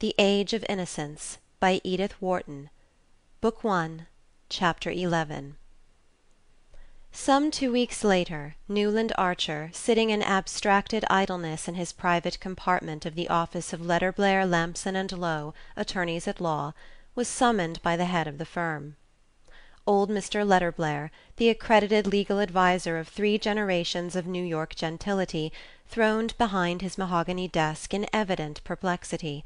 The Age of Innocence, by Edith Wharton. Book 1, Chapter 11. Some 2 weeks later, Newland Archer, sitting in abstracted idleness in his private compartment of the office of Letterblair, Lampson and Low, attorneys at law, was summoned by the head of the firm. Old Mr. Letterblair, the accredited legal adviser of 3 generations of New York gentility, throned behind his mahogany desk in evident perplexity.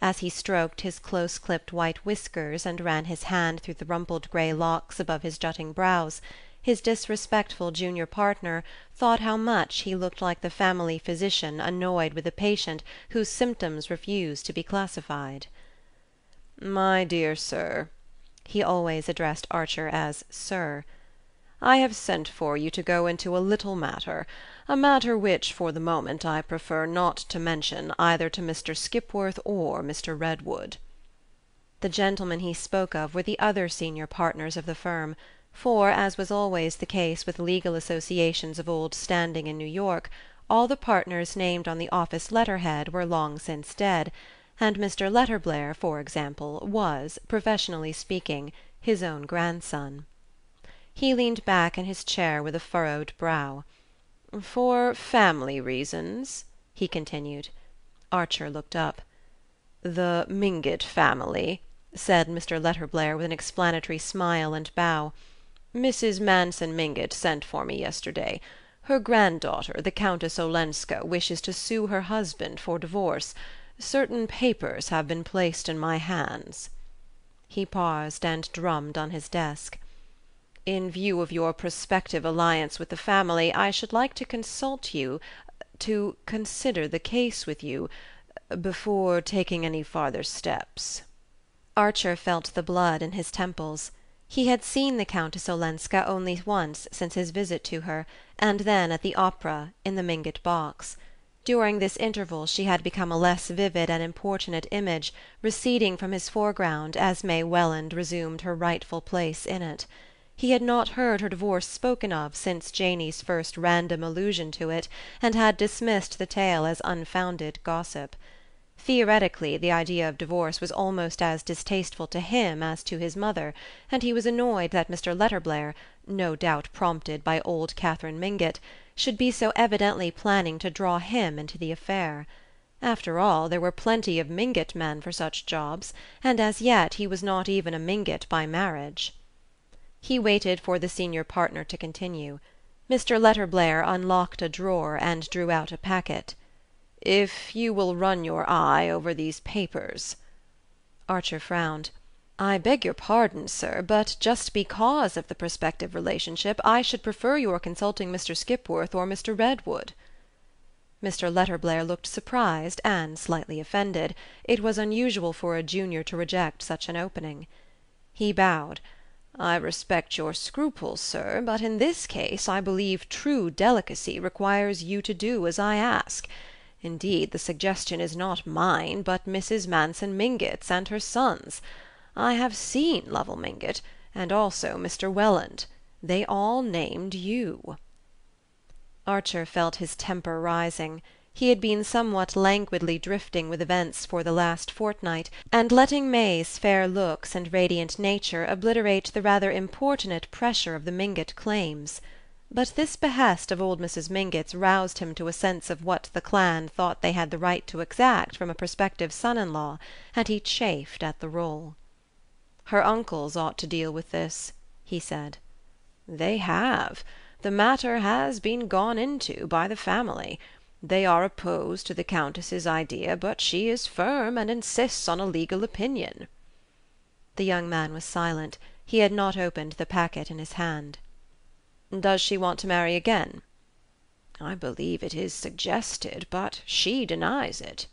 As he stroked his close-clipped white whiskers and ran his hand through the rumpled grey locks above his jutting brows, his disrespectful junior partner thought how much he looked like the family physician annoyed with a patient whose symptoms refused to be classified. "My dear sir," he always addressed Archer as "sir," "I have sent for you to go into a little matter, a matter which for the moment I prefer not to mention either to Mr. Skipworth or Mr. Redwood." The gentlemen he spoke of were the other senior partners of the firm, for, as was always the case with legal associations of old standing in New York, all the partners named on the office letterhead were long since dead, and Mr. Letterblair, for example, was, professionally speaking, his own grandson. He leaned back in his chair with a furrowed brow. "For family reasons," he continued. Archer looked up. "The Mingott family," said Mr. Letterblair with an explanatory smile and bow. "Mrs. Manson Mingott sent for me yesterday. Her granddaughter, the Countess Olenska, wishes to sue her husband for divorce. Certain papers have been placed in my hands." He paused and drummed on his desk. "In view of your prospective alliance with the family, I should like to consult you, to consider the case with you, before taking any farther steps." Archer felt the blood in his temples. He had seen the Countess Olenska only once since his visit to her, and then at the opera, in the Mingott box. During this interval she had become a less vivid and importunate image, receding from his foreground as May Welland resumed her rightful place in it. He had not heard her divorce spoken of since Janey's first random allusion to it, and had dismissed the tale as unfounded gossip. Theoretically, the idea of divorce was almost as distasteful to him as to his mother, and he was annoyed that Mr. Letterblair, no doubt prompted by old Catherine Mingott, should be so evidently planning to draw him into the affair. After all, there were plenty of Mingott men for such jobs, and as yet he was not even a Mingott by marriage. He waited for the senior partner to continue. Mr. Letterblair unlocked a drawer and drew out a packet. "If you will run your eye over these papers." Archer frowned. "I beg your pardon, sir, but just because of the prospective relationship I should prefer your consulting Mr. Skipworth or Mr. Redwood." Mr. Letterblair looked surprised and slightly offended. It was unusual for a junior to reject such an opening. He bowed. "I respect your scruples, sir, but in this case I believe true delicacy requires you to do as I ask. Indeed, the suggestion is not mine, but Mrs. Manson Mingott's and her son's. I have seen Lovell Mingott, and also Mr. Welland. They all named you." Archer felt his temper rising. He had been somewhat languidly drifting with events for the last fortnight, and letting May's fair looks and radiant nature obliterate the rather importunate pressure of the Mingott claims. But this behest of old Mrs. Mingott's roused him to a sense of what the clan thought they had the right to exact from a prospective son-in-law, and he chafed at the role. "Her uncles ought to deal with this," he said. "They have. The matter has been gone into by the family. They are opposed to the Countess's idea, but she is firm and insists on a legal opinion." The young man was silent. He had not opened the packet in his hand. "Does she want to marry again?" "I believe it is suggested, but she denies it."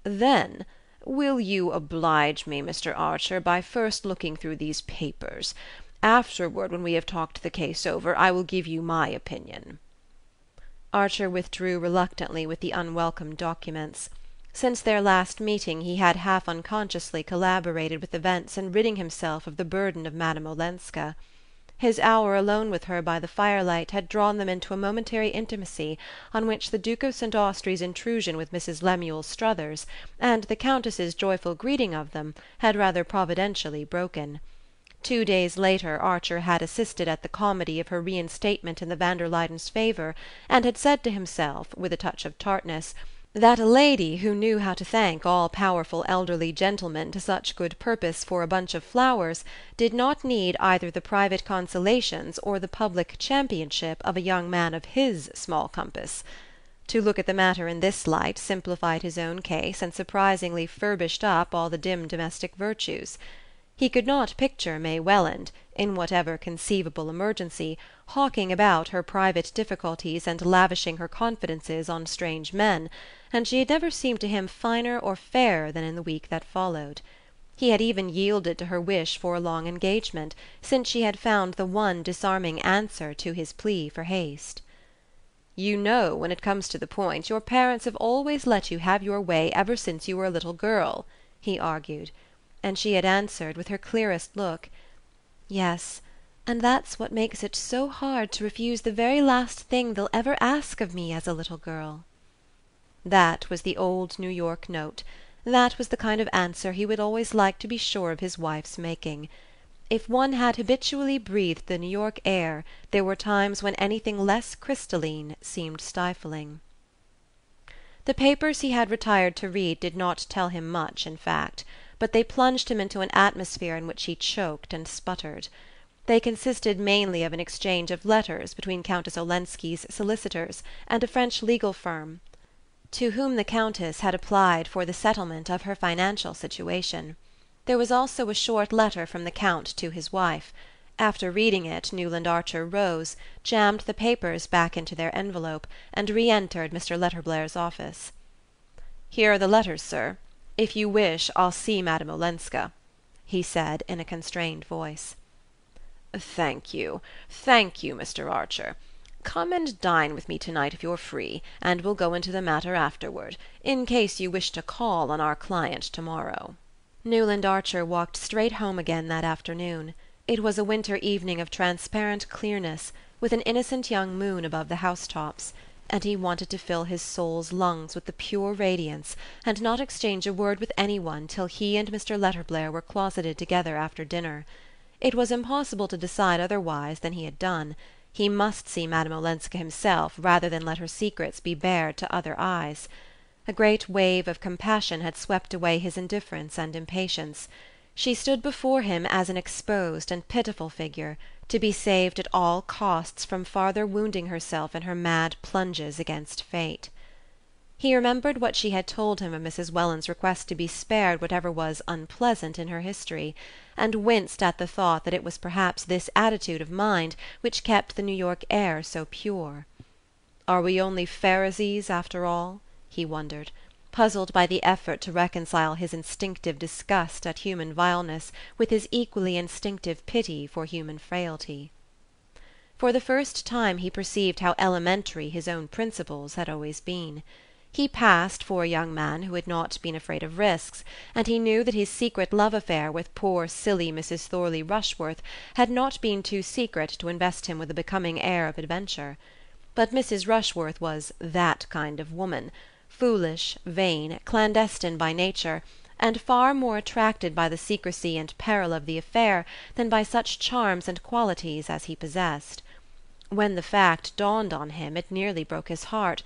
"Then will you oblige me, Mr. Archer, by first looking through these papers? Afterward, when we have talked the case over, I will give you my opinion." Archer withdrew reluctantly with the unwelcome documents. Since their last meeting he had half unconsciously collaborated with events in ridding himself of the burden of Madame Olenska. His hour alone with her by the firelight had drawn them into a momentary intimacy on which the Duke of St. Austrey's intrusion with Mrs. Lemuel Struthers, and the Countess's joyful greeting of them, had rather providentially broken. 2 days later Archer had assisted at the comedy of her reinstatement in the Van der Luydens' favour, and had said to himself, with a touch of tartness, that a lady who knew how to thank all-powerful elderly gentlemen to such good purpose for a bunch of flowers did not need either the private consolations or the public championship of a young man of his small compass. To look at the matter in this light simplified his own case and surprisingly furbished up all the dim domestic virtues. He could not picture May Welland, in whatever conceivable emergency, hawking about her private difficulties and lavishing her confidences on strange men, and she had never seemed to him finer or fairer than in the week that followed. He had even yielded to her wish for a long engagement, since she had found the one disarming answer to his plea for haste. "You know, when it comes to the point, your parents have always let you have your way ever since you were a little girl," he argued. And she had answered, with her clearest look, "Yes, and that's what makes it so hard to refuse the very last thing they'll ever ask of me as a little girl." That was the old New York note. That was the kind of answer he would always like to be sure of his wife's making. If one had habitually breathed the New York air, there were times when anything less crystalline seemed stifling. The papers he had retired to read did not tell him much, in fact, but they plunged him into an atmosphere in which he choked and sputtered. They consisted mainly of an exchange of letters between Countess Olenski's solicitors and a French legal firm, to whom the Countess had applied for the settlement of her financial situation. There was also a short letter from the Count to his wife. After reading it, Newland Archer rose, jammed the papers back into their envelope, and re-entered Mr. Letterblair's office. "Here are the letters, sir. If you wish, I'll see Madame Olenska," he said in a constrained voice. Thank you, Mr. Archer. Come and dine with me tonight if you're free, and we'll go into the matter afterward, in case you wish to call on our client tomorrow." Newland Archer walked straight home again that afternoon. It was a winter evening of transparent clearness, with an innocent young moon above the housetops, and he wanted to fill his soul's lungs with the pure radiance, and not exchange a word with any one till he and Mr. Letterblair were closeted together after dinner. It was impossible to decide otherwise than he had done. He must see Madame Olenska himself rather than let her secrets be bared to other eyes. A great wave of compassion had swept away his indifference and impatience. She stood before him as an exposed and pitiful figure, to be saved at all costs from farther wounding herself in her mad plunges against fate. He remembered what she had told him of Mrs. Welland's request to be spared whatever was unpleasant in her history, and winced at the thought that it was perhaps this attitude of mind which kept the New York air so pure. Are we only Pharisees after all? He wondered, puzzled by the effort to reconcile his instinctive disgust at human vileness with his equally instinctive pity for human frailty. For the first time he perceived how elementary his own principles had always been. He passed for a young man who had not been afraid of risks, and he knew that his secret love affair with poor silly Mrs. Thorley Rushworth had not been too secret to invest him with a becoming air of adventure. But Mrs. Rushworth was that kind of woman, foolish, vain, clandestine by nature, and far more attracted by the secrecy and peril of the affair than by such charms and qualities as he possessed. When the fact dawned on him it nearly broke his heart,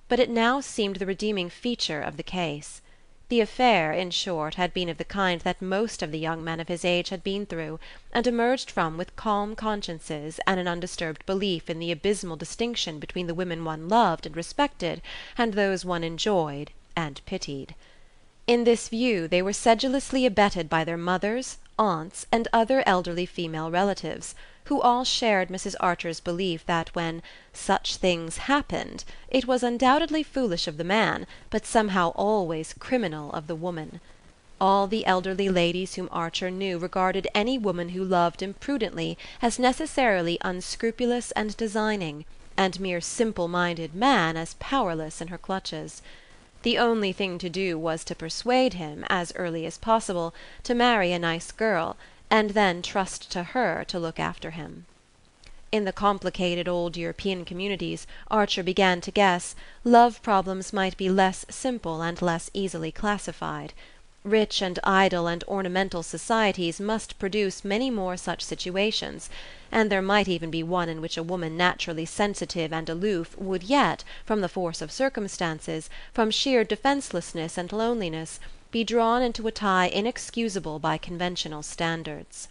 but it now seemed the redeeming feature of the case. The affair, in short, had been of the kind that most of the young men of his age had been through, and emerged from with calm consciences and an undisturbed belief in the abysmal distinction between the women one loved and respected and those one enjoyed and pitied. In this view they were sedulously abetted by their mothers, aunts, and other elderly female relatives, who all shared Mrs. Archer's belief that when "such things happened" it was undoubtedly foolish of the man, but somehow always criminal of the woman. All the elderly ladies whom Archer knew regarded any woman who loved imprudently as necessarily unscrupulous and designing, and mere simple-minded man as powerless in her clutches. The only thing to do was to persuade him, as early as possible, to marry a nice girl, and then trust to her to look after him. In the complicated old European communities, Archer began to guess, love problems might be less simple and less easily classified. Rich and idle and ornamental societies must produce many more such situations, and there might even be one in which a woman naturally sensitive and aloof would yet, from the force of circumstances, from sheer defencelessness and loneliness, be drawn into a tie inexcusable by conventional standards.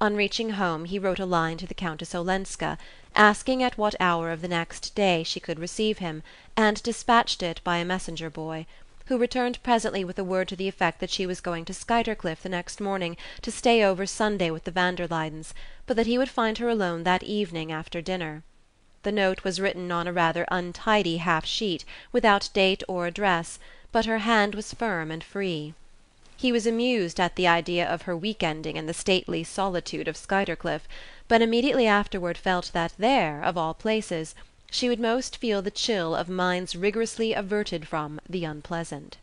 On reaching home he wrote a line to the Countess Olenska, asking at what hour of the next day she could receive him, and dispatched it by a messenger-boy, who returned presently with a word to the effect that she was going to Skuytercliff the next morning to stay over Sunday with the van der Luydens, but that he would find her alone that evening after dinner. The note was written on a rather untidy half-sheet, without date or address, but her hand was firm and free. He was amused at the idea of her week-ending in the stately solitude of Skuytercliff, but immediately afterward felt that there, of all places, she would most feel the chill of minds rigorously averted from the unpleasant.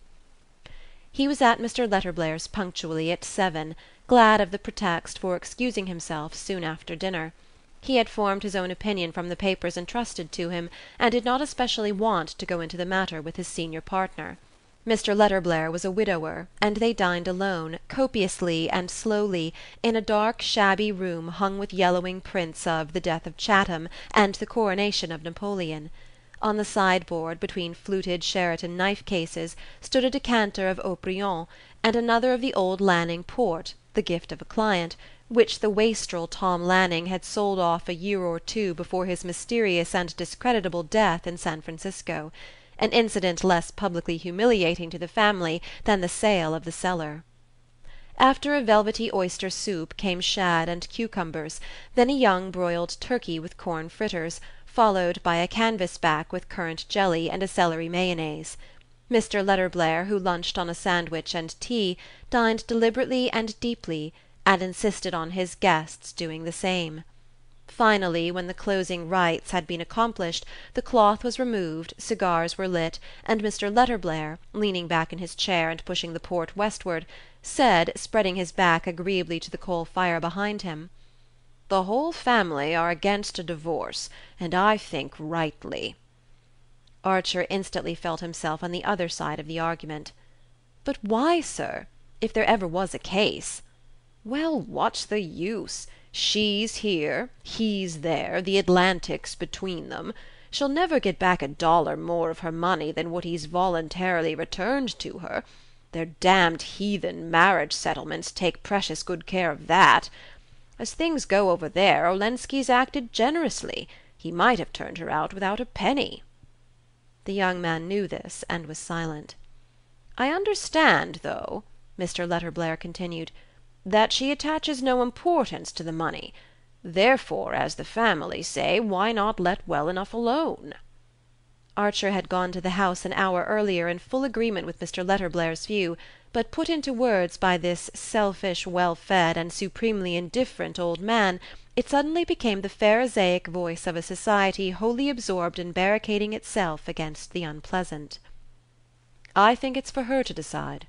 He was at Mr. Letterblair's punctually at 7, glad of the pretext for excusing himself soon after dinner. He had formed his own opinion from the papers entrusted to him, and did not especially want to go into the matter with his senior partner. Mr. Letterblair was a widower, and they dined alone, copiously and slowly, in a dark shabby room hung with yellowing prints of The Death of Chatham and the Coronation of Napoleon. On the sideboard, between fluted Sheraton knife-cases, stood a decanter of Haut-Brion, and another of the old Lanning port, the gift of a client, which the wastrel Tom Lanning had sold off a year or two before his mysterious and discreditable death in San Francisco, an incident less publicly humiliating to the family than the sale of the cellar. After a velvety oyster soup came shad and cucumbers, then a young broiled turkey with corn fritters, followed by a canvas-back with currant jelly and a celery mayonnaise. Mr. Letterblair, who lunched on a sandwich and tea, dined deliberately and deeply, and insisted on his guests doing the same. Finally, when the closing rites had been accomplished, the cloth was removed, cigars were lit, and Mr. Letterblair, leaning back in his chair and pushing the port westward, said, spreading his back agreeably to the coal-fire behind him, "The whole family are against a divorce, and I think rightly." Archer instantly felt himself on the other side of the argument. "But why, sir? If there ever was a case—" "Well, what's the use? She's here, he's there, the Atlantic's between them. She'll never get back $1 more of her money than what he's voluntarily returned to her. Their damned heathen marriage settlements take precious good care of that. As things go over there, Olenski's acted generously. He might have turned her out without a penny." The young man knew this, and was silent. "I understand, though," Mr. Letterblair continued, "that she attaches no importance to the money. Therefore, as the family say, why not let well enough alone?" Archer had gone to the house an hour earlier in full agreement with Mr. Letterblair's view, but put into words by this selfish, well-fed, and supremely indifferent old man, it suddenly became the Pharisaic voice of a society wholly absorbed in barricading itself against the unpleasant. "I think it's for her to decide."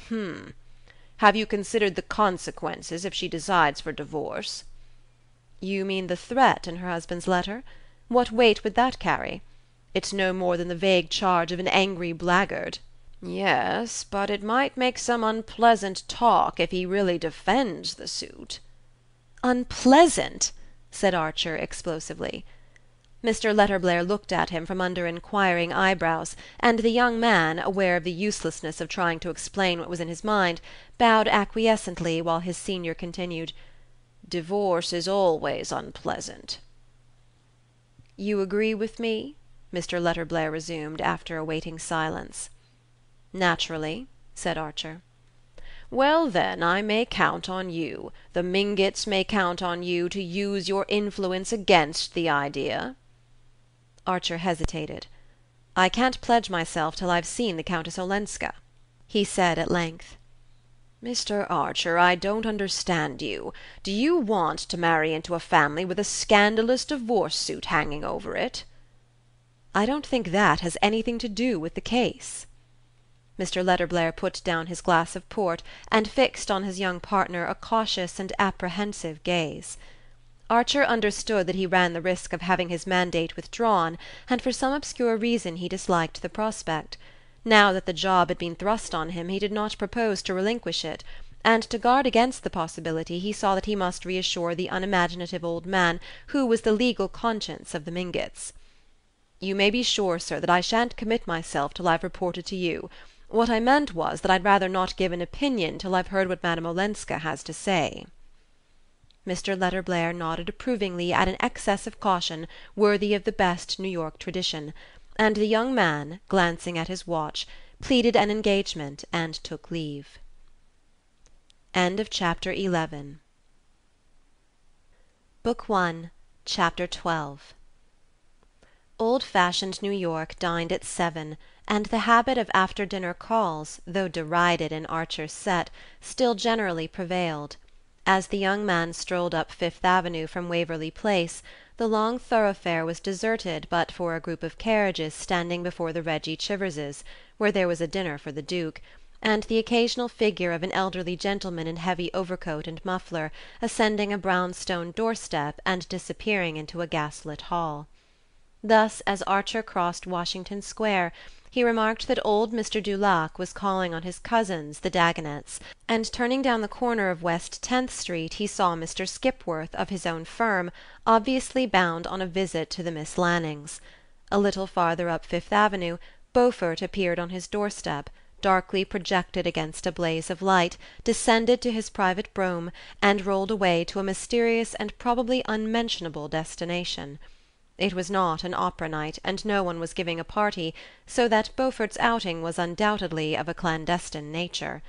"Hm. Have you considered the consequences if she decides for divorce?" "You mean the threat in her husband's letter? What weight would that carry? It's no more than the vague charge of an angry blackguard." "Yes, but it might make some unpleasant talk if he really defends the suit." "Unpleasant!" said Archer explosively. Mr. Letterblair looked at him from under inquiring eyebrows, and the young man, aware of the uselessness of trying to explain what was in his mind, bowed acquiescently while his senior continued, "Divorce is always unpleasant." "You agree with me?" Mr. Letterblair resumed, after a waiting silence. "Naturally," said Archer. "Well, then, I may count on you, the Mingotts may count on you to use your influence against the idea?" Archer hesitated. "I can't pledge myself till I've seen the Countess Olenska," he said at length. "Mr. Archer, I don't understand you. Do you want to marry into a family with a scandalous divorce suit hanging over it?" "I don't think that has anything to do with the case." Mr. Letterblair put down his glass of port and fixed on his young partner a cautious and apprehensive gaze. Archer understood that he ran the risk of having his mandate withdrawn, and for some obscure reason he disliked the prospect. Now that the job had been thrust on him he did not propose to relinquish it, and to guard against the possibility he saw that he must reassure the unimaginative old man who was the legal conscience of the Mingotts. "You may be sure, sir, that I shan't commit myself till I've reported to you. What I meant was that I'd rather not give an opinion till I've heard what Madame Olenska has to say." Mr. Letterblair nodded approvingly at an excess of caution worthy of the best New York tradition, and the young man, glancing at his watch, pleaded an engagement and took leave. Chapter 11. Book 1, Chapter 12. Old-fashioned New York dined at 7, and the habit of after-dinner calls, though derided in Archer's set, still generally prevailed. As the young man strolled up Fifth Avenue from Waverly Place, the long thoroughfare was deserted but for a group of carriages standing before the Reggie Chiverses, where there was a dinner for the Duke, and the occasional figure of an elderly gentleman in heavy overcoat and muffler ascending a brownstone doorstep and disappearing into a gaslit hall. Thus, as Archer crossed Washington Square, he remarked that old Mr. Dulac was calling on his cousins, the Dagonets, and turning down the corner of West 10th Street he saw Mr. Skipworth, of his own firm, obviously bound on a visit to the Miss Lannings. A little farther up Fifth Avenue, Beaufort appeared on his doorstep, darkly projected against a blaze of light, descended to his private brougham, and rolled away to a mysterious and probably unmentionable destination. It was not an opera night, and no one was giving a party, so that Beaufort's outing was undoubtedly of a clandestine nature.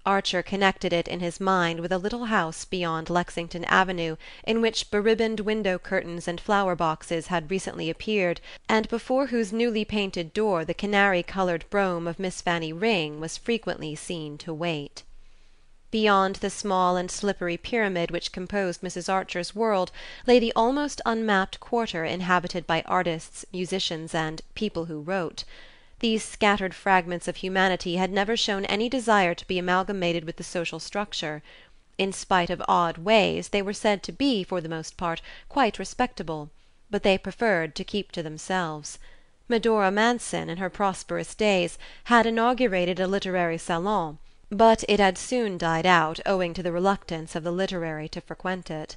Archer connected it in his mind with a little house beyond Lexington Avenue, in which beribboned window curtains and flower-boxes had recently appeared, and before whose newly painted door the canary-coloured brougham of Miss Fanny Ring was frequently seen to wait. Beyond the small and slippery pyramid which composed Mrs. Archer's world lay the almost unmapped quarter inhabited by artists, musicians, and "people who wrote." These scattered fragments of humanity had never shown any desire to be amalgamated with the social structure. In spite of odd ways, they were said to be, for the most part, quite respectable, but they preferred to keep to themselves. Medora Manson, in her prosperous days, had inaugurated a literary salon, but it had soon died out owing to the reluctance of the literary to frequent it.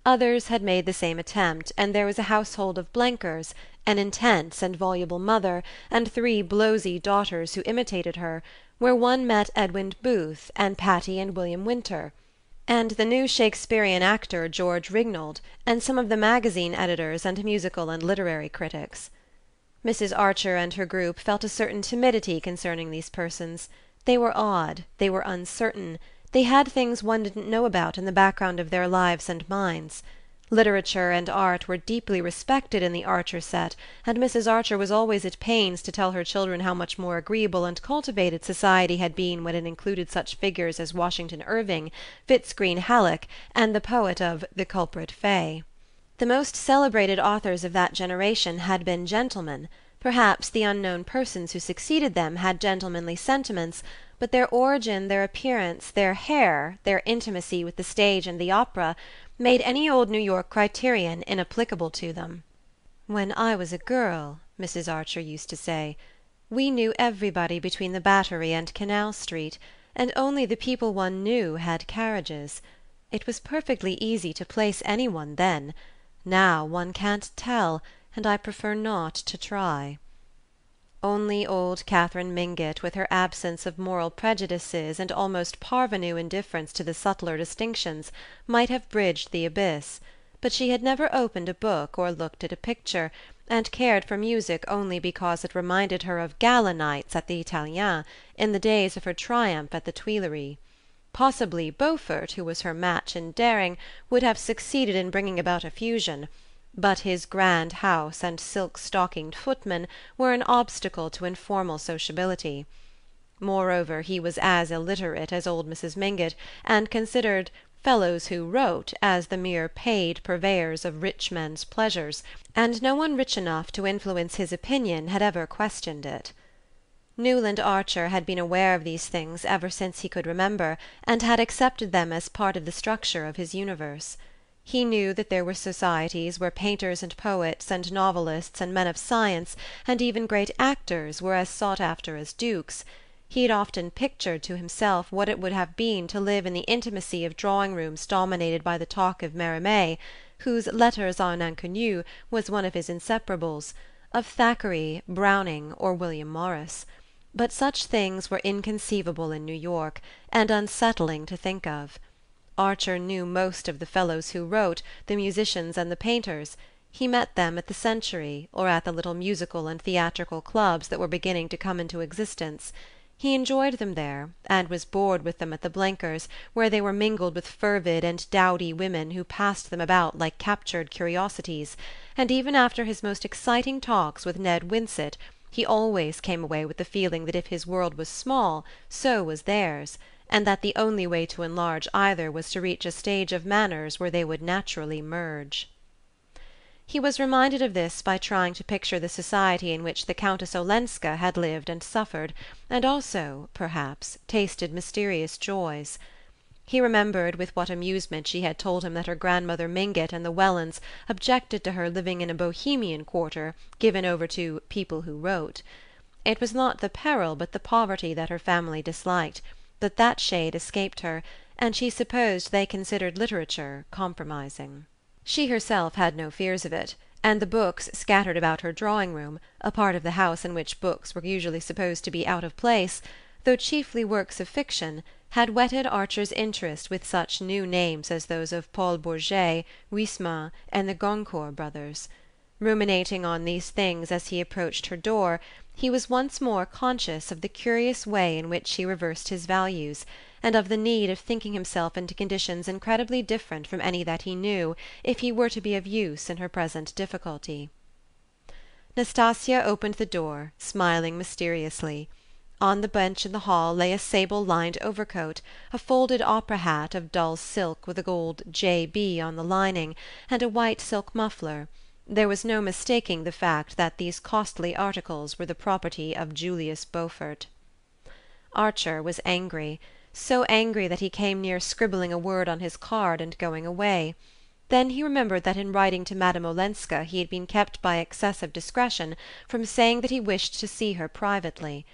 Others had made the same attempt, and there was a household of Blenkers, an intense and voluble mother, and 3 blowsy daughters who imitated her, where one met Edwin Booth and Patty and William Winter, and the new Shakespearean actor George Rignold, and some of the magazine editors and musical and literary critics. Mrs. Archer and her group felt a certain timidity concerning these persons. They were odd, they were uncertain, they had things one didn't know about in the background of their lives and minds. Literature and art were deeply respected in the Archer set, and Mrs. Archer was always at pains to tell her children how much more agreeable and cultivated society had been when it included such figures as Washington Irving, Fitz-Greene Halleck, and the poet of The Culprit Fay. The most celebrated authors of that generation had been gentlemen. Perhaps the unknown persons who succeeded them had gentlemanly sentiments, but their origin, their appearance, their hair, their intimacy with the stage and the opera, made any old New York criterion inapplicable to them. "When I was a girl," Mrs. Archer used to say, "we knew everybody between the Battery and Canal Street, and only the people one knew had carriages. It was perfectly easy to place any one then. Now one can't tell, and I prefer not to try." Only old Catherine Mingott, with her absence of moral prejudices and almost parvenu indifference to the subtler distinctions, might have bridged the abyss, but she had never opened a book or looked at a picture, and cared for music only because it reminded her of gala nights at the Italien, in the days of her triumph at the Tuileries. Possibly Beaufort, who was her match in daring, would have succeeded in bringing about a fusion, but his grand house and silk-stockinged footman were an obstacle to informal sociability. Moreover, he was as illiterate as old Mrs. Mingott, and considered "fellows who wrote" as the mere paid purveyors of rich men's pleasures, and no one rich enough to influence his opinion had ever questioned it. Newland Archer had been aware of these things ever since he could remember, and had accepted them as part of the structure of his universe. He knew that there were societies where painters and poets and novelists and men of science and even great actors were as sought after as dukes. He had often pictured to himself what it would have been to live in the intimacy of drawing-rooms dominated by the talk of Mérimée, whose Letters à un Inconnu was one of his inseparables, of Thackeray, Browning, or William Morris. But such things were inconceivable in New York, and unsettling to think of. Archer knew most of the fellows who wrote, the musicians and the painters. He met them at the Century, or at the little musical and theatrical clubs that were beginning to come into existence. He enjoyed them there, and was bored with them at the Blenkers, where they were mingled with fervid and dowdy women who passed them about like captured curiosities, and even after his most exciting talks with Ned Winsett he always came away with the feeling that if his world was small, so was theirs, and that the only way to enlarge either was to reach a stage of manners where they would naturally merge. He was reminded of this by trying to picture the society in which the Countess Olenska had lived and suffered, and also, perhaps, tasted mysterious joys. He remembered with what amusement she had told him that her grandmother Mingott and the Wellands objected to her living in a Bohemian quarter given over to "people who wrote." It was not the peril but the poverty that her family disliked, but that shade escaped her, and she supposed they considered literature compromising. She herself had no fears of it, and the books scattered about her drawing-room, a part of the house in which books were usually supposed to be out of place, though chiefly works of fiction, had whetted Archer's interest with such new names as those of Paul Bourget, Huysmans, and the Goncourt brothers. Ruminating on these things as he approached her door, he was once more conscious of the curious way in which she reversed his values, and of the need of thinking himself into conditions incredibly different from any that he knew, if he were to be of use in her present difficulty. Nastasia opened the door, smiling mysteriously. On the bench in the hall lay a sable-lined overcoat, a folded opera hat of dull silk with a gold J.B. on the lining, and a white silk muffler. There was no mistaking the fact that these costly articles were the property of Julius Beaufort. Archer was angry, so angry that he came near scribbling a word on his card and going away. Then he remembered that in writing to Madame Olenska he had been kept by excessive discretion from saying that he wished to see her privately.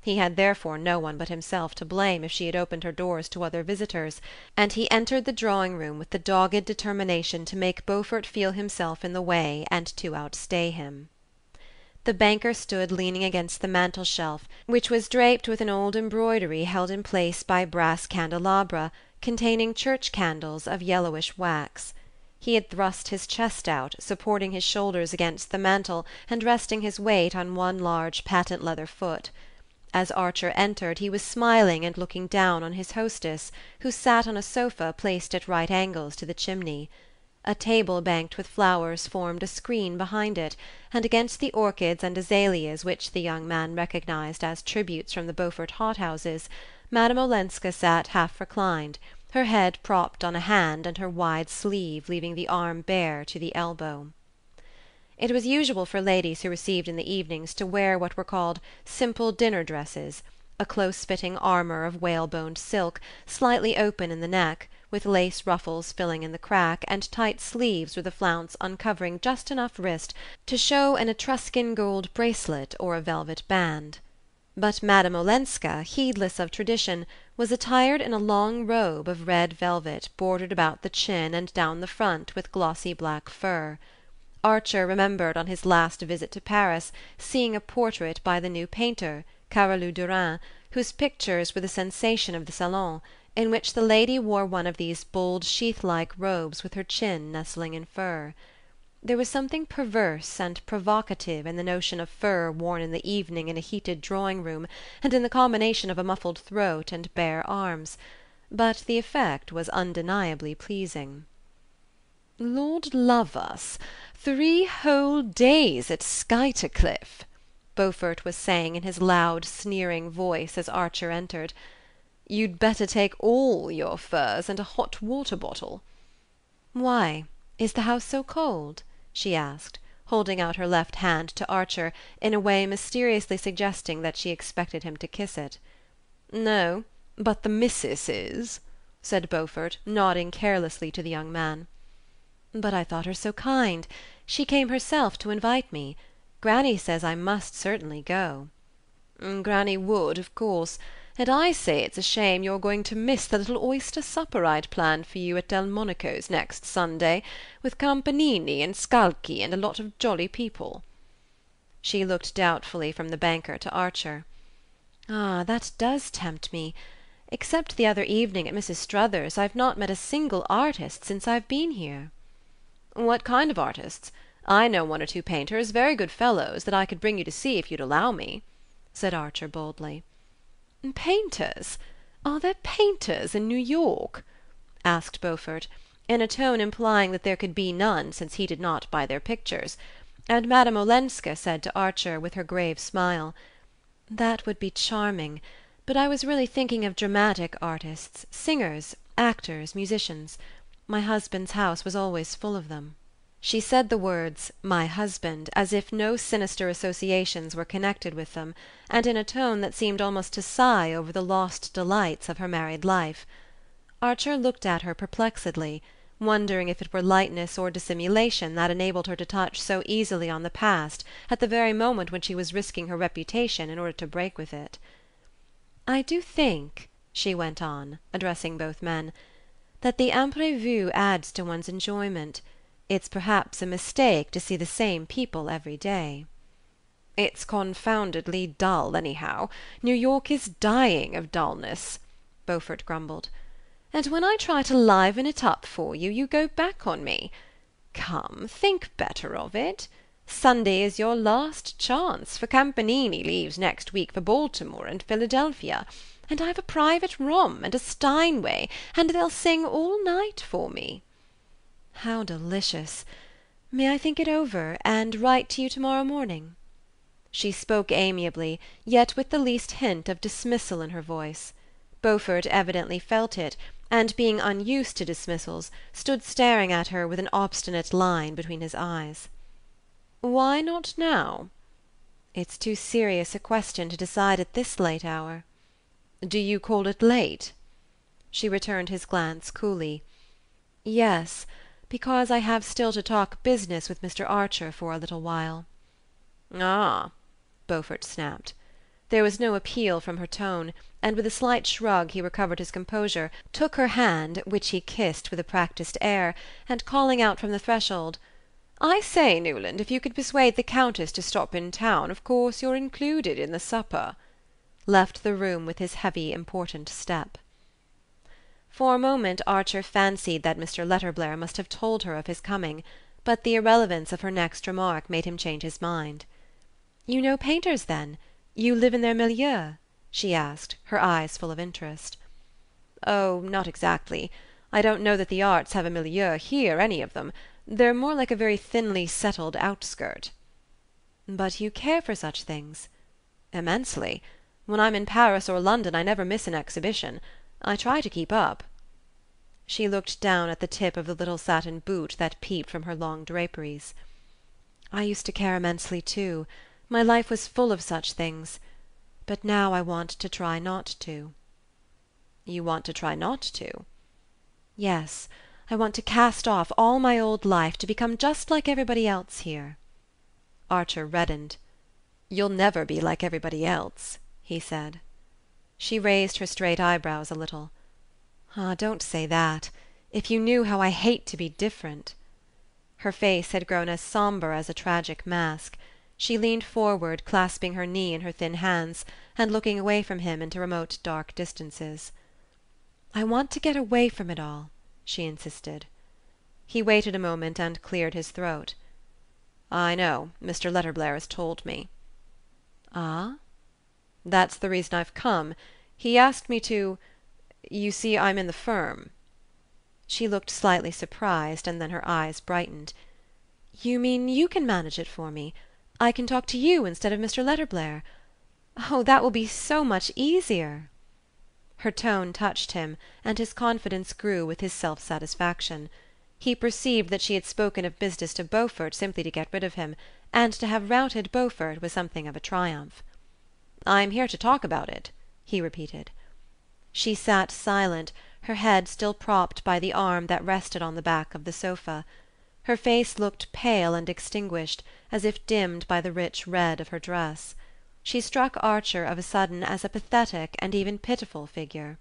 He had therefore no one but himself to blame if she had opened her doors to other visitors, and he entered the drawing-room with the dogged determination to make Beaufort feel himself in the way and to outstay him. The banker stood leaning against the mantel-shelf, which was draped with an old embroidery held in place by brass candelabra containing church candles of yellowish wax. He had thrust his chest out, supporting his shoulders against the mantel and resting his weight on one large patent-leather foot. As Archer entered he was smiling and looking down on his hostess, who sat on a sofa placed at right angles to the chimney. A table banked with flowers formed a screen behind it, and against the orchids and azaleas which the young man recognized as tributes from the Beaufort hothouses, Madame Olenska sat half reclined, her head propped on a hand and her wide sleeve leaving the arm bare to the elbow. It was usual for ladies who received in the evenings to wear what were called simple dinner dresses, a close-fitting armour of whaleboned silk, slightly open in the neck, with lace ruffles filling in the crack, and tight sleeves with a flounce uncovering just enough wrist to show an Etruscan gold bracelet or a velvet band. But Madame Olenska, heedless of tradition, was attired in a long robe of red velvet bordered about the chin and down the front with glossy black fur. Archer remembered on his last visit to Paris seeing a portrait by the new painter, Carolus Durin, whose pictures were the sensation of the salon, in which the lady wore one of these bold sheath-like robes with her chin nestling in fur. There was something perverse and provocative in the notion of fur worn in the evening in a heated drawing-room, and in the combination of a muffled throat and bare arms, but the effect was undeniably pleasing. "Lord love us! 3 whole days at Skuytercliff!" Beaufort was saying in his loud sneering voice as Archer entered. "You'd better take all your furs and a hot water bottle." "Why? Is the house so cold?" she asked, holding out her left hand to Archer in a way mysteriously suggesting that she expected him to kiss it. "No, but the missus is," said Beaufort, nodding carelessly to the young man. "But I thought her so kind. She came herself to invite me. Granny says I must certainly go." "Granny would, of course, and I say it's a shame you're going to miss the little oyster supper I'd planned for you at Delmonico's next Sunday, with Campanini and Scalchi and a lot of jolly people." She looked doubtfully from the banker to Archer. "Ah, that does tempt me. Except the other evening at Mrs. Struthers's, I've not met a single artist since I've been here." "What kind of artists? I know one or two painters, very good fellows, that I could bring you to see if you'd allow me," said Archer boldly. "Painters? Are there painters in New York?" asked Beaufort, in a tone implying that there could be none, since he did not buy their pictures; and Madame Olenska said to Archer, with her grave smile, "That would be charming, but I was really thinking of dramatic artists, singers, actors, musicians. My husband's house was always full of them." She said the words "my husband" as if no sinister associations were connected with them, and in a tone that seemed almost to sigh over the lost delights of her married life. Archer looked at her perplexedly, wondering if it were lightness or dissimulation that enabled her to touch so easily on the past at the very moment when she was risking her reputation in order to break with it. "I do think," she went on, addressing both men, "that the imprévu adds to one's enjoyment. It's perhaps a mistake to see the same people every day." "It's confoundedly dull, anyhow. New York is dying of dullness," Beaufort grumbled. "And when I try to liven it up for you, you go back on me. Come, think better of it. Sunday is your last chance, for Campanini leaves next week for Baltimore and Philadelphia, and I've a private room and a Steinway, and they'll sing all night for me." "How delicious! May I think it over, and write to you tomorrow morning?" She spoke amiably, yet with the least hint of dismissal in her voice. Beaufort evidently felt it, and being unused to dismissals, stood staring at her with an obstinate line between his eyes. "Why not now?" "It's too serious a question to decide at this late hour." "Do you call it late?" She returned his glance coolly. "Yes, because I have still to talk business with Mr. Archer for a little while." "Ah," Beaufort snapped. There was no appeal from her tone, and with a slight shrug he recovered his composure, took her hand, which he kissed with a practised air, and calling out from the threshold, "I say, Newland, if you could persuade the Countess to stop in town, of course you're included in the supper," left the room with his heavy important step. For a moment Archer fancied that Mr. Letterblair must have told her of his coming, but the irrelevance of her next remark made him change his mind. "You know painters, then? You live in their milieu?" she asked, her eyes full of interest. "Oh, not exactly. I don't know that the arts have a milieu here, any of them. They're more like a very thinly settled outskirt." "But you care for such things?" "Immensely. When I'm in Paris or London I never miss an exhibition. I try to keep up." She looked down at the tip of the little satin boot that peeped from her long draperies. "I used to care immensely too. My life was full of such things. But now I want to try not to." "You want to try not to?" "Yes. I want to cast off all my old life to become just like everybody else here." Archer reddened. "You'll never be like everybody else," he said. She raised her straight eyebrows a little. "Ah, don't say that. If you knew how I hate to be different." Her face had grown as sombre as a tragic mask. She leaned forward, clasping her knee in her thin hands, and looking away from him into remote dark distances. "I want to get away from it all," she insisted. He waited a moment and cleared his throat. "I know. Mr. Letterblair has told me." "Ah?" "That's the reason I've come. He asked me to... You see, I'm in the firm." She looked slightly surprised, and then her eyes brightened. "You mean you can manage it for me? I can talk to you instead of Mr. Letterblair? Oh, that will be so much easier!" Her tone touched him, and his confidence grew with his self-satisfaction. He perceived that she had spoken of business to Beaufort simply to get rid of him, and to have routed Beaufort was something of a triumph. "I'm here to talk about it," he repeated. She sat silent, her head still propped by the arm that rested on the back of the sofa. Her face looked pale and extinguished, as if dimmed by the rich red of her dress. She struck Archer of a sudden as a pathetic and even pitiful figure.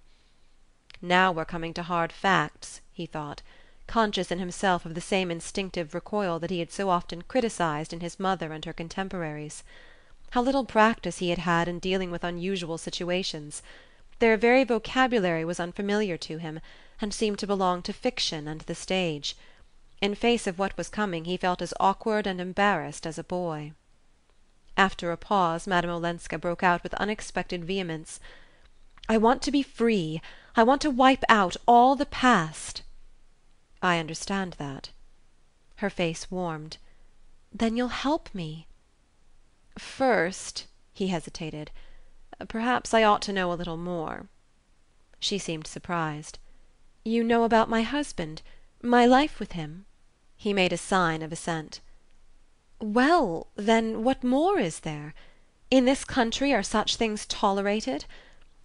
"Now we're coming to hard facts," he thought, conscious in himself of the same instinctive recoil that he had so often criticized in his mother and her contemporaries. How little practice he had had in dealing with unusual situations! Their very vocabulary was unfamiliar to him, and seemed to belong to fiction and the stage. In face of what was coming he felt as awkward and embarrassed as a boy. After a pause, Madame Olenska broke out with unexpected vehemence. "I want to be free. I want to wipe out all the past." "I understand that." Her face warmed. "Then you'll help me?" "First," he hesitated, "perhaps I ought to know a little more." She seemed surprised. "You know about my husband? My life with him?" He made a sign of assent. "Well, then, what more is there? In this country are such things tolerated?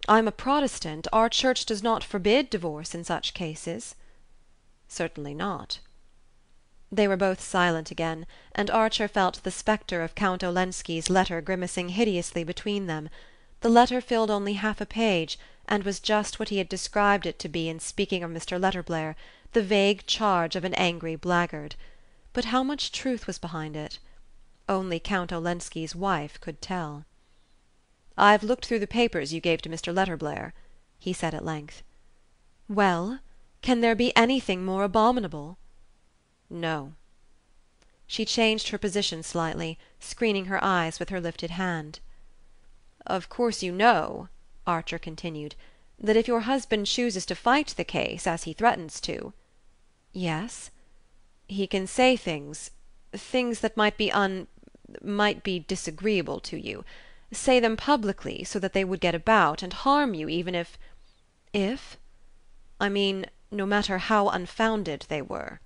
I'm a Protestant. Our Church does not forbid divorce in such cases." "Certainly not." They were both silent again, and Archer felt the spectre of Count Olenski's letter grimacing hideously between them. The letter filled only half a page, and was just what he had described it to be in speaking of Mr. Letterblair, the vague charge of an angry blackguard. But how much truth was behind it? Only Count Olenski's wife could tell. "I've looked through the papers you gave to Mr. Letterblair," he said at length. "Well? Can there be anything more abominable?" "No." She changed her position slightly, screening her eyes with her lifted hand. "Of course you know," Archer continued, "that if your husband chooses to fight the case, as he threatens to—" "Yes?" "He can say things that might be disagreeable to you. Say them publicly, so that they would get about, and harm you even if—" "If?" "I mean, no matter how unfounded they were."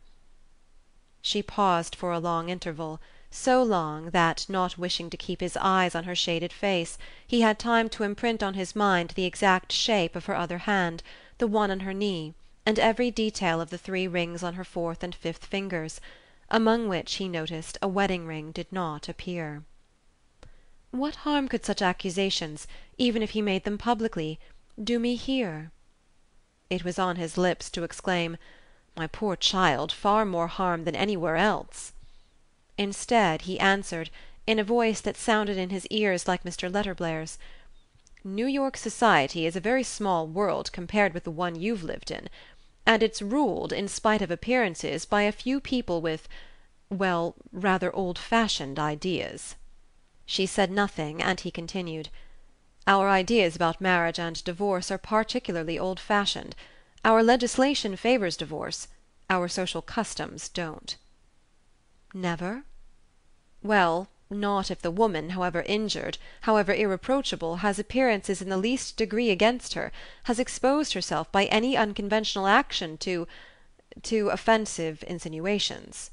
She paused for a long interval, so long that, not wishing to keep his eyes on her shaded face, he had time to imprint on his mind the exact shape of her other hand, the one on her knee, and every detail of the 3 rings on her 4th and 5th fingers, among which, he noticed, a wedding ring did not appear. "What harm could such accusations, even if he made them publicly, do me here?" It was on his lips to exclaim, "My poor child, far more harm than anywhere else." Instead, he answered, in a voice that sounded in his ears like Mr. Letterblair's, "New York society is a very small world compared with the one you've lived in, and it's ruled, in spite of appearances, by a few people with, well, rather old-fashioned ideas." She said nothing, and he continued, "Our ideas about marriage and divorce are particularly old-fashioned. Our legislation favours divorce. Our social customs don't." "Never?" "Well, not if the woman, however injured, however irreproachable, has appearances in the least degree against her, has exposed herself by any unconventional action to offensive insinuations."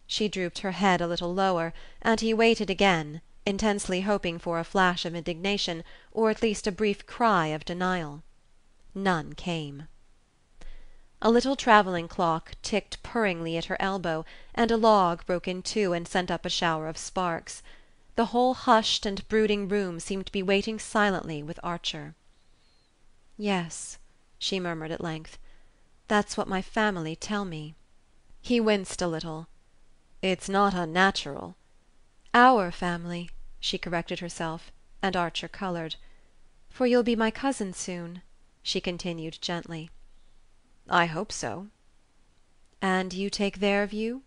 She drooped her head a little lower, and he waited again, intensely hoping for a flash of indignation, or at least a brief cry of denial. None came. A little travelling clock ticked purringly at her elbow, and a log broke in two and sent up a shower of sparks. The whole hushed and brooding room seemed to be waiting silently with Archer. "Yes," she murmured at length, "that's what my family tell me." He winced a little. "It's not unnatural." "Our family," she corrected herself, and Archer coloured. "For you'll be my cousin soon," she continued gently. "I hope so." "And you take their view?"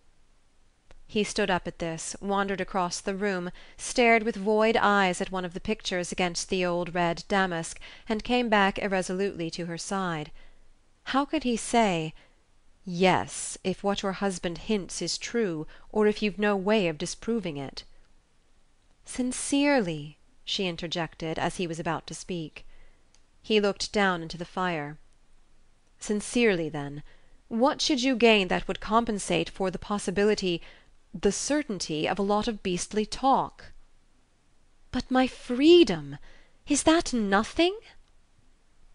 He stood up at this, wandered across the room, stared with void eyes at one of the pictures against the old red damask, and came back irresolutely to her side. How could he say, "Yes, if what your husband hints is true, or if you've no way of disproving it"? "Sincerely," she interjected, as he was about to speak. He looked down into the fire. "Sincerely, then, what should you gain that would compensate for the possibility, the certainty, of a lot of beastly talk?" "But my freedom! Is that nothing?"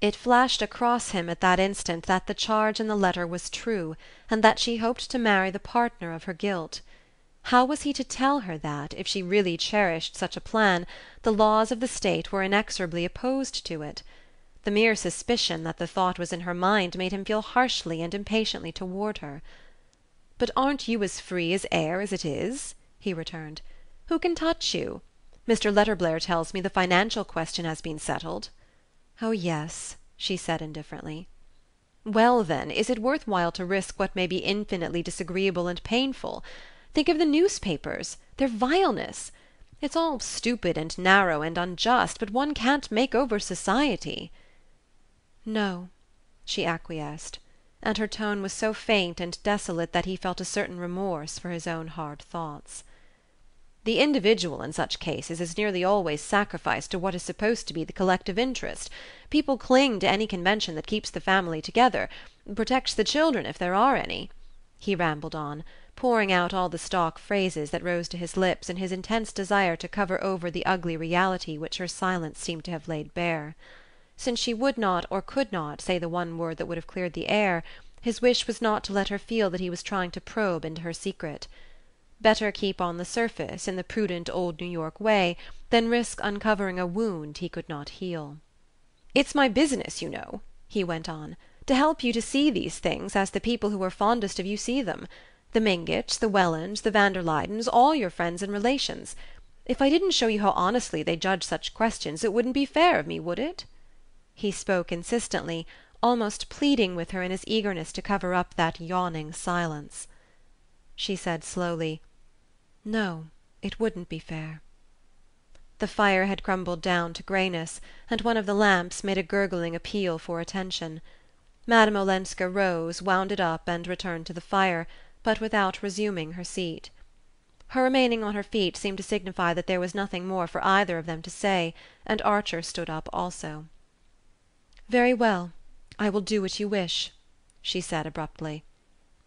It flashed across him at that instant that the charge in the letter was true, and that she hoped to marry the partner of her guilt. How was he to tell her that, if she really cherished such a plan, the laws of the state were inexorably opposed to it? The mere suspicion that the thought was in her mind made him feel harshly and impatiently toward her. "But aren't you as free as air as it is?" he returned. "Who can touch you? Mr. Letterblair tells me the financial question has been settled." "Oh yes," she said indifferently. "Well, then, is it worth while to risk what may be infinitely disagreeable and painful? Think of the newspapers, their vileness! It's all stupid and narrow and unjust, but one can't make over society." "No," she acquiesced, and her tone was so faint and desolate that he felt a certain remorse for his own hard thoughts. "The individual in such cases is nearly always sacrificed to what is supposed to be the collective interest. People cling to any convention that keeps the family together, protects the children if there are any," he rambled on, pouring out all the stock phrases that rose to his lips in his intense desire to cover over the ugly reality which her silence seemed to have laid bare. Since she would not or could not say the one word that would have cleared the air, his wish was not to let her feel that he was trying to probe into her secret. Better keep on the surface, in the prudent old New York way, than risk uncovering a wound he could not heal. "It's my business, you know," he went on, "to help you to see these things as the people who are fondest of you see them. The Mingotts, the Wellands, the van der Luydens, all your friends and relations. If I didn't show you how honestly they judge such questions, it wouldn't be fair of me, would it?" He spoke insistently, almost pleading with her in his eagerness to cover up that yawning silence. She said slowly, "No, it wouldn't be fair." The fire had crumbled down to greyness, and one of the lamps made a gurgling appeal for attention. Madame Olenska rose, wound it up, and returned to the fire, but without resuming her seat. Her remaining on her feet seemed to signify that there was nothing more for either of them to say, and Archer stood up also. "Very well, I will do what you wish," she said abruptly.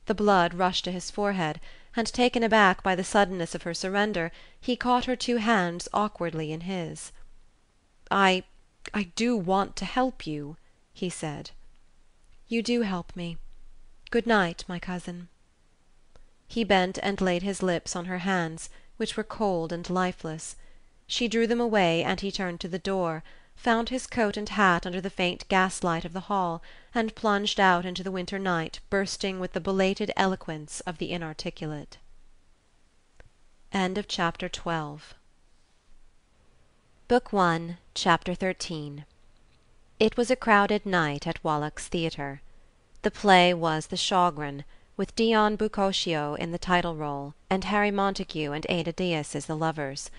The blood rushed to his forehead, and taken aback by the suddenness of her surrender, he caught her two hands awkwardly in his. I do want to help you," he said. "You do help me. Good night, my cousin." He bent and laid his lips on her hands, which were cold and lifeless. She drew them away, and he turned to the door, found his coat and hat under the faint gaslight of the hall, and plunged out into the winter night, bursting with the belated eloquence of the inarticulate. End of Chapter 12. Book 1, Chapter 13. It was a crowded night at Wallack's Theatre. The play was The Shaughraun, with Dion Boccaccio in the title role, and Harry Montague and Ada Diaz as the lovers.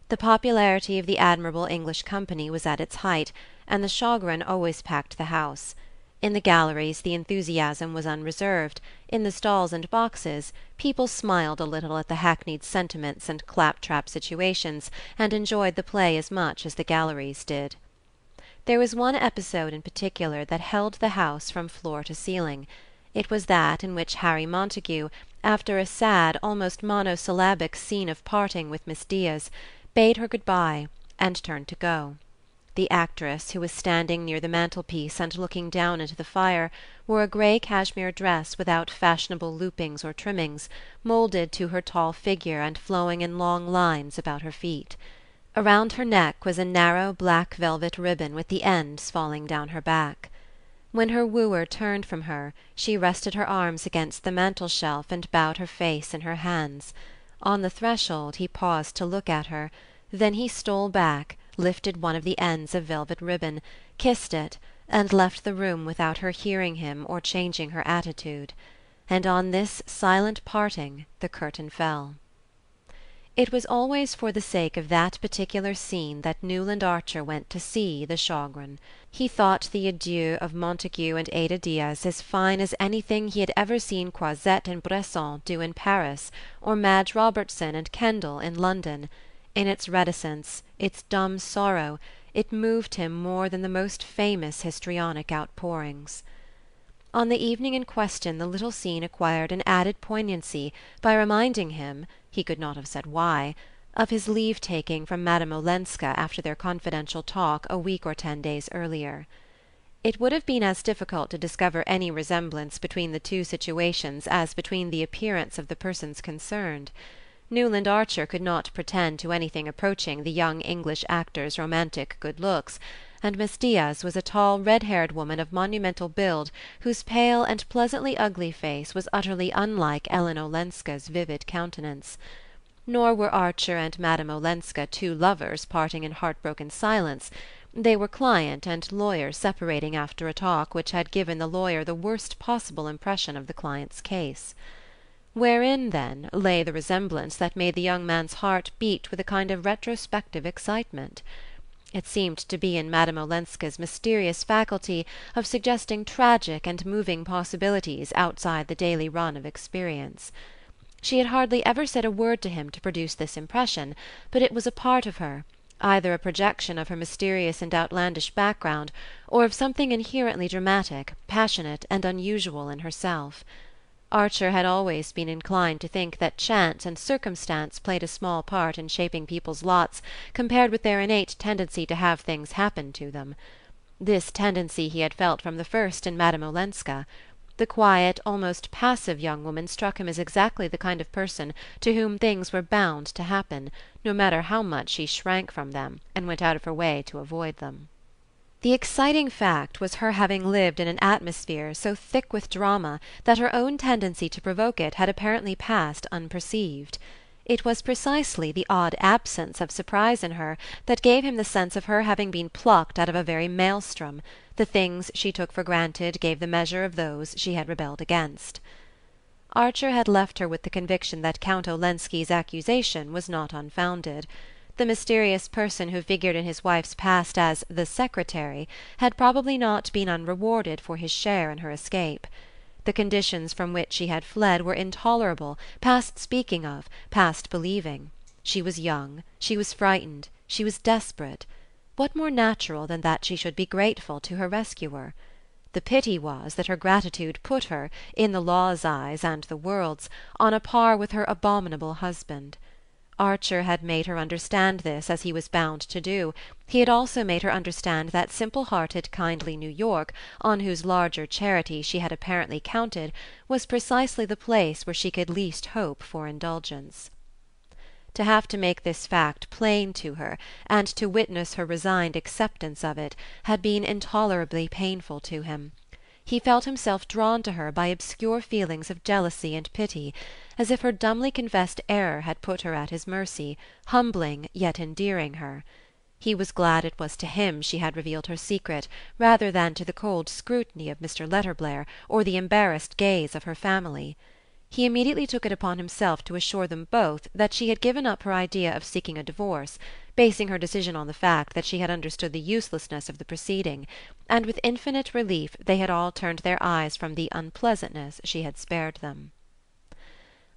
The popularity of the admirable English company was at its height, and the Shaughraun always packed the house. In the galleries the enthusiasm was unreserved; in the stalls and boxes people smiled a little at the hackneyed sentiments and claptrap situations, and enjoyed the play as much as the galleries did. There was one episode in particular that held the house from floor to ceiling. It was that in which Harry Montague, after a sad, almost monosyllabic scene of parting with Miss Diaz, bade her good-bye, and turned to go. The actress, who was standing near the mantelpiece and looking down into the fire, wore a grey cashmere dress without fashionable loopings or trimmings, moulded to her tall figure and flowing in long lines about her feet. Around her neck was a narrow black velvet ribbon with the ends falling down her back. When her wooer turned from her, she rested her arms against the mantel-shelf and bowed her face in her hands. On the threshold he paused to look at her, then he stole back, lifted one of the ends of velvet ribbon, kissed it, and left the room without her hearing him or changing her attitude. And on this silent parting the curtain fell. It was always for the sake of that particular scene that Newland Archer went to see The Shaughraun. He thought the adieu of Montague and Ada Diaz as fine as anything he had ever seen Croizette and Bresson do in Paris, or Madge Robertson and Kendall in London. In its reticence, its dumb sorrow, it moved him more than the most famous histrionic outpourings. On the evening in question the little scene acquired an added poignancy by reminding him, he could not have said why, of his leave-taking from Madame Olenska after their confidential talk a week or 10 days earlier. It would have been as difficult to discover any resemblance between the two situations as between the appearance of the persons concerned. Newland Archer could not pretend to anything approaching the young English actor's romantic good looks, and Miss Diaz was a tall red-haired woman of monumental build whose pale and pleasantly ugly face was utterly unlike Ellen Olenska's vivid countenance. Nor were Archer and Madame Olenska two lovers parting in heartbroken silence. They were client and lawyer separating after a talk which had given the lawyer the worst possible impression of the client's case. Wherein, then, lay the resemblance that made the young man's heart beat with a kind of retrospective excitement? It seemed to be in Madame Olenska's mysterious faculty of suggesting tragic and moving possibilities outside the daily run of experience. She had hardly ever said a word to him to produce this impression, but it was a part of her, either a projection of her mysterious and outlandish background, or of something inherently dramatic, passionate, and unusual in herself. Archer had always been inclined to think that chance and circumstance played a small part in shaping people's lots compared with their innate tendency to have things happen to them. This tendency he had felt from the first in Madame Olenska. The quiet, almost passive young woman struck him as exactly the kind of person to whom things were bound to happen, no matter how much she shrank from them and went out of her way to avoid them. The exciting fact was her having lived in an atmosphere so thick with drama that her own tendency to provoke it had apparently passed unperceived. It was precisely the odd absence of surprise in her that gave him the sense of her having been plucked out of a very maelstrom. The things she took for granted gave the measure of those she had rebelled against. Archer had left her with the conviction that Count Olenski's accusation was not unfounded. The mysterious person who figured in his wife's past as the secretary had probably not been unrewarded for his share in her escape. The conditions from which she had fled were intolerable, past speaking of, past believing. She was young, she was frightened, she was desperate. What more natural than that she should be grateful to her rescuer? The pity was that her gratitude put her, in the law's eyes and the world's, on a par with her abominable husband. Archer had made her understand this as he was bound to do. He had also made her understand that simple-hearted kindly New York, on whose larger charity she had apparently counted, was precisely the place where she could least hope for indulgence. To have to make this fact plain to her, and to witness her resigned acceptance of it, had been intolerably painful to him. He felt himself drawn to her by obscure feelings of jealousy and pity, as if her dumbly confessed error had put her at his mercy, humbling yet endearing her. He was glad it was to him she had revealed her secret, rather than to the cold scrutiny of Mr. Letterblair or the embarrassed gaze of her family. He immediately took it upon himself to assure them both that she had given up her idea of seeking a divorce, basing her decision on the fact that she had understood the uselessness of the proceeding, and with infinite relief they had all turned their eyes from the unpleasantness she had spared them.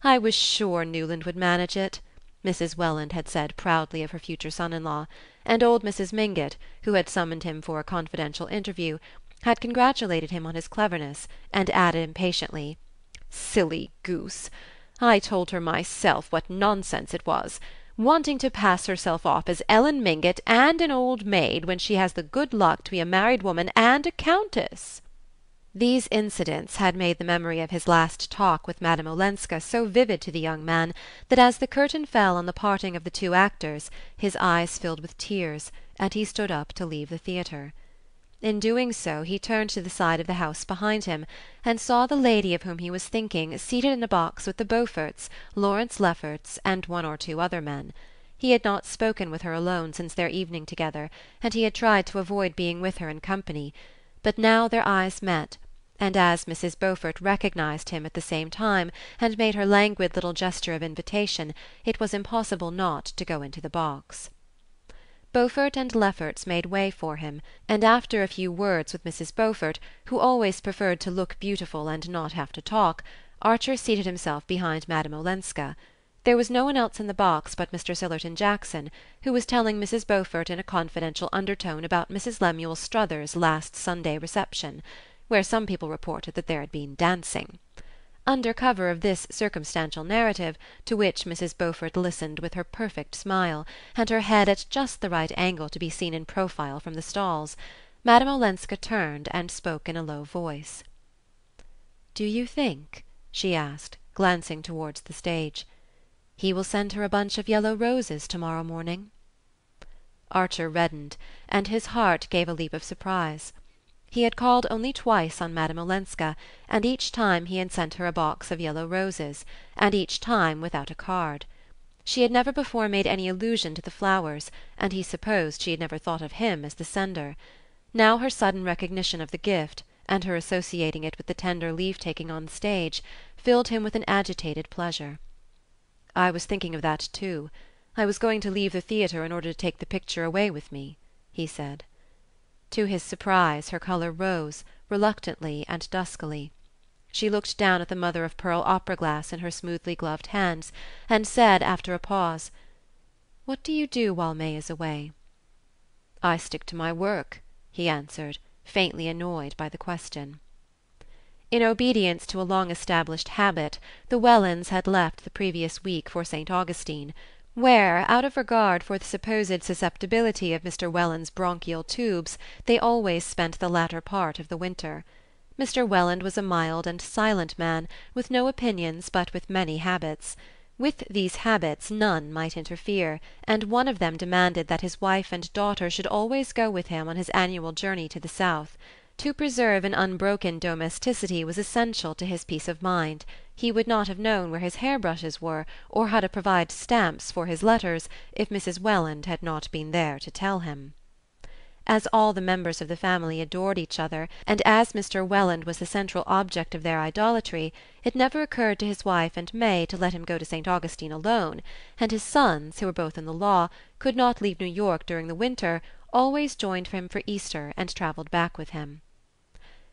"I was sure Newland would manage it," Mrs. Welland had said proudly of her future son-in-law, and old Mrs. Mingott, who had summoned him for a confidential interview, had congratulated him on his cleverness, and added impatiently, "Silly goose! I told her myself what nonsense it was, wanting to pass herself off as Ellen Mingott and an old maid when she has the good luck to be a married woman and a countess." These incidents had made the memory of his last talk with Madame Olenska so vivid to the young man that as the curtain fell on the parting of the two actors his eyes filled with tears, and he stood up to leave the theatre. In doing so he turned to the side of the house behind him, and saw the lady of whom he was thinking seated in a box with the Beauforts, Lawrence Lefferts, and one or two other men. He had not spoken with her alone since their evening together, and he had tried to avoid being with her in company. But now their eyes met, and as Mrs. Beaufort recognized him at the same time, and made her languid little gesture of invitation, it was impossible not to go into the box. Beaufort and Lefferts made way for him, and after a few words with Mrs. Beaufort, who always preferred to look beautiful and not have to talk, Archer seated himself behind Madame Olenska. There was no one else in the box but Mr. Sillerton Jackson, who was telling Mrs. Beaufort in a confidential undertone about Mrs. Lemuel Struthers's last Sunday reception, where some people reported that there had been dancing. Under cover of this circumstantial narrative, to which Mrs. Beaufort listened with her perfect smile, and her head at just the right angle to be seen in profile from the stalls, Madame Olenska turned and spoke in a low voice. "Do you think," she asked, glancing towards the stage, "he will send her a bunch of yellow roses tomorrow morning?" Archer reddened, and his heart gave a leap of surprise. He had called only twice on Madame Olenska, and each time he had sent her a box of yellow roses, and each time without a card. She had never before made any allusion to the flowers, and he supposed she had never thought of him as the sender. Now her sudden recognition of the gift, and her associating it with the tender leave-taking on the stage, filled him with an agitated pleasure. "I was thinking of that too. I was going to leave the theatre in order to take the picture away with me," he said. To his surprise her colour rose, reluctantly and duskily. She looked down at the mother-of-pearl opera-glass in her smoothly gloved hands, and said, after a pause, "What do you do while May is away?" "I stick to my work," he answered, faintly annoyed by the question. In obedience to a long-established habit, the Wellands had left the previous week for St. Augustine, where, out of regard for the supposed susceptibility of Mr. Welland's bronchial tubes, they always spent the latter part of the winter. Mr. Welland was a mild and silent man, with no opinions but with many habits. With these habits none might interfere, and one of them demanded that his wife and daughter should always go with him on his annual journey to the south. To preserve an unbroken domesticity was essential to his peace of mind. He would not have known where his hair-brushes were, or how to provide stamps for his letters, if Mrs. Welland had not been there to tell him. As all the members of the family adored each other, and as Mr. Welland was the central object of their idolatry, it never occurred to his wife and May to let him go to St. Augustine alone, and his sons, who were both in the law, could not leave New York during the winter, always joined him for Easter and travelled back with him.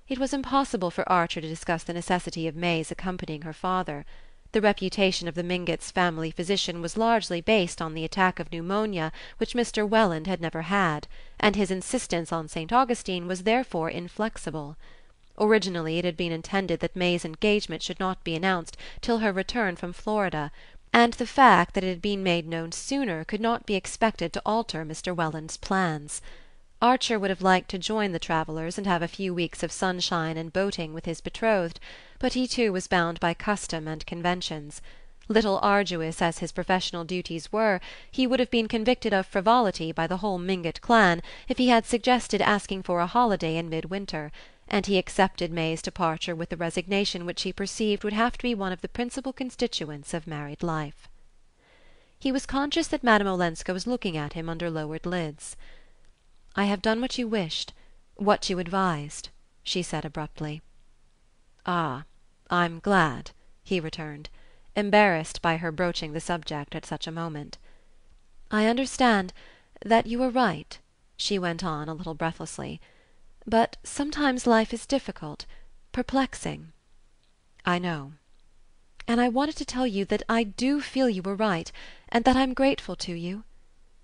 It was impossible for Archer to discuss the necessity of May's accompanying her father. The reputation of the Mingotts' family physician was largely based on the attack of pneumonia which Mr. Welland had never had, and his insistence on St. Augustine was therefore inflexible. Originally it had been intended that May's engagement should not be announced till her return from Florida, and the fact that it had been made known sooner could not be expected to alter Mr. Welland's plans. Archer would have liked to join the travellers and have a few weeks of sunshine and boating with his betrothed, but he too was bound by custom and conventions. Little arduous as his professional duties were, he would have been convicted of frivolity by the whole Mingott clan if he had suggested asking for a holiday in mid-winter, and he accepted May's departure with the resignation which he perceived would have to be one of the principal constituents of married life. He was conscious that Madame Olenska was looking at him under lowered lids. "I have done what you wished, what you advised," she said abruptly. "Ah, I'm glad," he returned, embarrassed by her broaching the subject at such a moment. "I understand that you are right," she went on a little breathlessly, "but sometimes life is difficult, perplexing." "I know." "And I wanted to tell you that I do feel you were right, and that I'm grateful to you,"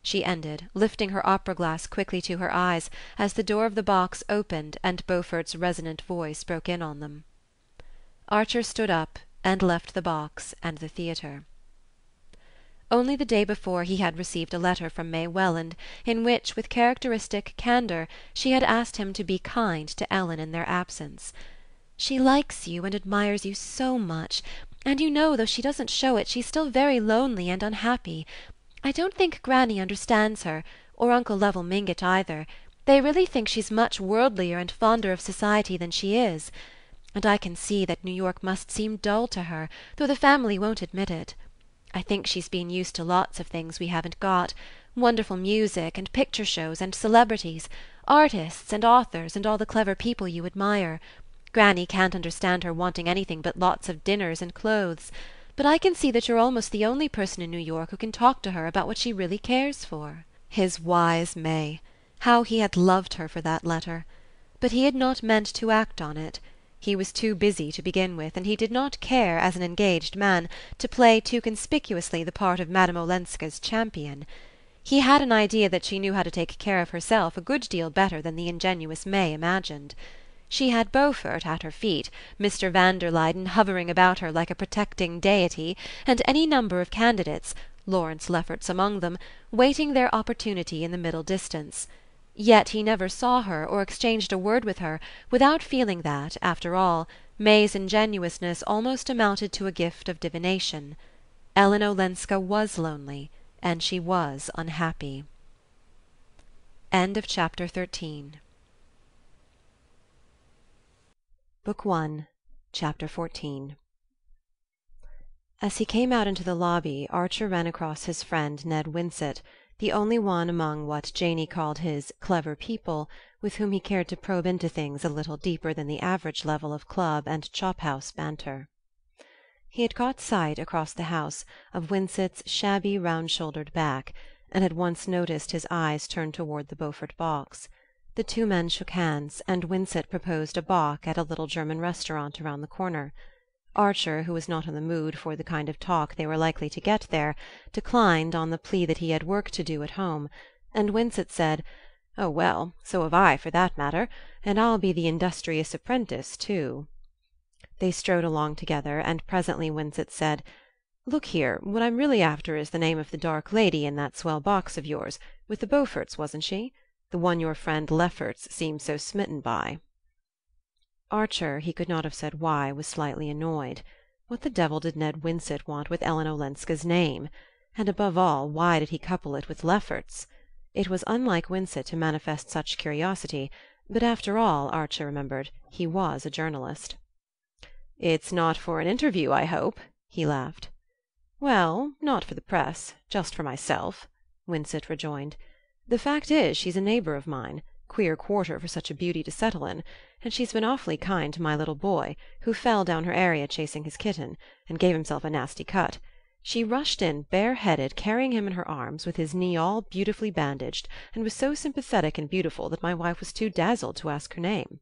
she ended, lifting her opera-glass quickly to her eyes as the door of the box opened and Beaufort's resonant voice broke in on them. Archer stood up and left the box and the theatre. Only the day before he had received a letter from May Welland, in which, with characteristic candour, she had asked him to be kind to Ellen in their absence. "She likes you and admires you so much, and you know, though she doesn't show it, she's still very lonely and unhappy. I don't think Granny understands her, or Uncle Lovell Mingott either. They really think she's much worldlier and fonder of society than she is. And I can see that New York must seem dull to her, though the family won't admit it. I think she's been used to lots of things we haven't got, wonderful music and picture shows and celebrities, artists and authors and all the clever people you admire. Granny can't understand her wanting anything but lots of dinners and clothes. But I can see that you're almost the only person in New York who can talk to her about what she really cares for." His wise May! How he had loved her for that letter! But he had not meant to act on it. He was too busy to begin with, and he did not care, as an engaged man, to play too conspicuously the part of Madame Olenska's champion. He had an idea that she knew how to take care of herself a good deal better than the ingenuous May imagined. She had Beaufort at her feet, Mr. van der Luyden hovering about her like a protecting deity, and any number of candidates, Lawrence Lefferts among them, waiting their opportunity in the middle distance. Yet he never saw her or exchanged a word with her without feeling that, after all, May's ingenuousness almost amounted to a gift of divination. Ellen Olenska was lonely, and she was unhappy. End of chapter 13. Book 1, Chapter 14. As he came out into the lobby, Archer ran across his friend Ned Winsett, the only one among what Janey called his clever people with whom he cared to probe into things a little deeper than the average level of club and chop-house banter. He had caught sight, across the house, of Winsett's shabby round-shouldered back, and had once noticed his eyes turned toward the Beaufort box. The two men shook hands, and Winsett proposed a bock at a little German restaurant around the corner. Archer, who was not in the mood for the kind of talk they were likely to get there, declined on the plea that he had work to do at home, and Winsett said, "Oh, well, so have I, for that matter, and I'll be the industrious apprentice, too." They strode along together, and presently Winsett said, "Look here, what I'm really after is the name of the dark lady in that swell box of yours, with the Beauforts, wasn't she? The one your friend Lefferts seemed so smitten by." Archer, he could not have said why, was slightly annoyed. What the devil did Ned Winsett want with Ellen Olenska's name? And above all, why did he couple it with Lefferts? It was unlike Winsett to manifest such curiosity, but after all, Archer remembered, he was a journalist. "It's not for an interview, I hope?" he laughed. "Well, not for the press, just for myself," Winsett rejoined. "The fact is, she's a neighbor of mine. Queer quarter for such a beauty to settle in, and she's been awfully kind to my little boy, who fell down her area chasing his kitten, and gave himself a nasty cut. She rushed in bareheaded, carrying him in her arms, with his knee all beautifully bandaged, and was so sympathetic and beautiful that my wife was too dazzled to ask her name."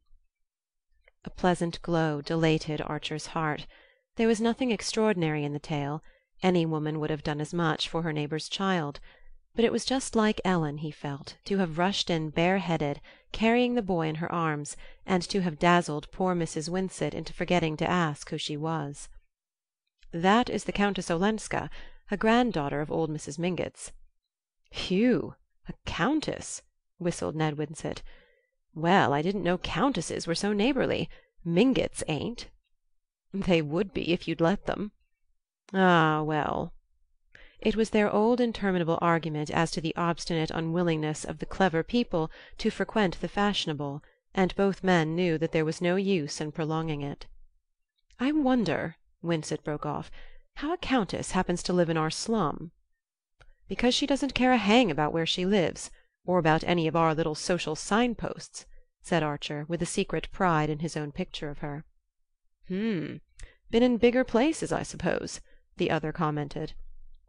A pleasant glow dilated Archer's heart. There was nothing extraordinary in the tale. Any woman would have done as much for her neighbor's child. But it was just like Ellen, he felt, to have rushed in bareheaded, carrying the boy in her arms, and to have dazzled poor Mrs. Winsett into forgetting to ask who she was. "That is the Countess Olenska, a granddaughter of old Mrs. Mingott's." "Phew! A countess!" whistled Ned Winsett. "Well, I didn't know countesses were so neighborly. Mingotts ain't." "They would be if you'd let them." "Ah, well." It was their old interminable argument as to the obstinate unwillingness of the clever people to frequent the fashionable, and both men knew that there was no use in prolonging it. "I wonder," Winsett broke off, "how a countess happens to live in our slum." "Because she doesn't care a hang about where she lives, or about any of our little social sign-posts," said Archer, with a secret pride in his own picture of her. Been in bigger places, I suppose," the other commented.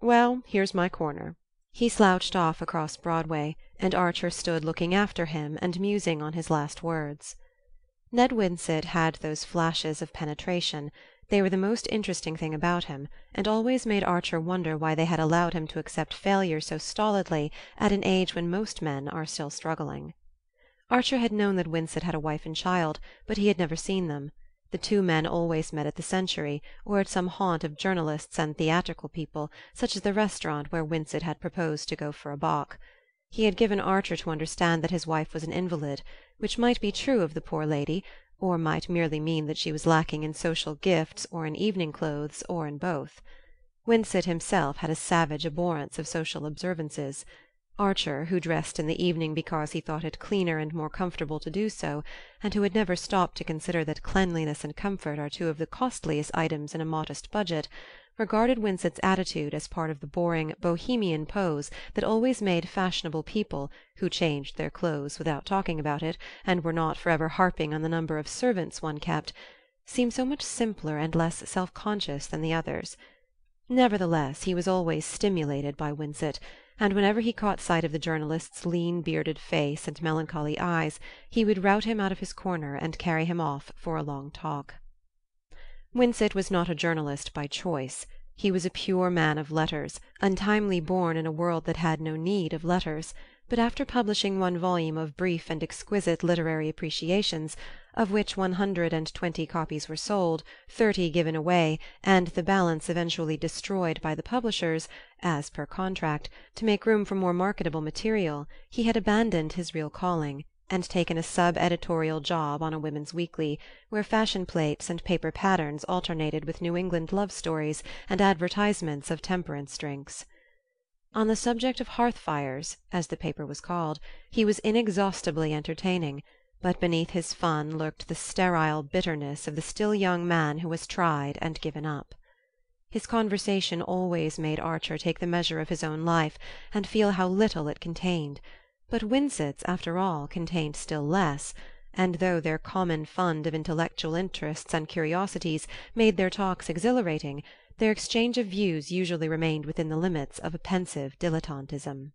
"Well, here's my corner." He slouched off across Broadway, and Archer stood looking after him and musing on his last words. Ned Winsett had those flashes of penetration. They were the most interesting thing about him, and always made Archer wonder why they had allowed him to accept failure so stolidly at an age when most men are still struggling. Archer had known that Winsett had a wife and child, but he had never seen them. The two men always met at the Century, or at some haunt of journalists and theatrical people, such as the restaurant where Winsett had proposed to go for a bock. He had given Archer to understand that his wife was an invalid, which might be true of the poor lady, or might merely mean that she was lacking in social gifts, or in evening clothes, or in both. Winsett himself had a savage abhorrence of social observances. Archer, who dressed in the evening because he thought it cleaner and more comfortable to do so, and who had never stopped to consider that cleanliness and comfort are two of the costliest items in a modest budget, regarded Winsett's attitude as part of the boring bohemian pose that always made fashionable people, who changed their clothes without talking about it, and were not forever harping on the number of servants one kept, seem so much simpler and less self-conscious than the others. Nevertheless, he was always stimulated by Winsett, and whenever he caught sight of the journalist's lean bearded face and melancholy eyes, he would rout him out of his corner and carry him off for a long talk. Winsett was not a journalist by choice. He was a pure man of letters, untimely born in a world that had no need of letters, but after publishing one volume of brief and exquisite literary appreciations, of which 120 copies were sold, 30 given away, and the balance eventually destroyed by the publishers, as per contract, to make room for more marketable material, he had abandoned his real calling, and taken a sub-editorial job on a women's weekly, where fashion plates and paper patterns alternated with New England love stories and advertisements of temperance drinks. On the subject of hearth fires, as the paper was called, he was inexhaustibly entertaining, but beneath his fun lurked the sterile bitterness of the still young man who has tried and given up. His conversation always made Archer take the measure of his own life and feel how little it contained, but Winsett's, after all, contained still less, and though their common fund of intellectual interests and curiosities made their talks exhilarating, their exchange of views usually remained within the limits of a pensive dilettantism.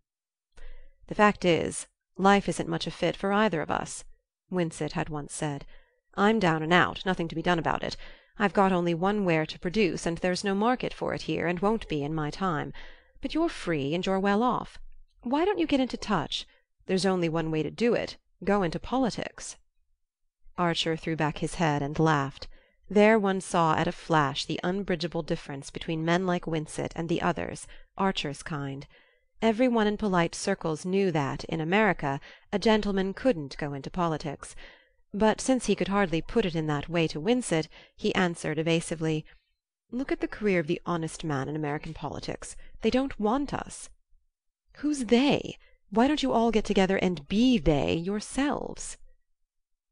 "The fact is, life isn't much a fit for either of us," Winsett had once said. "I'm down and out, nothing to be done about it. I've got only one ware to produce, and there's no market for it here, and won't be in my time. But you're free, and you're well off. Why don't you get into touch? There's only one way to do it: go into politics." Archer threw back his head and laughed. There one saw at a flash the unbridgeable difference between men like Winsett and the others, Archer's kind. Every one in polite circles knew that, in America, a gentleman couldn't go into politics. But since he could hardly put it in that way to Winsett, he answered evasively, "Look at the career of the honest man in American politics. They don't want us." "Who's they? Why don't you all get together and be they yourselves?"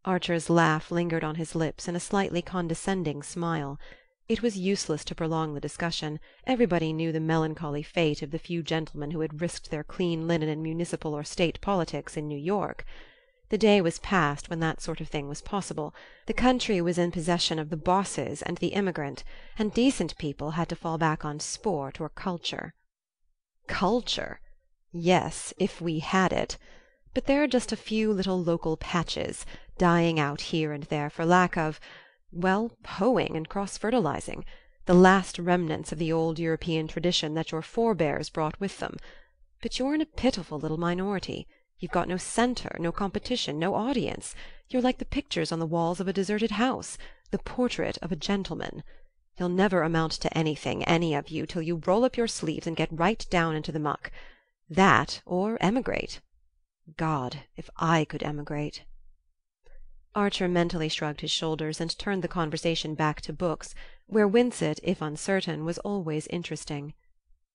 Archer's laugh lingered on his lips in a slightly condescending smile. It was useless to prolong the discussion. Everybody knew the melancholy fate of the few gentlemen who had risked their clean linen in municipal or state politics in New York. The day was past when that sort of thing was possible. The country was in possession of the bosses and the immigrant, and decent people had to fall back on sport or culture. Culture! Yes, if we had it. But there are just a few little local patches, dying out here and there for lack of, well, hoeing and cross-fertilizing, the last remnants of the old European tradition that your forebears brought with them. But you're in a pitiful little minority. You've got no centre, no competition, no audience. You're like the pictures on the walls of a deserted house, the portrait of a gentleman. You'll never amount to anything, any of you, till you roll up your sleeves and get right down into the muck. That, or emigrate. God, if I could emigrate!" Archer mentally shrugged his shoulders and turned the conversation back to books, where Winsett, if uncertain, was always interesting.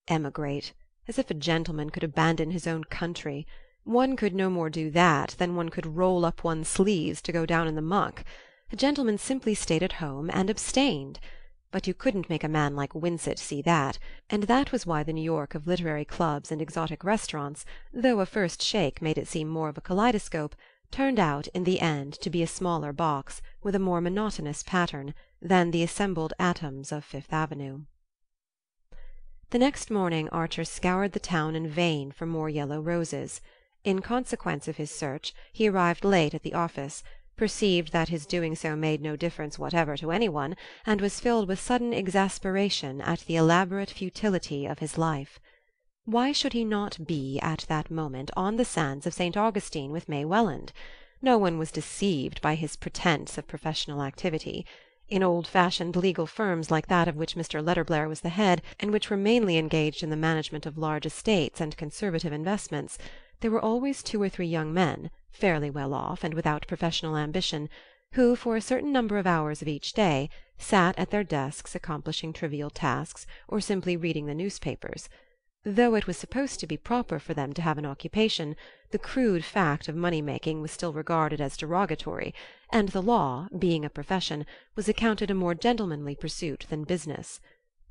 Emigrate! As if a gentleman could abandon his own country! One could no more do that than one could roll up one's sleeves to go down in the muck. A gentleman simply stayed at home and abstained. But you couldn't make a man like Winsett see that, and that was why the New York of literary clubs and exotic restaurants, though a first shake made it seem more of a kaleidoscope, turned out in the end to be a smaller box, with a more monotonous pattern, than the assembled atoms of Fifth Avenue. The next morning Archer scoured the town in vain for more yellow roses. In consequence of his search, he arrived late at the office, perceived that his doing so made no difference whatever to any one, and was filled with sudden exasperation at the elaborate futility of his life. Why should he not be, at that moment, on the sands of St. Augustine with May Welland? No one was deceived by his pretence of professional activity. In old-fashioned legal firms like that of which Mr. Letterblair was the head, and which were mainly engaged in the management of large estates and conservative investments, there were always 2 or 3 young men, fairly well off and without professional ambition, who, for a certain number of hours of each day, sat at their desks accomplishing trivial tasks or simply reading the newspapers. Though it was supposed to be proper for them to have an occupation, the crude fact of money-making was still regarded as derogatory, and the law, being a profession, was accounted a more gentlemanly pursuit than business.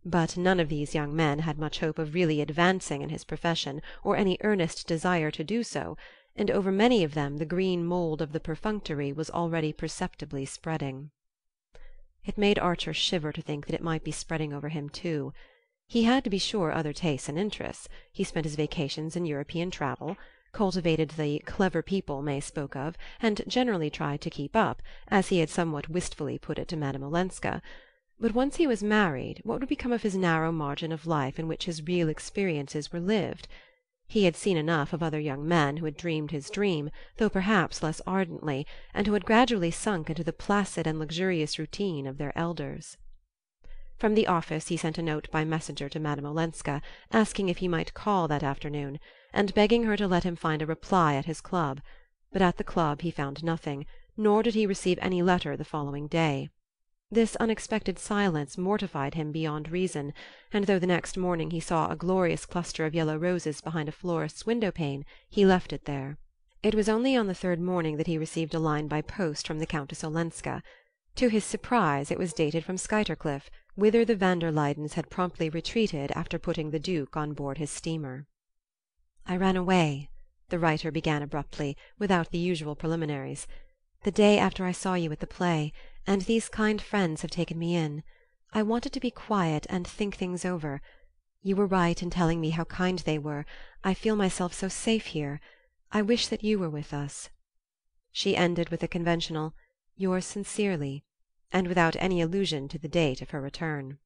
But none of these young men had much hope of really advancing in his profession, or any earnest desire to do so, and over many of them the green mould of the perfunctory was already perceptibly spreading. It made Archer shiver to think that it might be spreading over him too. He had, to be sure, other tastes and interests. He spent his vacations in European travel, cultivated the "clever people" May spoke of, and generally tried to keep up, as he had somewhat wistfully put it to Madame Olenska. But once he was married, what would become of his narrow margin of life in which his real experiences were lived? He had seen enough of other young men who had dreamed his dream, though perhaps less ardently, and who had gradually sunk into the placid and luxurious routine of their elders. From the office he sent a note by messenger to Madame Olenska, asking if he might call that afternoon, and begging her to let him find a reply at his club; but at the club he found nothing, nor did he receive any letter the following day. This unexpected silence mortified him beyond reason, and though the next morning he saw a glorious cluster of yellow roses behind a florist's window-pane, he left it there. It was only on the third morning that he received a line by post from the Countess Olenska. To his surprise it was dated from Skuytercliff, whither the van der Luydens had promptly retreated after putting the Duke on board his steamer. "I ran away," the writer began abruptly, without the usual preliminaries, "the day after I saw you at the play, and these kind friends have taken me in. I wanted to be quiet and think things over. You were right in telling me how kind they were. I feel myself so safe here. I wish that you were with us." She ended with a conventional "Yours sincerely," and without any allusion to the date of her return.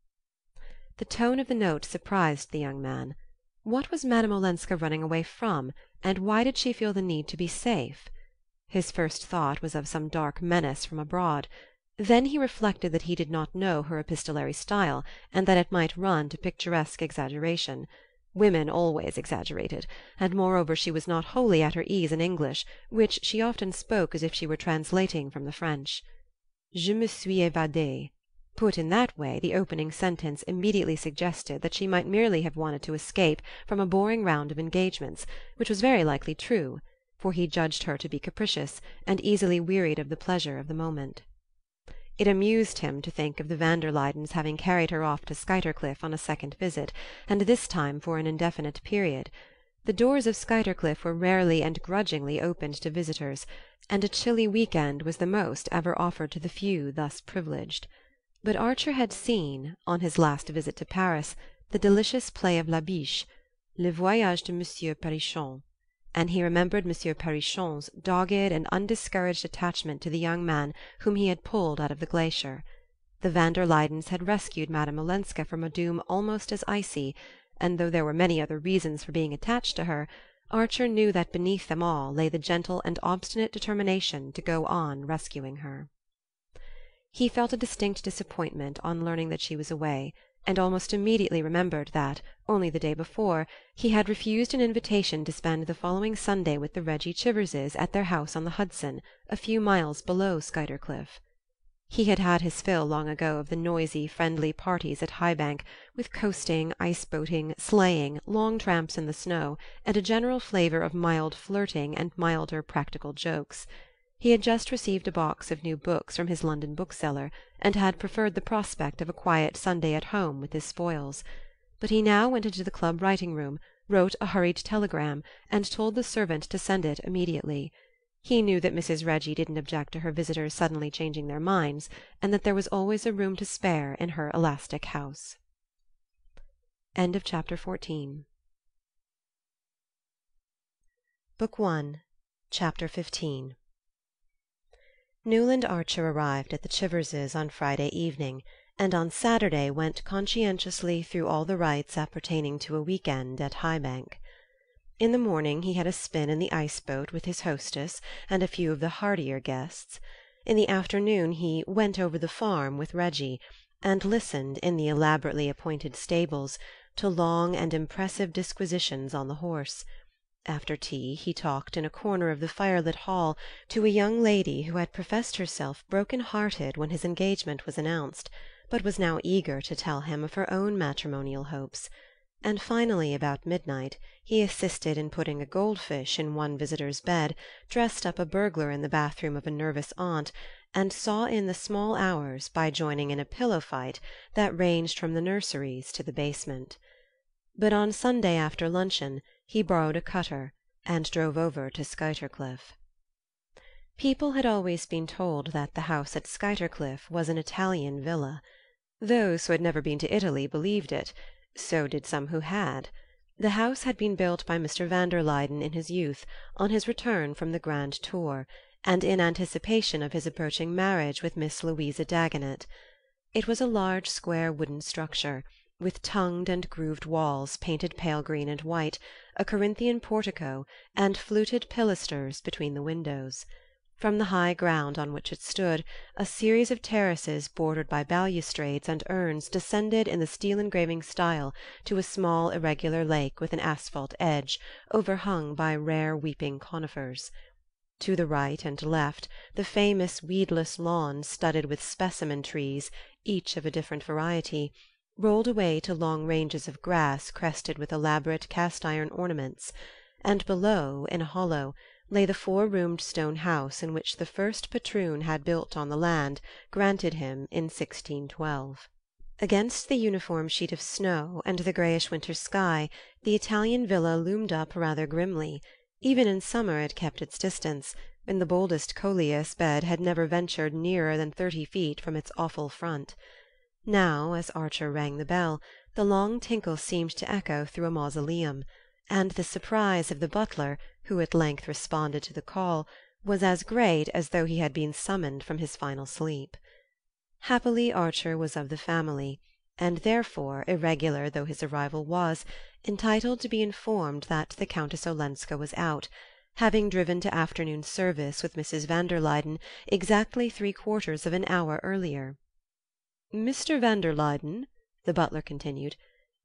The tone of the note surprised the young man. What was Madame Olenska running away from, and why did she feel the need to be safe? His first thought was of some dark menace from abroad. Then he reflected that he did not know her epistolary style, and that it might run to picturesque exaggeration. Women always exaggerated, and moreover she was not wholly at her ease in English, which she often spoke as if she were translating from the French. "Je me suis évadée." Put in that way, the opening sentence immediately suggested that she might merely have wanted to escape from a boring round of engagements, which was very likely true, for he judged her to be capricious, and easily wearied of the pleasure of the moment. It amused him to think of the van der Luydens having carried her off to Skuytercliff on a second visit, and this time for an indefinite period. The doors of Skuytercliff were rarely and grudgingly opened to visitors, and a chilly week-end was the most ever offered to the few thus privileged. But Archer had seen, on his last visit to Paris, the delicious play of Labiche, Le Voyage de Monsieur Perrichon, and he remembered Monsieur Perrichon's dogged and undiscouraged attachment to the young man whom he had pulled out of the glacier. The van der Luydens had rescued Madame Olenska from a doom almost as icy, and though there were many other reasons for being attached to her, Archer knew that beneath them all lay the gentle and obstinate determination to go on rescuing her. He felt a distinct disappointment on learning that she was away, and almost immediately remembered that, only the day before, he had refused an invitation to spend the following Sunday with the Reggie Chiverses at their house on the Hudson, a few miles below Skuytercliff. He had had his fill long ago of the noisy, friendly parties at High Bank, with coasting, ice-boating, sleighing, long tramps in the snow, and a general flavour of mild flirting and milder practical jokes. He had just received a box of new books from his London bookseller, and had preferred the prospect of a quiet Sunday at home with his spoils. But he now went into the club writing-room, wrote a hurried telegram, and told the servant to send it immediately. He knew that Mrs. Reggie didn't object to her visitors suddenly changing their minds, and that there was always a room to spare in her elastic house. End of Chapter 14. Book 1, Chapter 15. Newland Archer arrived at the Chiverses on Friday evening, and on Saturday went conscientiously through all the rites appertaining to a week-end at High Bank. In the morning he had a spin in the ice-boat with his hostess and a few of the hardier guests. In the afternoon he "went over the farm" with Reggie, and listened, in the elaborately appointed stables, to long and impressive disquisitions on the horse. After tea he talked in a corner of the firelit hall to a young lady who had professed herself broken-hearted when his engagement was announced, but was now eager to tell him of her own matrimonial hopes. And finally, about midnight, he assisted in putting a goldfish in one visitor's bed, dressed up a burglar in the bathroom of a nervous aunt, and saw in the small hours by joining in a pillow-fight that ranged from the nurseries to the basement. But on Sunday after luncheon he borrowed a cutter and drove over to Skuytercliff. People had always been told that the house at Skuytercliff was an Italian villa. Those who had never been to Italy believed it. So did some who had. The house had been built by Mr. van der Luyden in his youth, on his return from the grand tour, and in anticipation of his approaching marriage with Miss Louisa Dagonet. It was a large square wooden structure, with tongued and grooved walls painted pale green and white, a Corinthian portico, and fluted pilasters between the windows. From the high ground on which it stood, a series of terraces bordered by balustrades and urns descended in the steel-engraving style to a small irregular lake with an asphalt edge, overhung by rare weeping conifers. To the right and left, the famous weedless lawns studded with specimen trees, each of a different variety, rolled away to long ranges of grass crested with elaborate cast-iron ornaments, and below, in a hollow, lay the four-roomed stone house in which the first patroon had built on the land granted him in 1612. Against the uniform sheet of snow and the grayish winter sky the Italian villa loomed up rather grimly. Even in summer it kept its distance, when the boldest coleus bed had never ventured nearer than 30 feet from its awful front. Now, as Archer rang the bell, the long tinkle seemed to echo through a mausoleum, and the surprise of the butler, who at length responded to the call, was as great as though he had been summoned from his final sleep. Happily Archer was of the family, and therefore, irregular though his arrival was, entitled to be informed that the Countess Olenska was out, having driven to afternoon service with Mrs. van der Luyden exactly 3/4 of an hour earlier. "Mr. van der Luyden," the butler continued,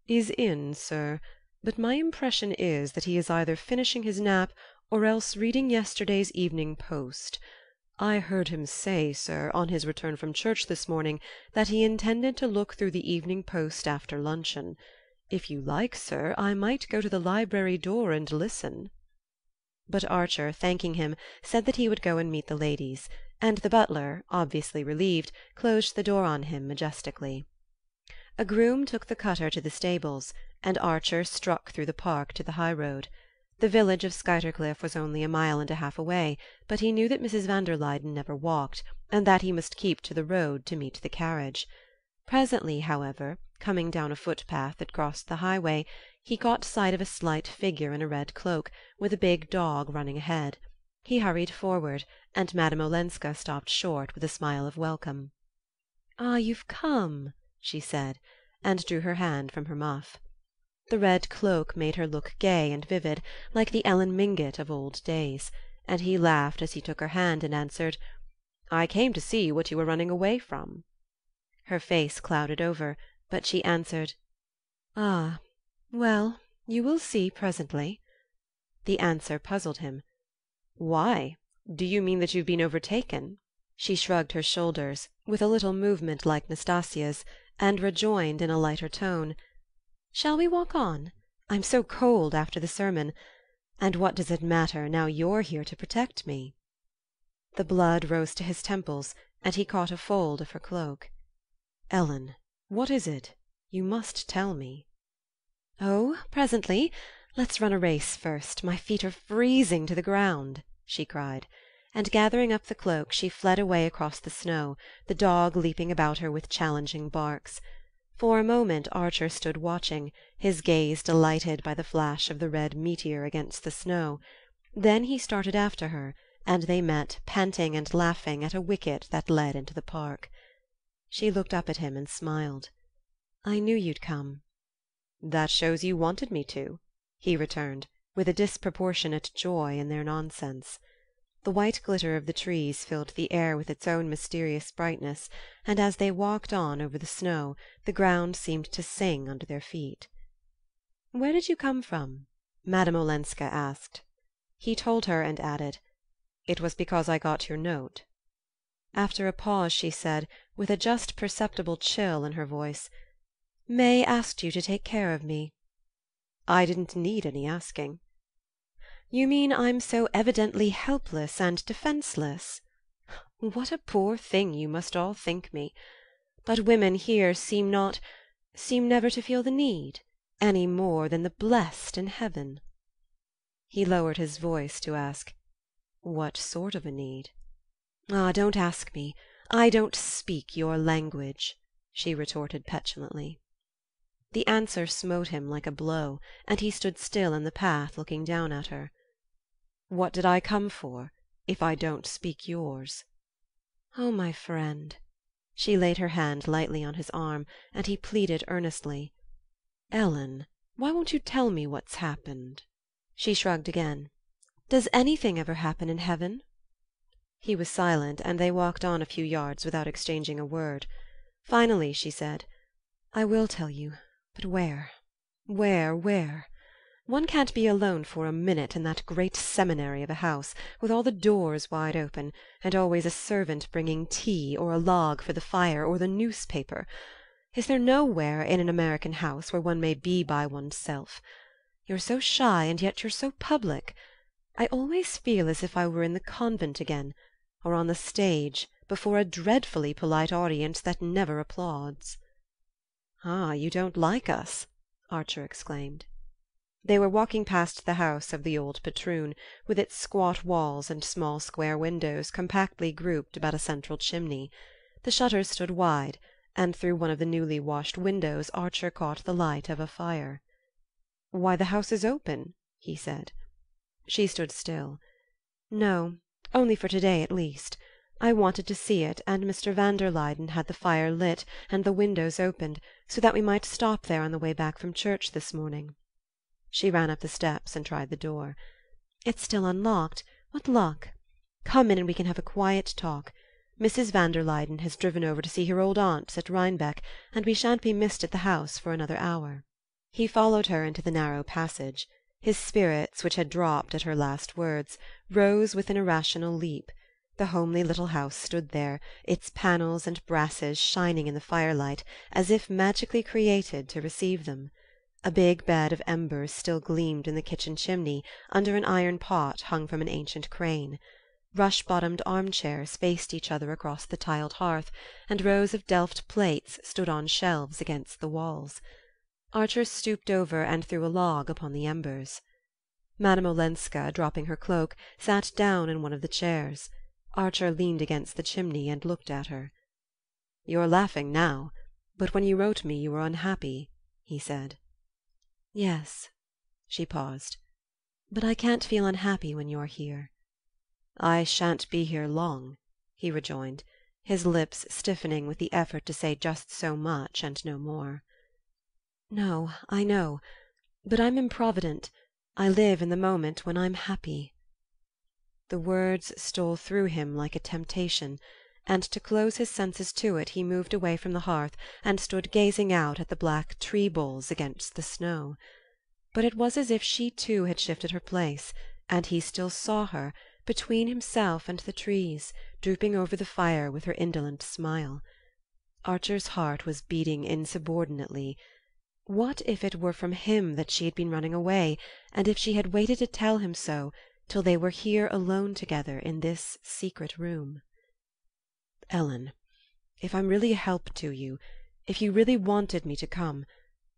"is in, sir, but my impression is that he is either finishing his nap or else reading yesterday's Evening Post. I heard him say, sir, on his return from church this morning, that he intended to look through the Evening Post after luncheon. If you like, sir, I might go to the library door and listen." But Archer, thanking him, said that he would go and meet the ladies, and the butler, obviously relieved, closed the door on him majestically. A groom took the cutter to the stables, and Archer struck through the park to the high road. The village of Skuytercliff was only a mile and a half away, but he knew that Mrs. van der Luyden never walked, and that he must keep to the road to meet the carriage. Presently, however, coming down a footpath that crossed the highway, he caught sight of a slight figure in a red cloak, with a big dog running ahead. He hurried forward, and Madame Olenska stopped short with a smile of welcome. "Ah, you've come," she said, and drew her hand from her muff. The red cloak made her look gay and vivid, like the Ellen Mingott of old days, and he laughed as he took her hand and answered, "I came to see what you were running away from." Her face clouded over, but she answered, "Ah, well, you will see presently." The answer puzzled him. "Why? Do you mean that you've been overtaken?" She shrugged her shoulders, with a little movement like Nastasia's, and rejoined in a lighter tone, "Shall we walk on? I'm so cold after the sermon. And what does it matter, now you're here to protect me?" The blood rose to his temples, and he caught a fold of her cloak. "Ellen, what is it? You must tell me." "Oh, presently. Let's run a race first. My feet are freezing to the ground," she cried, and gathering up the cloak she fled away across the snow, the dog leaping about her with challenging barks. For a moment Archer stood watching, his gaze delighted by the flash of the red meteor against the snow. Then he started after her, and they met, panting and laughing, at a wicket that led into the park. She looked up at him and smiled. "I knew you'd come." "That shows you wanted me to," he returned, with a disproportionate joy in their nonsense. The white glitter of the trees filled the air with its own mysterious brightness, and as they walked on over the snow the ground seemed to sing under their feet. "Where did you come from?" Madame Olenska asked. He told her and added, "It was because I got your note." After a pause she said, with a just perceptible chill in her voice, "May asked you to take care of me." "I didn't need any asking." "You mean I'm so evidently helpless and defenseless? What a poor thing you must all think me! But women here seem never to feel the need, any more than the blessed in heaven." He lowered his voice to ask, "What sort of a need?" "Ah, don't ask me. I don't speak your language," she retorted petulantly. The answer smote him like a blow, and he stood still in the path looking down at her. "What did I come for, if I don't speak yours?" "Oh, my friend." She laid her hand lightly on his arm, and he pleaded earnestly, "Ellen, why won't you tell me what's happened?" She shrugged again. "Does anything ever happen in heaven?" He was silent, and they walked on a few yards without exchanging a word. Finally she said, "I will tell you, but where? Where? One can't be alone for a minute in that great seminary of a house, with all the doors wide open, and always a servant bringing tea, or a log for the fire, or the newspaper. Is there nowhere in an American house where one may be by one's self? You're so shy, and yet you're so public. I always feel as if I were in the convent again, or on the stage, before a dreadfully polite audience that never applauds." "Ah, you don't like us!" Archer exclaimed. They were walking past the house of the old patroon, with its squat walls and small square windows compactly grouped about a central chimney. The shutters stood wide, and through one of the newly washed windows Archer caught the light of a fire. "Why, the house is open," he said. She stood still. "No, only for to-day at least. I wanted to see it, and Mr. van der Luyden had the fire lit and the windows opened, so that we might stop there on the way back from church this morning." She ran up the steps and tried the door. "It's still unlocked. What luck! Come in and we can have a quiet talk. Mrs. van der Luyden has driven over to see her old aunts at Rhinebeck, and we shan't be missed at the house for another hour." He followed her into the narrow passage. His spirits, which had dropped at her last words, rose with an irrational leap. The homely little house stood there, its panels and brasses shining in the firelight, as if magically created to receive them. A big bed of embers still gleamed in the kitchen chimney, under an iron pot hung from an ancient crane. Rush-bottomed armchairs faced each other across the tiled hearth, and rows of Delft plates stood on shelves against the walls. Archer stooped over and threw a log upon the embers. Madame Olenska, dropping her cloak, sat down in one of the chairs. Archer leaned against the chimney and looked at her. "You're laughing now, but when you wrote me you were unhappy," he said. "Yes." She paused. "But I can't feel unhappy when you're here." "I shan't be here long," he rejoined, his lips stiffening with the effort to say just so much and no more. "No, I know. But I'm improvident. I live in the moment when I'm happy." The words stole through him like a temptation, and to close his senses to it he moved away from the hearth and stood gazing out at the black tree-boles against the snow. But it was as if she too had shifted her place, and he still saw her, between himself and the trees, drooping over the fire with her indolent smile. Archer's heart was beating insubordinately. What if it were from him that she had been running away, and if she had waited to tell him so till they were here alone together in this secret room? "Ellen, if I'm really a help to you, if you really wanted me to come,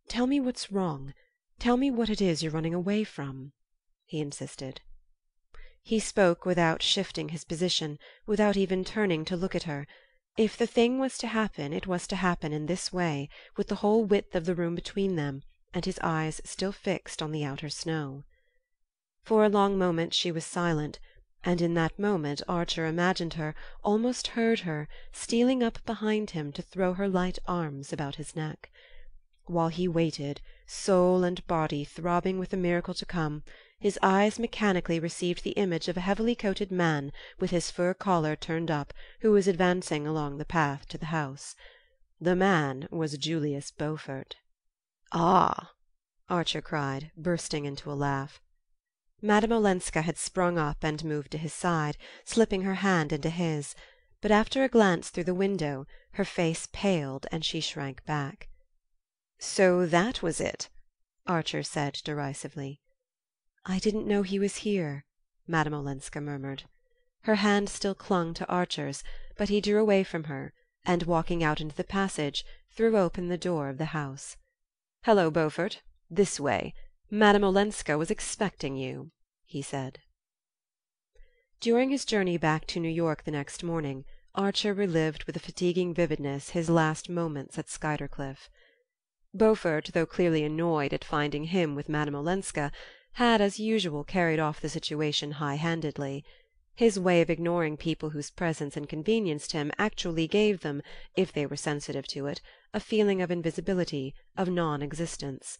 tell me what's wrong. Tell me what it is you're running away from," he insisted. He spoke without shifting his position, without even turning to look at her. If the thing was to happen, it was to happen in this way, with the whole width of the room between them, and his eyes still fixed on the outer snow. For a long moment she was silent, and in that moment Archer imagined her, almost heard her, stealing up behind him to throw her light arms about his neck. While he waited, soul and body throbbing with the miracle to come, his eyes mechanically received the image of a heavily coated man with his fur collar turned up, who was advancing along the path to the house. The man was Julius Beaufort. "Ah!" Archer cried, bursting into a laugh. Madame Olenska had sprung up and moved to his side, slipping her hand into his, but after a glance through the window her face paled and she shrank back. "So that was it," Archer said derisively. "I didn't know he was here," Madame Olenska murmured. Her hand still clung to Archer's, but he drew away from her, and walking out into the passage, threw open the door of the house. "Hello, Beaufort. This way. Madame Olenska was expecting you," he said. During his journey back to New York the next morning, Archer relived with a fatiguing vividness his last moments at Skuytercliff. Beaufort, though clearly annoyed at finding him with Madame Olenska, had as usual carried off the situation high-handedly. His way of ignoring people whose presence inconvenienced him actually gave them, if they were sensitive to it, a feeling of invisibility, of non-existence.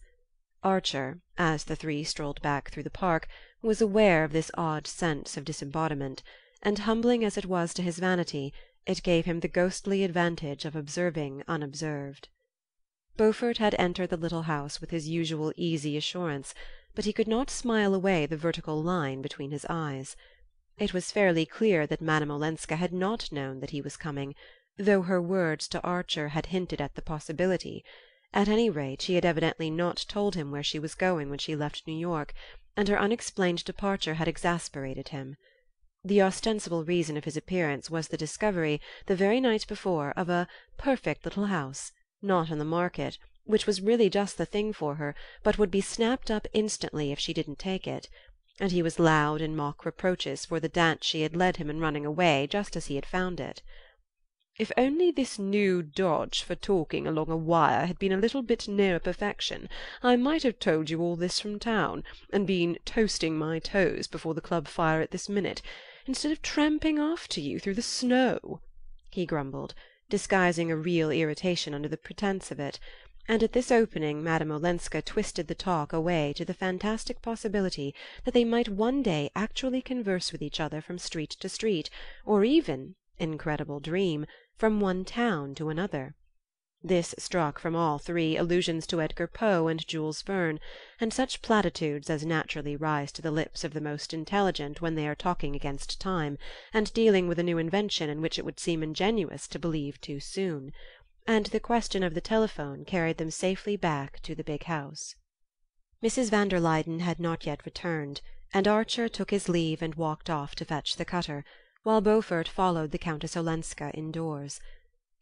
Archer, as the three strolled back through the park, was aware of this odd sense of disembodiment, and humbling as it was to his vanity, it gave him the ghostly advantage of observing unobserved. Beaufort had entered the little house with his usual easy assurance, but he could not smile away the vertical line between his eyes. It was fairly clear that Madame Olenska had not known that he was coming, though her words to Archer had hinted at the possibility. At any rate, she had evidently not told him where she was going when she left New York, and her unexplained departure had exasperated him. The ostensible reason of his appearance was the discovery, the very night before, of a "perfect little house," not on the market, which was really just the thing for her, but would be snapped up instantly if she didn't take it; and he was loud in mock reproaches for the dance she had led him in running away just as he had found it. "If only this new dodge for talking along a wire had been a little bit nearer perfection, I might have told you all this from town, and been toasting my toes before the club fire at this minute, instead of tramping after you through the snow," he grumbled, disguising a real irritation under the pretence of it; and at this opening Madame Olenska twisted the talk away to the fantastic possibility that they might one day actually converse with each other from street to street, or even, incredible dream, from one town to another. This struck from all three allusions to Edgar Poe and Jules Verne, and such platitudes as naturally rise to the lips of the most intelligent when they are talking against time, and dealing with a new invention in which it would seem ingenuous to believe too soon; and the question of the telephone carried them safely back to the big house. Mrs. van der Luyden had not yet returned, and Archer took his leave and walked off to fetch the cutter, while Beaufort followed the Countess Olenska indoors.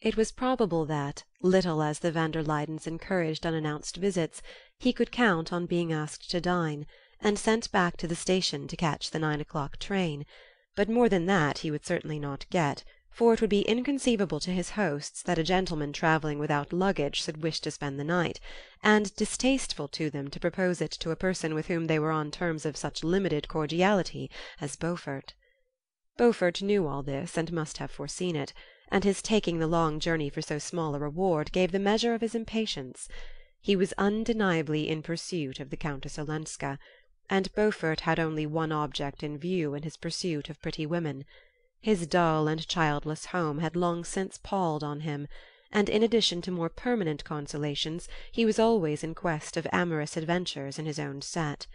It was probable that, little as the van der Luydens encouraged unannounced visits, he could count on being asked to dine, and sent back to the station to catch the 9 o'clock train; but more than that he would certainly not get, for it would be inconceivable to his hosts that a gentleman travelling without luggage should wish to spend the night, and distasteful to them to propose it to a person with whom they were on terms of such limited cordiality as Beaufort. Beaufort knew all this, and must have foreseen it, and his taking the long journey for so small a reward gave the measure of his impatience. He was undeniably in pursuit of the Countess Olenska, and Beaufort had only one object in view in his pursuit of pretty women. His dull and childless home had long since palled on him, and in addition to more permanent consolations he was always in quest of amorous adventures in his own set.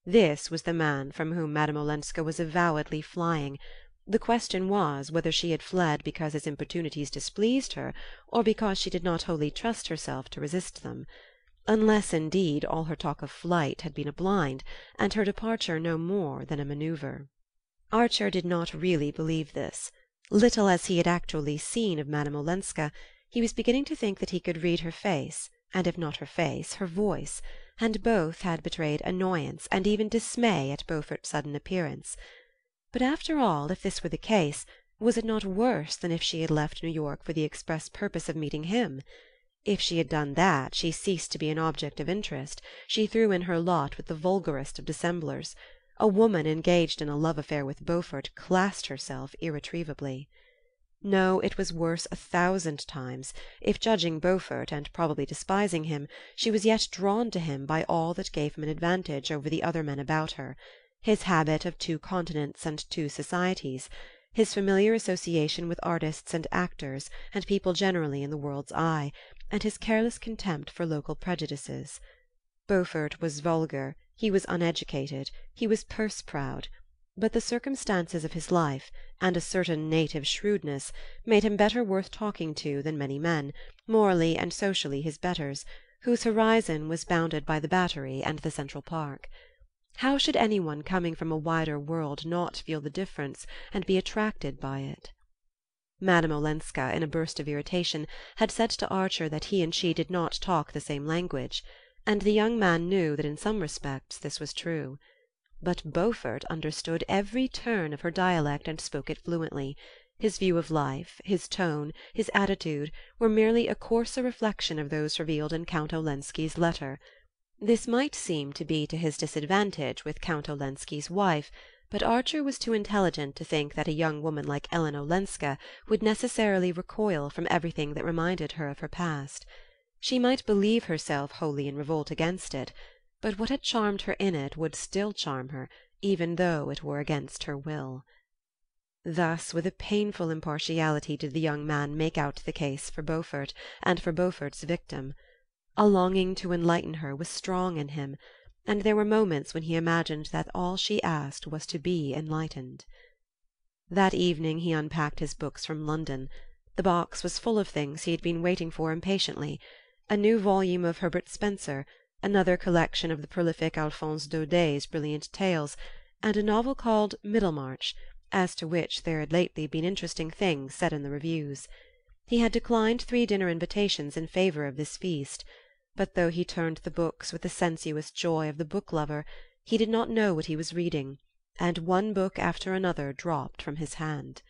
This was the man from whom Madame Olenska was avowedly flying. The question was whether she had fled because his importunities displeased her, or because she did not wholly trust herself to resist them; unless, indeed, all her talk of flight had been a blind, and her departure no more than a manoeuvre. Archer did not really believe this. Little as he had actually seen of Madame Olenska, he was beginning to think that he could read her face, and if not her face, her voice, and both had betrayed annoyance and even dismay at Beaufort's sudden appearance. But after all, if this were the case, was it not worse than if she had left New York for the express purpose of meeting him? If she had done that, she ceased to be an object of interest; she threw in her lot with the vulgarest of dissemblers. A woman engaged in a love affair with Beaufort classed herself irretrievably. No, it was worse 1,000 times, if, judging Beaufort and probably despising him, she was yet drawn to him by all that gave him an advantage over the other men about her: his habit of 2 continents and 2 societies, his familiar association with artists and actors and people generally in the world's eye, and his careless contempt for local prejudices. Beaufort was vulgar, he was uneducated, he was purse-proud; but the circumstances of his life, and a certain native shrewdness, made him better worth talking to than many men, morally and socially his betters, whose horizon was bounded by the Battery and the Central Park. How should any one coming from a wider world not feel the difference, and be attracted by it? Madame Olenska, in a burst of irritation, had said to Archer that he and she did not talk the same language, and the young man knew that in some respects this was true. But Beaufort understood every turn of her dialect and spoke it fluently. His view of life, his tone, his attitude, were merely a coarser reflection of those revealed in Count Olenski's letter. This might seem to be to his disadvantage with Count Olenski's wife, but Archer was too intelligent to think that a young woman like Ellen Olenska would necessarily recoil from everything that reminded her of her past. She might believe herself wholly in revolt against it, but what had charmed her in it would still charm her, even though it were against her will. Thus with a painful impartiality did the young man make out the case for Beaufort, and for Beaufort's victim. A longing to enlighten her was strong in him, and there were moments when he imagined that all she asked was to be enlightened. That evening he unpacked his books from London. The box was full of things he had been waiting for impatiently: a new volume of Herbert Spencer, another collection of the prolific Alphonse Daudet's brilliant tales, and a novel called Middlemarch, as to which there had lately been interesting things said in the reviews. He had declined 3 dinner invitations in favor of this feast, but though he turned the books with the sensuous joy of the book-lover, he did not know what he was reading, and one book after another dropped from his hand.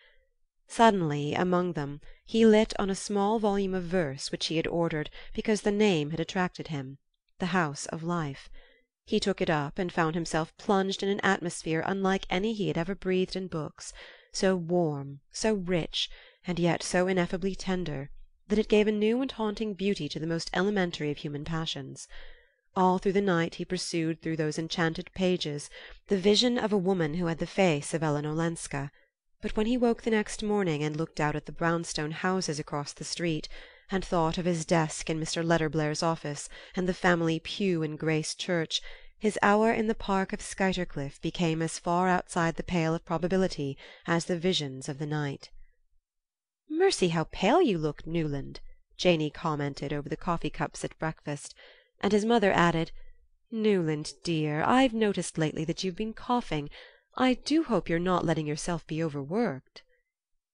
Suddenly, among them, he lit on a small volume of verse which he had ordered because the name had attracted him, The House of Life. He took it up and found himself plunged in an atmosphere unlike any he had ever breathed in books, so warm, so rich, and yet so ineffably tender, that it gave a new and haunting beauty to the most elementary of human passions. All through the night he pursued through those enchanted pages the vision of a woman who had the face of Ellen Olenska; but when he woke the next morning and looked out at the brownstone houses across the street, and thought of his desk in Mr. Letterblair's office and the family pew in Grace Church, his hour in the park of Skuytercliff became as far outside the pale of probability as the visions of the night. "Mercy, how pale you look, Newland!" Janey commented over the coffee-cups at breakfast, and his mother added, "Newland, dear, I've noticed lately that you've been coughing. I do hope you're not letting yourself be overworked."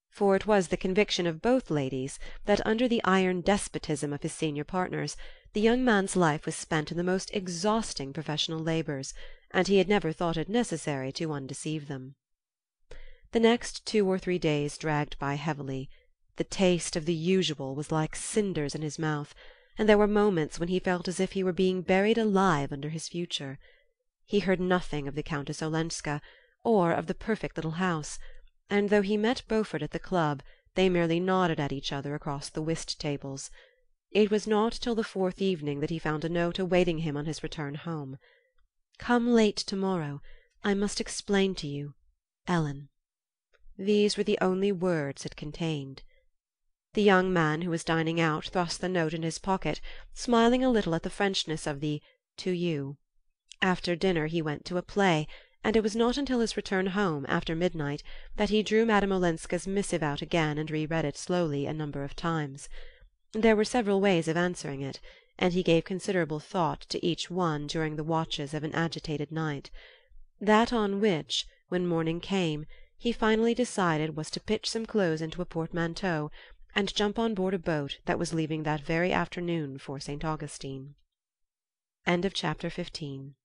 For it was the conviction of both ladies that under the iron despotism of his senior partners the young man's life was spent in the most exhausting professional labours, and he had never thought it necessary to undeceive them. The next 2 or 3 days dragged by heavily. The taste of the usual was like cinders in his mouth, and there were moments when he felt as if he were being buried alive under his future. He heard nothing of the Countess Olenska, or of the perfect little house, and though he met Beaufort at the club, they merely nodded at each other across the whist tables. It was not till the 4th evening that he found a note awaiting him on his return home. "Come late to-morrow. I must explain to you. Ellen." These were the only words it contained. The young man who was dining out thrust the note in his pocket, smiling a little at the Frenchness of the "to you." After dinner he went to a play, and it was not until his return home, after midnight, that he drew Madame Olenska's missive out again and reread it slowly a number of times. There were several ways of answering it, and he gave considerable thought to each one during the watches of an agitated night. That on which, when morning came, he finally decided was to pitch some clothes into a portmanteau and jump on board a boat that was leaving that very afternoon for St. Augustine. Chapter 15.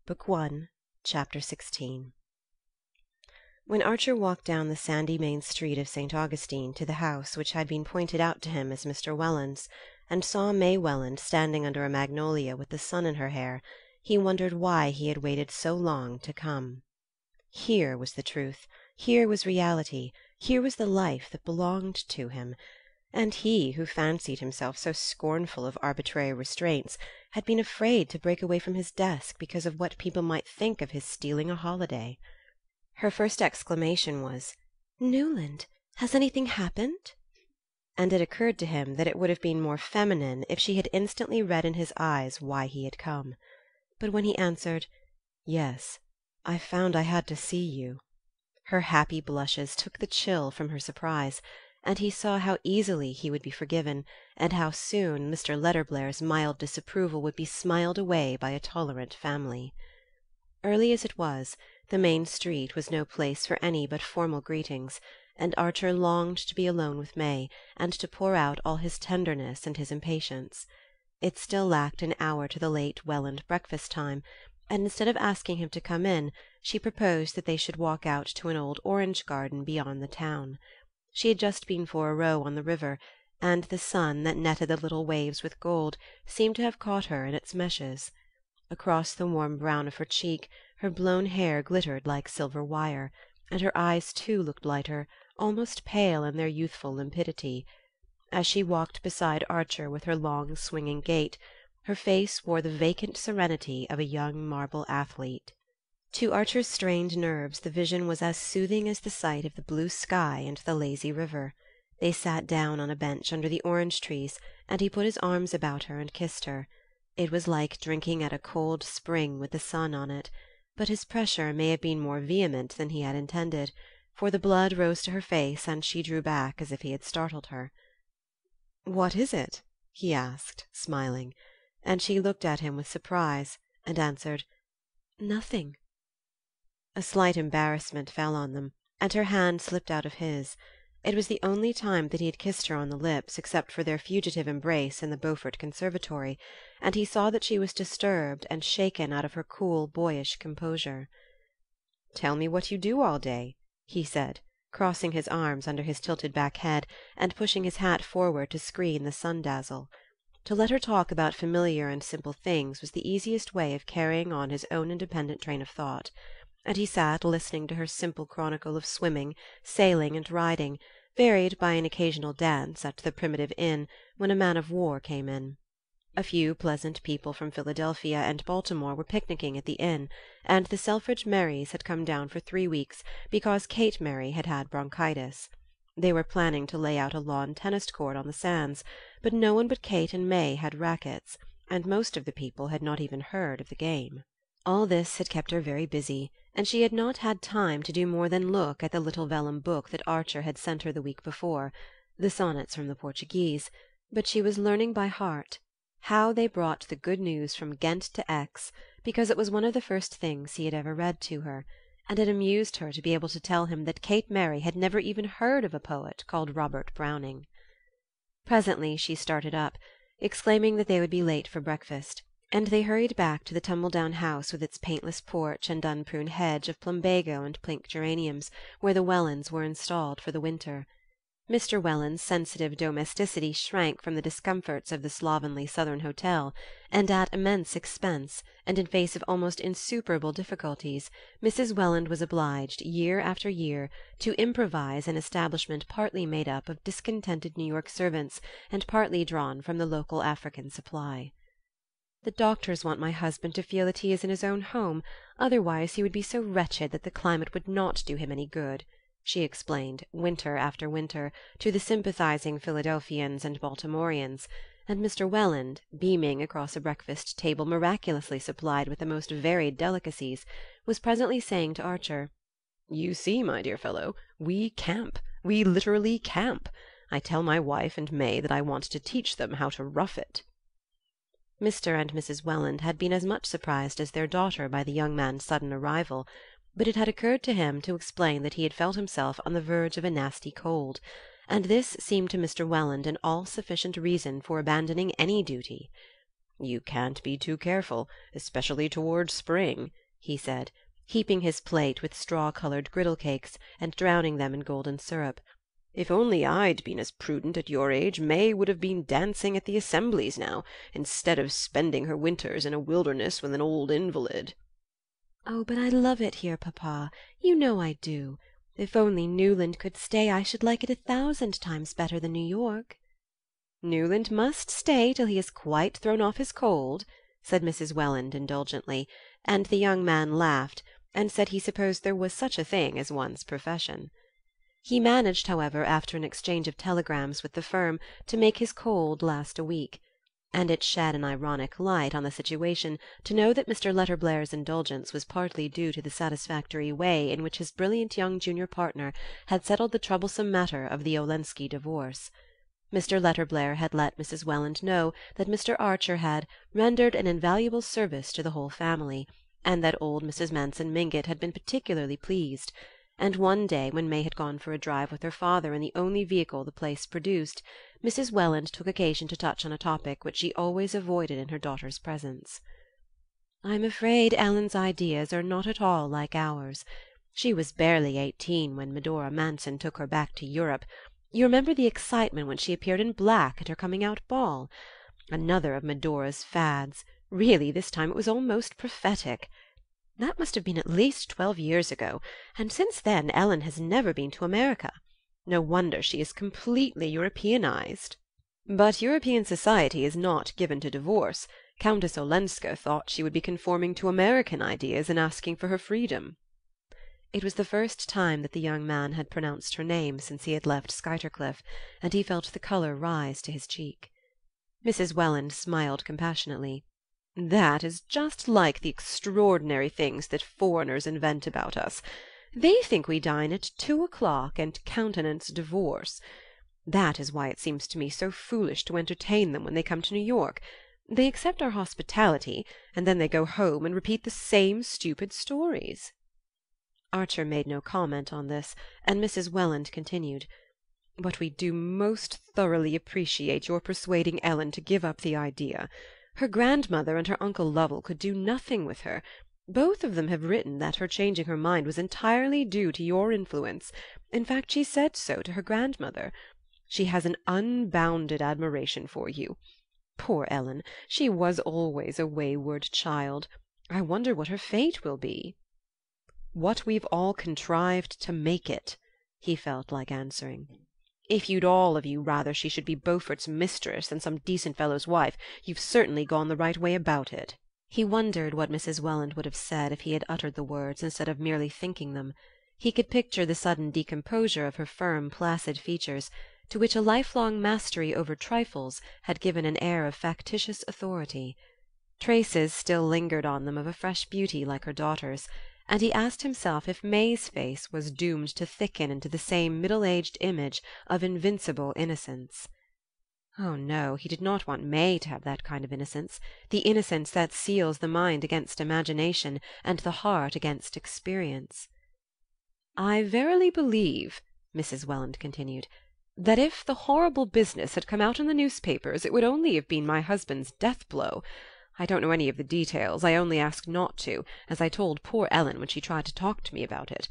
Book 1, Chapter 16. When Archer walked down the sandy main street of St. Augustine to the house which had been pointed out to him as Mr. Welland's, and saw May Welland standing under a magnolia with the sun in her hair, he wondered why he had waited so long to come. Here was the truth, here was reality, here was the life that belonged to him, and he, who fancied himself so scornful of arbitrary restraints, had been afraid to break away from his desk because of what people might think of his stealing a holiday. Her first exclamation was, "Newland, has anything happened?" And it occurred to him that it would have been more feminine if she had instantly read in his eyes why he had come. But when he answered, "Yes, I found I had to see you," her happy blushes took the chill from her surprise, and he saw how easily he would be forgiven, and how soon Mr. Letterblair's mild disapproval would be smiled away by a tolerant family. Early as it was, the main street was no place for any but formal greetings, and Archer longed to be alone with May, and to pour out all his tenderness and his impatience. It still lacked an hour to the late Welland breakfast time, and instead of asking him to come in, she proposed that they should walk out to an old orange garden beyond the town. She had just been for a row on the river, and the sun that netted the little waves with gold seemed to have caught her in its meshes. Across the warm brown of her cheek her blown hair glittered like silver wire, and her eyes too looked lighter, almost pale in their youthful limpidity. As she walked beside Archer with her long swinging gait, Her face wore the vacant serenity of a young marble athlete. To Archer's strained nerves the vision was as soothing as the sight of the blue sky and the lazy river. They sat down on a bench under the orange trees, and he put his arms about her and kissed her. It was like drinking at a cold spring with the sun on it, but his pressure may have been more vehement than he had intended, for the blood rose to her face and she drew back as if he had startled her. "What is it?" he asked, smiling, and she looked at him with surprise and answered, "Nothing." A slight embarrassment fell on them, and her hand slipped out of his. It was the only time that he had kissed her on the lips except for their fugitive embrace in the Beaufort conservatory, and he saw that she was disturbed and shaken out of her cool boyish composure. "Tell me what you do all day," he said, crossing his arms under his tilted back head and pushing his hat forward to screen the sun-dazzle. To let her talk about familiar and simple things was the easiest way of carrying on his own independent train of thought, and he sat listening to her simple chronicle of swimming, sailing and riding, varied by an occasional dance at the primitive inn when a man-of-war came in. A few pleasant people from Philadelphia and Baltimore were picnicking at the inn, and the Selfridge Merrys had come down for 3 weeks because Kate Merry had had bronchitis. They were planning to lay out a lawn tennis court on the sands, but no one but Kate and May had rackets, and most of the people had not even heard of the game. All this had kept her very busy, and she had not had time to do more than look at the little vellum book that Archer had sent her the week before, the sonnets from the Portuguese, but she was learning by heart how they brought the good news from Ghent to Aix, because it was one of the first things he had ever read to her, and it amused her to be able to tell him that Kate Merry had never even heard of a poet called Robert Browning. Presently she started up, exclaiming that they would be late for breakfast, and they hurried back to the tumble-down house with its paintless porch and unpruned hedge of plumbago and pink geraniums, where the Wellands were installed for the winter. Mr. Welland's sensitive domesticity shrank from the discomforts of the slovenly southern hotel, and at immense expense, and in face of almost insuperable difficulties, Mrs. Welland was obliged, year after year, to improvise an establishment partly made up of discontented New York servants and partly drawn from the local African supply. "The doctors want my husband to feel that he is in his own home, otherwise he would be so wretched that the climate would not do him any good," she explained, winter after winter, to the sympathizing Philadelphians and Baltimoreans, and Mr. Welland, beaming across a breakfast table miraculously supplied with the most varied delicacies, was presently saying to Archer, "You see, my dear fellow, we camp. We literally camp. I tell my wife and May that I want to teach them how to rough it." Mr. and Mrs. Welland had been as much surprised as their daughter by the young man's sudden arrival, but it had occurred to him to explain that he had felt himself on the verge of a nasty cold, and this seemed to Mr. Welland an all-sufficient reason for abandoning any duty. "You can't be too careful, especially toward spring," he said, heaping his plate with straw-colored griddle-cakes and drowning them in golden syrup. "If only I'd been as prudent at your age, May would have been dancing at the assemblies now, instead of spending her winters in a wilderness with an old invalid." "Oh, but I love it here, papa. You know I do. If only Newland could stay, I should like it 1,000 times better than New York." "Newland must stay till he has quite thrown off his cold," said Mrs. Welland indulgently, and the young man laughed, and said he supposed there was such a thing as one's profession. He managed, however, after an exchange of telegrams with the firm, to make his cold last a week, and it shed an ironic light on the situation to know that Mr. Letterblair's indulgence was partly due to the satisfactory way in which his brilliant young junior partner had settled the troublesome matter of the Olenski divorce. Mr. Letterblair had let Mrs. Welland know that Mr. Archer had rendered an invaluable service to the whole family, and that old Mrs. Manson Mingott had been particularly pleased, and one day when May had gone for a drive with her father in the only vehicle the place produced, Mrs. Welland took occasion to touch on a topic which she always avoided in her daughter's presence. "I'm afraid Ellen's ideas are not at all like ours. She was barely 18 when Medora Manson took her back to Europe. You remember the excitement when she appeared in black at her coming-out ball? Another of Medora's fads. Really, this time it was almost prophetic. That must have been at least 12 years ago, and since then Ellen has never been to America. No wonder she is completely Europeanized." "But European society is not given to divorce. Countess Olenska thought she would be conforming to American ideas in asking for her freedom." It was the first time that the young man had pronounced her name since he had left Skuytercliff, and he felt the colour rise to his cheek. Mrs. Welland smiled compassionately. "That is just like the extraordinary things that foreigners invent about us. They think we dine at 2 o'clock and countenance divorce. That is why it seems to me so foolish to entertain them when they come to New York. They accept our hospitality, and then they go home and repeat the same stupid stories." Archer made no comment on this, and Mrs. Welland continued: "But we do most thoroughly appreciate your persuading Ellen to give up the idea. Her grandmother and her Uncle Lovell could do nothing with her. Both of them have written that her changing her mind was entirely due to your influence. In fact, she said so to her grandmother. She has an unbounded admiration for you. Poor Ellen! She was always a wayward child. I wonder what her fate will be." "What we've all contrived to make it," he felt like answering. "If you'd all of you rather she should be Beaufort's mistress than some decent fellow's wife, you've certainly gone the right way about it." He wondered what Mrs. Welland would have said if he had uttered the words instead of merely thinking them. He could picture the sudden decomposure of her firm, placid features, to which a lifelong mastery over trifles had given an air of factitious authority. Traces still lingered on them of a fresh beauty like her daughter's, and he asked himself if May's face was doomed to thicken into the same middle-aged image of invincible innocence. Oh no, he did not want May to have that kind of innocence, the innocence that seals the mind against imagination and the heart against experience. "I verily believe," Mrs. Welland continued, "that if the horrible business had come out in the newspapers it would only have been my husband's death-blow. I don't know any of the details. I only ask not to, as I told poor Ellen when she tried to talk to me about it.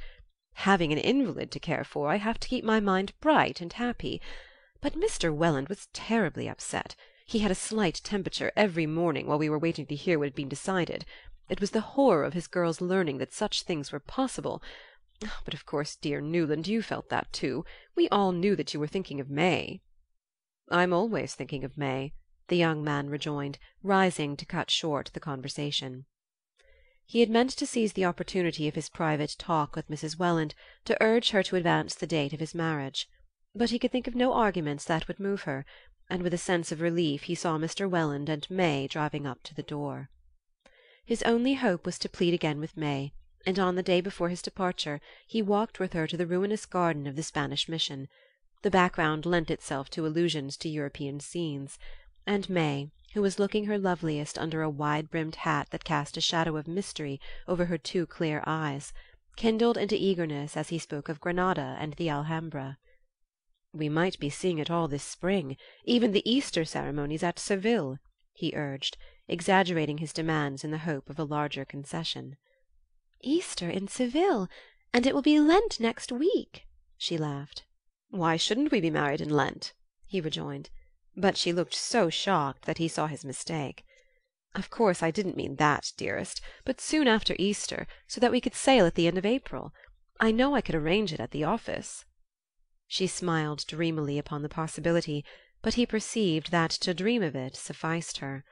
Having an invalid to care for, I have to keep my mind bright and happy. But Mr. Welland was terribly upset. He had a slight temperature every morning while we were waiting to hear what had been decided. It was the horror of his girls learning that such things were possible. But of course, dear Newland, you felt that too. We all knew that you were thinking of May." "I'm always thinking of May," the young man rejoined, rising to cut short the conversation. He had meant to seize the opportunity of his private talk with Mrs. Welland to urge her to advance the date of his marriage, but he could think of no arguments that would move her, and with a sense of relief he saw Mr. Welland and May driving up to the door. His only hope was to plead again with May, and on the day before his departure he walked with her to the ruinous garden of the Spanish mission. The background lent itself to allusions to European scenes, and May, who was looking her loveliest under a wide-brimmed hat that cast a shadow of mystery over her too clear eyes, kindled into eagerness as he spoke of Granada and the Alhambra. "We might be seeing it all this spring, even the Easter ceremonies at Seville," he urged, exaggerating his demands in the hope of a larger concession. "Easter in Seville! And it will be Lent next week!" she laughed. "Why shouldn't we be married in Lent?" he rejoined. But she looked so shocked that he saw his mistake. "Of course I didn't mean that, dearest, but soon after Easter, so that we could sail at the end of April. I know I could arrange it at the office." She smiled dreamily upon the possibility, but he perceived that to dream of it sufficed her.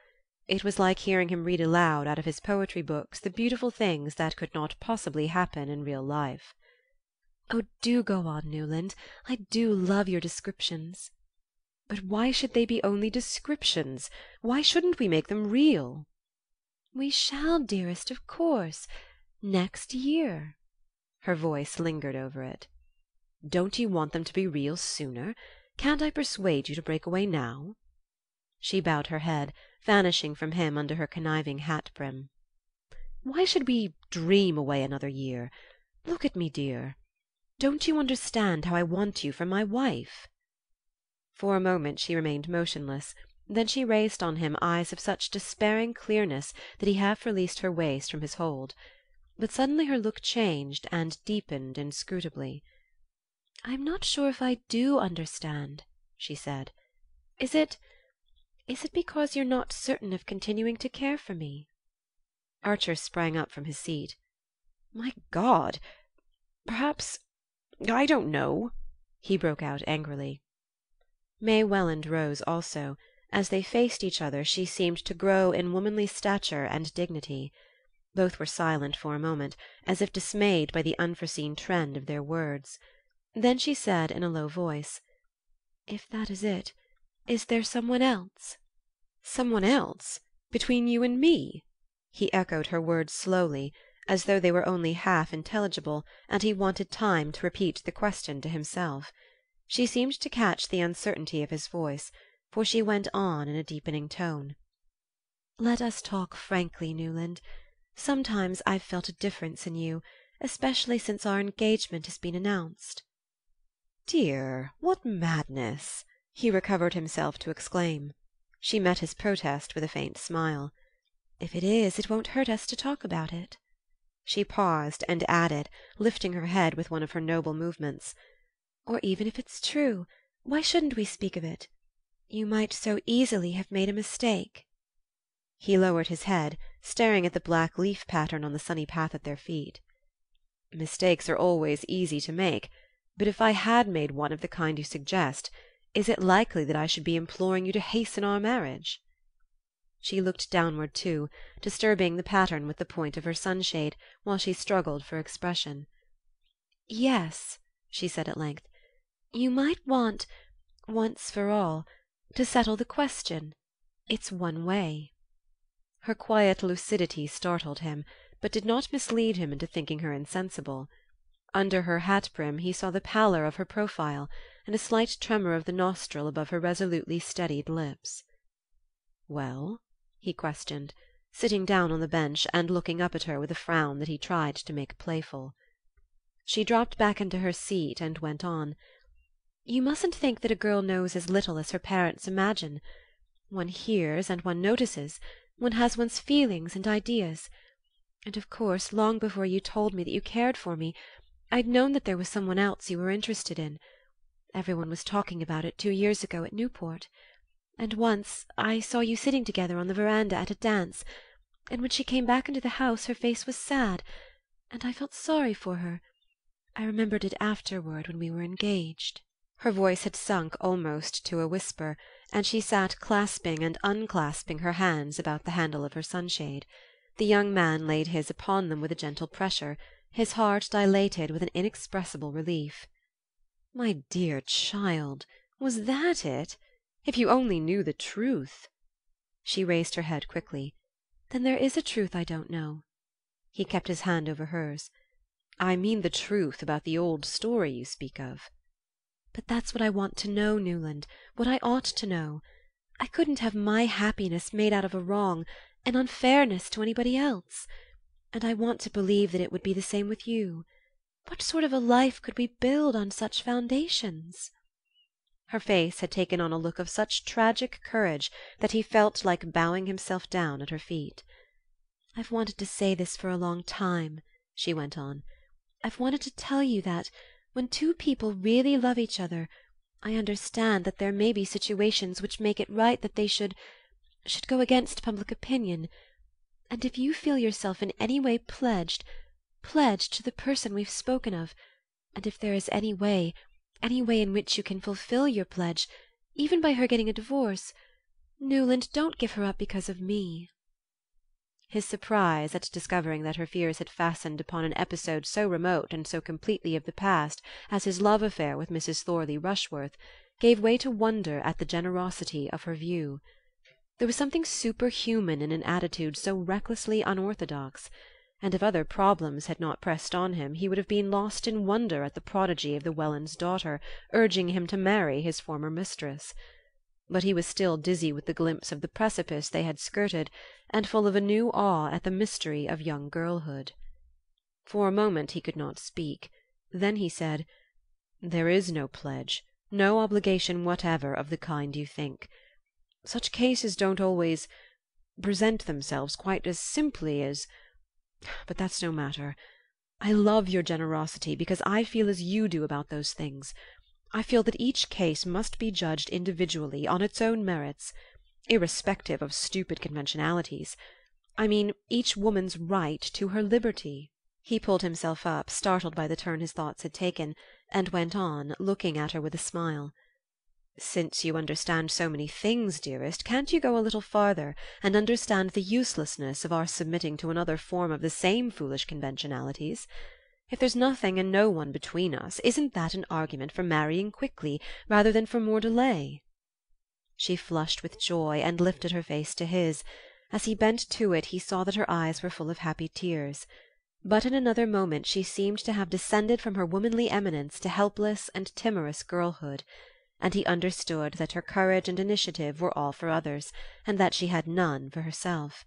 It was like hearing him read aloud out of his poetry books the beautiful things that could not possibly happen in real life. "Oh, do go on, Newland. I do love your descriptions." "But why should they be only descriptions? Why shouldn't we make them real?" "We shall, dearest, of course. Next year." Her voice lingered over it. "Don't you want them to be real sooner? Can't I persuade you to break away now?" She bowed her head, vanishing from him under her conniving hat-brim. "Why should we dream away another year? Look at me, dear. Don't you understand how I want you for my wife?" For a moment she remained motionless, then she raised on him eyes of such despairing clearness that he half released her waist from his hold. But suddenly her look changed and deepened inscrutably. "I'm not sure if I do understand," she said. Is it because you're not certain of continuing to care for me?" Archer sprang up from his seat. "My God! Perhaps I don't know," he broke out angrily. May Welland rose also, As they faced each other she seemed to grow in womanly stature and dignity. Both were silent for a moment, as if dismayed by the unforeseen trend of their words. Then she said in a low voice, "If that is it, is there someone else?" "Someone else? Between you and me?" He echoed her words slowly, as though they were only half intelligible, and he wanted time to repeat the question to himself. She seemed to catch the uncertainty of his voice, for she went on in a deepening tone. "Let us talk frankly, Newland. Sometimes I've felt a difference in you, especially since our engagement has been announced." "Dear, what madness!" he recovered himself to exclaim. She met his protest with a faint smile. "If it is, it won't hurt us to talk about it." She paused and added, lifting her head with one of her noble movements, "Or even if it's true, why shouldn't we speak of it? You might so easily have made a mistake." He lowered his head, staring at the black leaf pattern on the sunny path at their feet. "Mistakes are always easy to make, but if I had made one of the kind you suggest, is it likely that I should be imploring you to hasten our marriage?" She looked downward too, disturbing the pattern with the point of her sunshade while she struggled for expression. "Yes," she said at length, "you might want, once for all, to settle the question. It's one way." Her quiet lucidity startled him, but did not mislead him into thinking her insensible. Under her hat-brim he saw the pallor of her profile and a slight tremor of the nostril above her resolutely steadied lips. "Well?" he questioned, sitting down on the bench and looking up at her with a frown that he tried to make playful. She dropped back into her seat and went on. "You mustn't think that a girl knows as little as her parents imagine. One hears and one notices, one has one's feelings and ideas. And of course, long before you told me that you cared for me, I'd known that there was someone else you were interested in. Everyone was talking about it 2 years ago at Newport. And once I saw you sitting together on the veranda at a dance, and when she came back into the house her face was sad, and I felt sorry for her. I remembered it afterward when we were engaged." Her voice had sunk almost to a whisper, and she sat clasping and unclasping her hands about the handle of her sunshade. The young man laid his upon them with a gentle pressure, his heart dilated with an inexpressible relief. "My dear child, was that it? If you only knew the truth!" She raised her head quickly. "Then there is a truth I don't know." He kept his hand over hers. "I mean the truth about the old story you speak of." "But that's what I want to know, Newland, what I ought to know. I couldn't have my happiness made out of a wrong, an unfairness to anybody else. And I want to believe that it would be the same with you. What sort of a life could we build on such foundations?" Her face had taken on a look of such tragic courage that he felt like bowing himself down at her feet. "I've wanted to say this for a long time," she went on. "I've wanted to tell you that, when two people really love each other, I understand that there may be situations which make it right that they should go against public opinion. And if you feel yourself in any way pledged to the person we've spoken of, and if there is any way in which you can fulfill your pledge, even by her getting a divorce, Newland, don't give her up because of me." His surprise at discovering that her fears had fastened upon an episode so remote and so completely of the past as his love affair with Mrs. Thorley Rushworth gave way to wonder at the generosity of her view. There was something superhuman in an attitude so recklessly unorthodox, and if other problems had not pressed on him he would have been lost in wonder at the prodigy of the Wellens' daughter urging him to marry his former mistress. But he was still dizzy with the glimpse of the precipice they had skirted, and full of a new awe at the mystery of young girlhood. For a moment he could not speak. Then he said, "There is no pledge, no obligation whatever of the kind you think. Such cases don't always present themselves quite as simply as... But that's no matter. I love your generosity because I feel as you do about those things. I feel that each case must be judged individually, on its own merits, irrespective of stupid conventionalities. I mean each woman's right to her liberty." He pulled himself up, startled by the turn his thoughts had taken, and went on, looking at her with a smile. "Since you understand so many things, dearest, can't you go a little farther and understand the uselessness of our submitting to another form of the same foolish conventionalities? If there's nothing and no one between us, isn't that an argument for marrying quickly rather than for more delay?" She flushed with joy and lifted her face to his. As he bent to it he saw that her eyes were full of happy tears. But in another moment she seemed to have descended from her womanly eminence to helpless and timorous girlhood, and he understood that her courage and initiative were all for others, and that she had none for herself.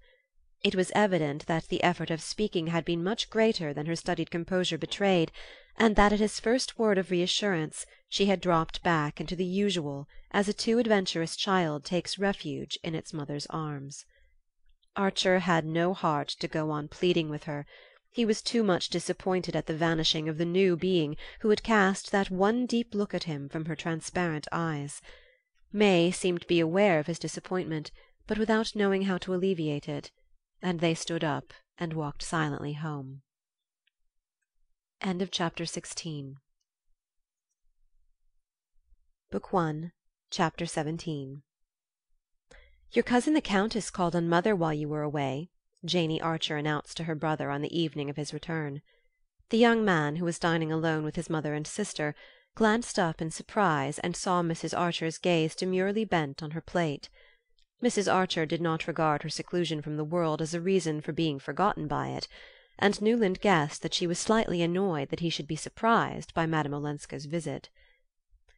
It was evident that the effort of speaking had been much greater than her studied composure betrayed, and that at his first word of reassurance she had dropped back into the usual as a too adventurous child takes refuge in its mother's arms. Archer had no heart to go on pleading with her. He was too much disappointed at the vanishing of the new being who had cast that one deep look at him from her transparent eyes. May seemed to be aware of his disappointment, but without knowing how to alleviate it, and they stood up and walked silently home. End of chapter 16. Book 1, Chapter 17. "Your cousin the Countess called on mother while you were away," Janey Archer announced to her brother on the evening of his return. The young man, who was dining alone with his mother and sister, glanced up in surprise and saw Mrs. Archer's gaze demurely bent on her plate. Mrs. Archer did not regard her seclusion from the world as a reason for being forgotten by it, and Newland guessed that she was slightly annoyed that he should be surprised by Madame Olenska's visit.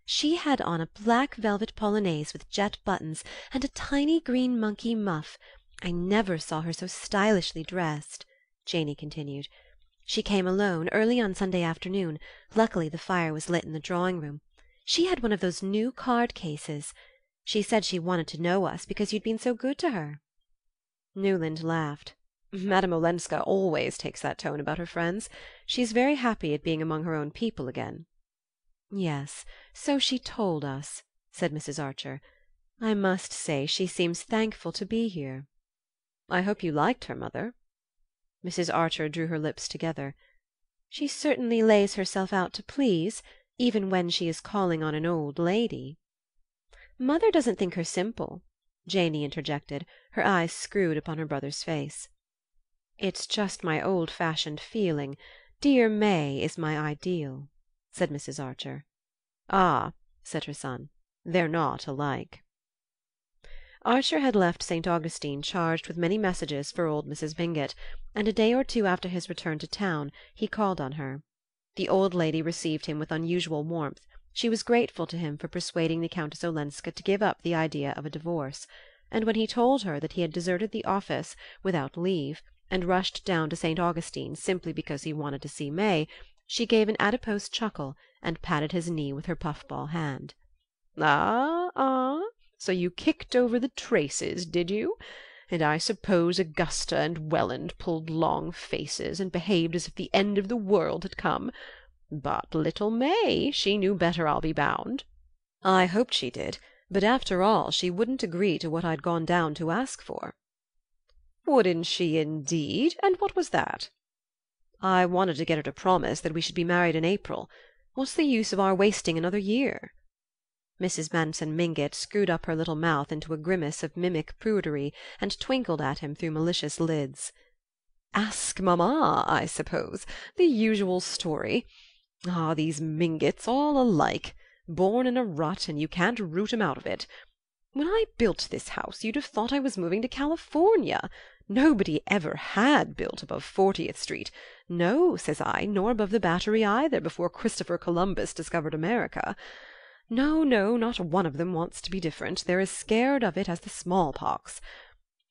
"She had on a black velvet polonaise with jet buttons and a tiny green monkey muff. I never saw her so stylishly dressed," Janey continued. "She came alone, early on Sunday afternoon. Luckily the fire was lit in the drawing-room. She had one of those new card-cases. She said she wanted to know us because you'd been so good to her." Newland laughed. "Madame Olenska always takes that tone about her friends. She's very happy at being among her own people again." "Yes, so she told us," said Mrs. Archer. "I must say she seems thankful to be here." "I hope you liked her, mother." Mrs. Archer drew her lips together. "She certainly lays herself out to please, even when she is calling on an old lady." "Mother doesn't think her simple," Janey interjected, her eyes screwed upon her brother's face. "It's just my old-fashioned feeling. Dear May is my ideal," said Mrs. Archer. "Ah," said her son, "they're not alike." Archer had left St. Augustine charged with many messages for old Mrs. Mingott, and a day or two after his return to town he called on her. The old lady received him with unusual warmth. She was grateful to him for persuading the Countess Olenska to give up the idea of a divorce, and when he told her that he had deserted the office, without leave, and rushed down to St. Augustine simply because he wanted to see May, she gave an adipose chuckle and patted his knee with her puff-ball hand. "Ah, so you kicked over the traces, did you? And I suppose Augusta and Welland pulled long faces and behaved as if the end of the world had come. But little May, she knew better, I'll be bound." "I hoped she did, but after all she wouldn't agree to what I'd gone down to ask for." "Wouldn't she, indeed? And what was that?" "I wanted to get her to promise that we should be married in April. What's the use of our wasting another year?" Mrs. Manson Mingott screwed up her little mouth into a grimace of mimic prudery and twinkled at him through malicious lids. "Ask mamma, I suppose. The usual story. Ah, these Mingotts, all alike. Born in a rut, and you can't root 'em out of it. When I built this house you'd have thought I was moving to California. Nobody ever had built above 40th Street. No, says I, nor above the Battery either, before Christopher Columbus discovered America. No, not one of them wants to be different. They're as scared of it as the smallpox.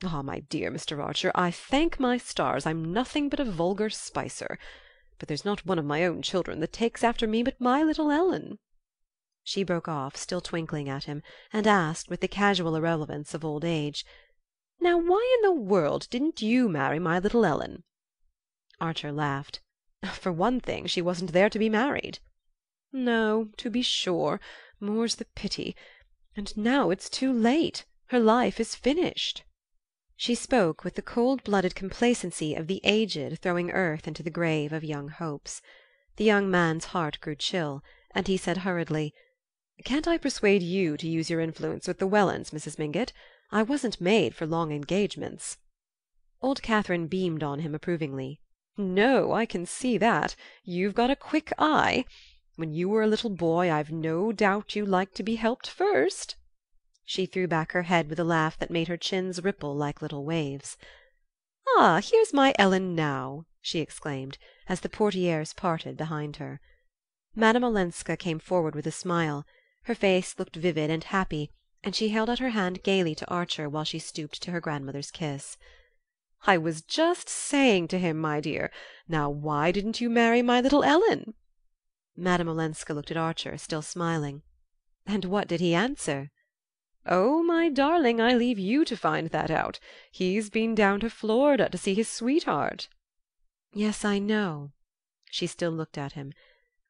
Ah, my dear Mr. Archer, I thank my stars I'm nothing but a vulgar spicer. But there's not one of my own children that takes after me but my little Ellen." She broke off, still twinkling at him, and asked, with the casual irrelevance of old age, "Now why in the world didn't you marry my little Ellen?" Archer laughed. "For one thing, she wasn't there to be married." "No, to be sure. More's the pity. And now it's too late. Her life is finished." She spoke with the cold-blooded complacency of the aged throwing earth into the grave of young hopes. The young man's heart grew chill, and he said hurriedly, Can't I persuade you to use your influence with the Wellands, Mrs. Mingott? I wasn't made for long engagements." Old Catherine beamed on him approvingly. "No, I can see that. You've got a quick eye. When you were a little boy I've no doubt you liked to be helped first." She threw back her head with a laugh that made her chins ripple like little waves. "Ah, here's my Ellen now!" she exclaimed, as the portieres parted behind her. Madame Olenska came forward with a smile. Her face looked vivid and happy, and she held out her hand gaily to Archer while she stooped to her grandmother's kiss. "I was just saying to him, my dear, now why didn't you marry my little Ellen?" Madame Olenska looked at Archer, still smiling. "And what did he answer?" "Oh, my darling, I leave you to find that out. He's been down to Florida to see his sweetheart." "Yes, I know." She still looked at him.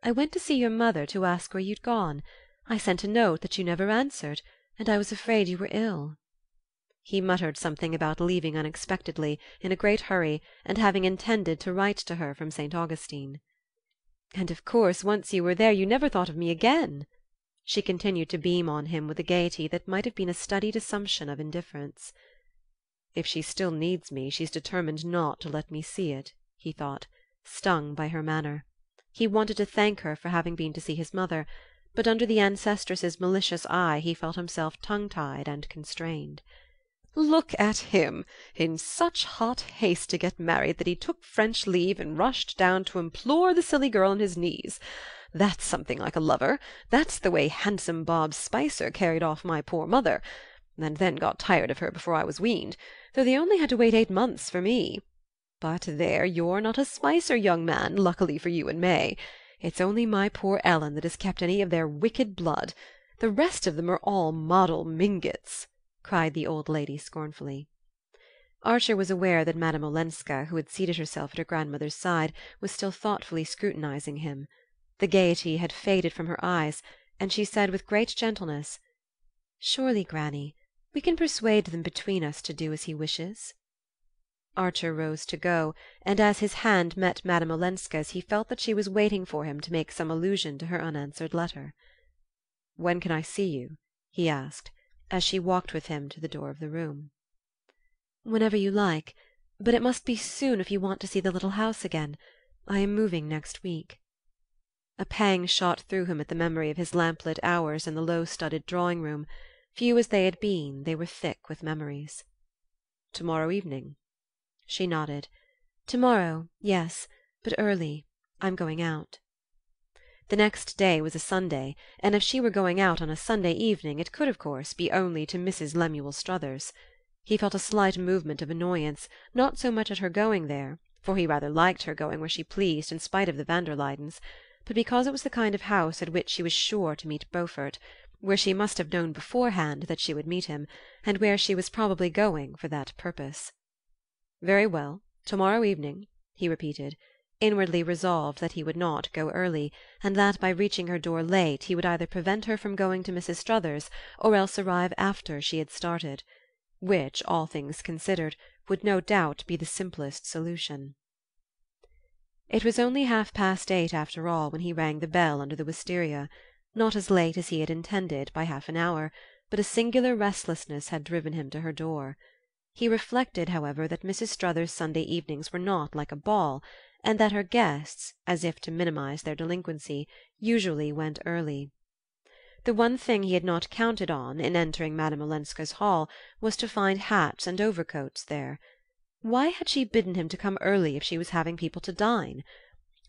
"I went to see your mother to ask where you'd gone. I sent a note that you never answered, and I was afraid you were ill." He muttered something about leaving unexpectedly, in a great hurry, and having intended to write to her from St. Augustine. "And of course once you were there you never thought of me again." She continued to beam on him with a gaiety that might have been a studied assumption of indifference. "If she still needs me she's determined not to let me see it," he thought, stung by her manner. He wanted to thank her for having been to see his mother, but under the ancestress's malicious eye he felt himself tongue-tied and constrained. "Look at him! In such hot haste to get married that he took French leave and rushed down to implore the silly girl on his knees. That's something like a lover. That's the way handsome Bob Spicer carried off my poor mother, and then got tired of her before I was weaned, though they only had to wait 8 months for me. But there, you're not a Spicer, young man, luckily for you and May. It's only my poor Ellen that has kept any of their wicked blood. The rest of them are all model Mingotts," cried the old lady scornfully. Archer was aware that Madame Olenska, who had seated herself at her grandmother's side, was still thoughtfully scrutinizing him. The gaiety had faded from her eyes, and she said with great gentleness, "Surely, Granny, we can persuade them between us to do as he wishes." Archer rose to go, and as his hand met Madame Olenska's he felt that she was waiting for him to make some allusion to her unanswered letter. "When can I see you?" he asked, as she walked with him to the door of the room. "Whenever you like, but it must be soon if you want to see the little house again. I am moving next week." A pang shot through him at the memory of his lamplit hours in the low-studded drawing-room. Few as they had been, they were thick with memories. "Tomorrow evening?" She nodded. "Tomorrow, yes, but early. I'm going out." The next day was a Sunday, and if she were going out on a Sunday evening it could, of course, be only to Mrs. Lemuel Struthers. He felt a slight movement of annoyance, not so much at her going there, for he rather liked her going where she pleased in spite of the Van der Luydens, but because it was the kind of house at which she was sure to meet Beaufort, where she must have known beforehand that she would meet him, and where she was probably going for that purpose. "Very well, tomorrow evening," he repeated, inwardly resolved that he would not go early, and that by reaching her door late he would either prevent her from going to Mrs. Struthers or else arrive after she had started, which, all things considered, would no doubt be the simplest solution. It was only 8:30 after all when he rang the bell under the wisteria, not as late as he had intended by half an hour, but a singular restlessness had driven him to her door. He reflected, however, that Mrs. Struthers's Sunday evenings were not like a ball, and that her guests, as if to minimize their delinquency, usually went early. The one thing he had not counted on, in entering Madame Olenska's hall, was to find hats and overcoats there. Why had she bidden him to come early if she was having people to dine?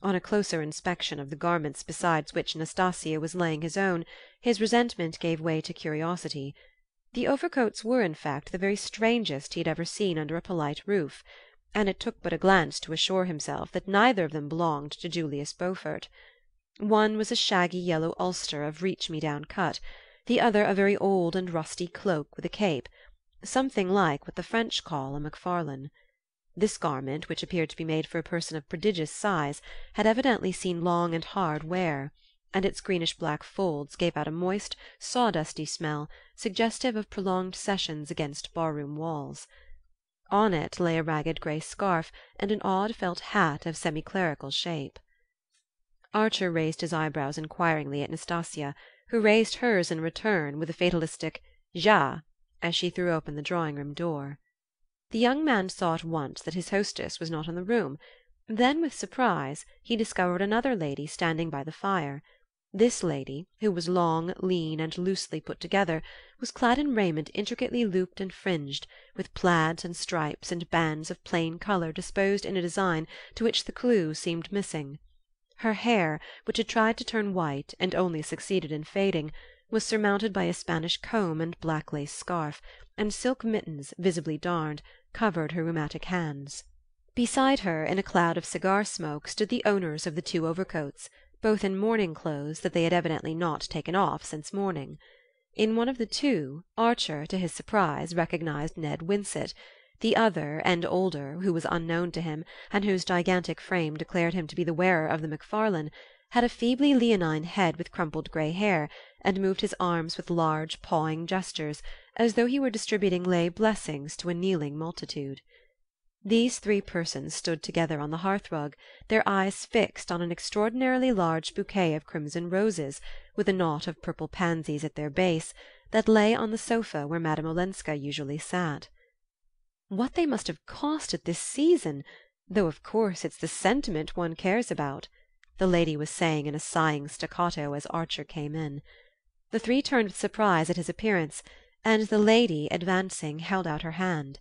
On a closer inspection of the garments beside which Nastasia was laying his own, his resentment gave way to curiosity. The overcoats were, in fact, the very strangest he had ever seen under a polite roof, and it took but a glance to assure himself that neither of them belonged to Julius Beaufort. One was a shaggy yellow ulster of reach-me-down cut, the other a very old and rusty cloak with a cape, something like what the French call a Macfarlane. This garment, which appeared to be made for a person of prodigious size, had evidently seen long and hard wear, and its greenish-black folds gave out a moist, sawdusty smell, suggestive of prolonged sessions against bar-room walls. On it lay a ragged grey scarf and an odd felt hat of semi-clerical shape. Archer raised his eyebrows inquiringly at Nastasia, who raised hers in return with a fatalistic "Ja" as she threw open the drawing-room door. The young man saw at once that his hostess was not in the room. Then, with surprise, he discovered another lady standing by the fire. This lady, who was long, lean, and loosely put together, was clad in raiment intricately looped and fringed, with plaids and stripes and bands of plain color disposed in a design to which the clue seemed missing. Her hair, which had tried to turn white and only succeeded in fading, was surmounted by a Spanish comb and black lace scarf, and silk mittens, visibly darned, covered her rheumatic hands. Beside her, in a cloud of cigar smoke, stood the owners of the two overcoats, both in morning clothes that they had evidently not taken off since morning. In one of the two, Archer, to his surprise, recognized Ned Winsett. The other, and older, who was unknown to him, and whose gigantic frame declared him to be the wearer of the Macfarlane, had a feebly leonine head with crumpled grey hair, and moved his arms with large pawing gestures, as though he were distributing lay blessings to a kneeling multitude. These three persons stood together on the hearth-rug, their eyes fixed on an extraordinarily large bouquet of crimson roses, with a knot of purple pansies at their base, that lay on the sofa where Madame Olenska usually sat. "What they must have cost at this season! Though of course it's the sentiment one cares about," the lady was saying in a sighing staccato as Archer came in. The three turned with surprise at his appearance, and the lady, advancing, held out her hand.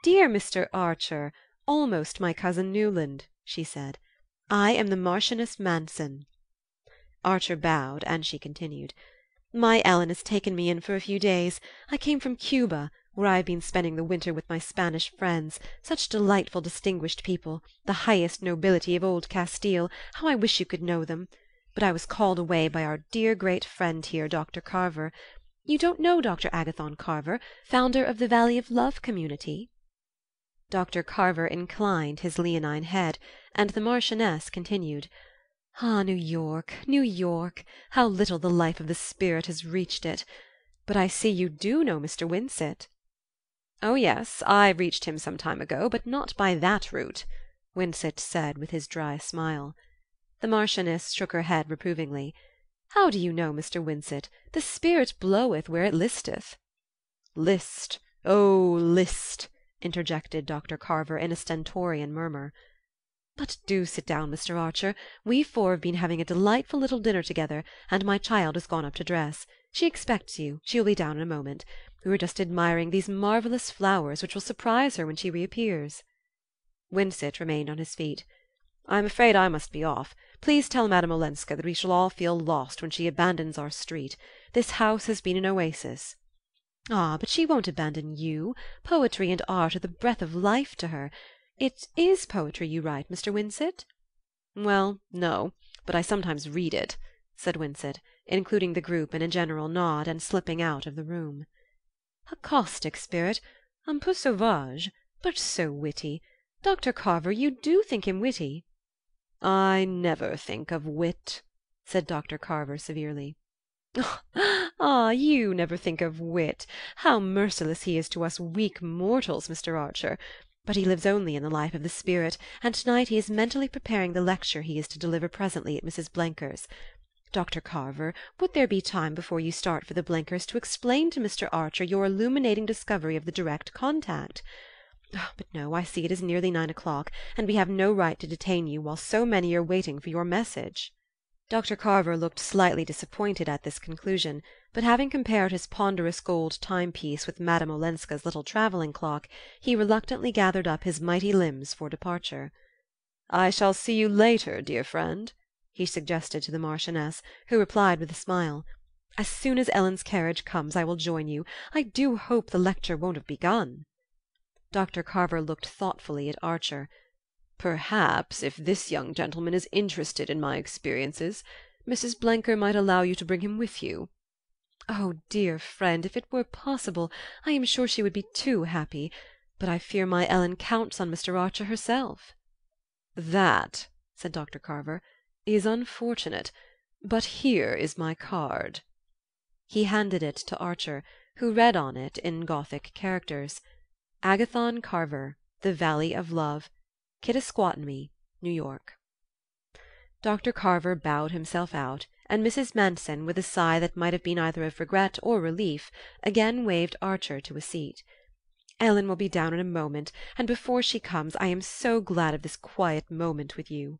"Dear Mr. Archer, almost my cousin Newland," she said. "I am the Marchioness Manson." Archer bowed, and she continued. "My Ellen has taken me in for a few days. I came from Cuba, where I have been spending the winter with my Spanish friends, such delightful distinguished people, the highest nobility of old Castile. How I wish you could know them! But I was called away by our dear great friend here, Dr. Carver. You don't know Dr. Agathon Carver, founder of the Valley of Love community?" Dr. Carver inclined his leonine head, and the Marchioness continued. "Ah, New York, New York! How little the life of the spirit has reached it! But I see you do know Mr. Winsett." "Oh, yes, I reached him some time ago, but not by that route," Winsett said with his dry smile. The Marchioness shook her head reprovingly. "How do you know Mr. Winsett? The spirit bloweth where it listeth." "List! Oh, list!" interjected Dr. Carver in a stentorian murmur. "But do sit down, Mr. Archer. We four have been having a delightful little dinner together, and my child has gone up to dress. She expects you. She will be down in a moment. We were just admiring these marvellous flowers, which will surprise her when she reappears." Winsett remained on his feet. "I'm afraid I must be off. Please tell Madame Olenska that we shall all feel lost when she abandons our street. This house has been an oasis." "Ah, but she won't abandon you. Poetry and art are the breath of life to her. It is poetry you write, Mr. Winsett?" "Well, no, but I sometimes read it," said Winsett, including the group in a general nod and slipping out of the room. "A caustic spirit, un peu sauvage, but so witty. Dr. Carver, you do think him witty?" "I never think of wit," said Dr. Carver severely. "Ah, you never think of wit! How merciless he is to us weak mortals, Mr. Archer! But he lives only in the life of the spirit, and tonight he is mentally preparing the lecture he is to deliver presently at Mrs. Blenker's. Dr. Carver, would there be time before you start for the Blenkers to explain to Mr. Archer your illuminating discovery of the direct contact? But no, I see it is nearly 9 o'clock, and we have no right to detain you while so many are waiting for your message." Dr. Carver looked slightly disappointed at this conclusion, but having compared his ponderous gold timepiece with Madame Olenska's little travelling clock, he reluctantly gathered up his mighty limbs for departure. "I shall see you later, dear friend," he suggested to the Marchioness, who replied with a smile. "As soon as Ellen's carriage comes I will join you. I do hope the lecture won't have begun." Dr. Carver looked thoughtfully at Archer. "Perhaps, if this young gentleman is interested in my experiences, Mrs. Blenker might allow you to bring him with you." "Oh, dear friend, if it were possible, I am sure she would be too happy. But I fear my Ellen counts on Mr. Archer herself." "That," said Dr. Carver, "is unfortunate. But here is my card." He handed it to Archer, who read on it, in Gothic characters, "Agathon Carver, The Valley of Love, Kittaskawtanmi, New York." Dr. Carver bowed himself out, and Mrs. Manson, with a sigh that might have been either of regret or relief, again waved Archer to a seat. "Ellen will be down in a moment, and before she comes I am so glad of this quiet moment with you."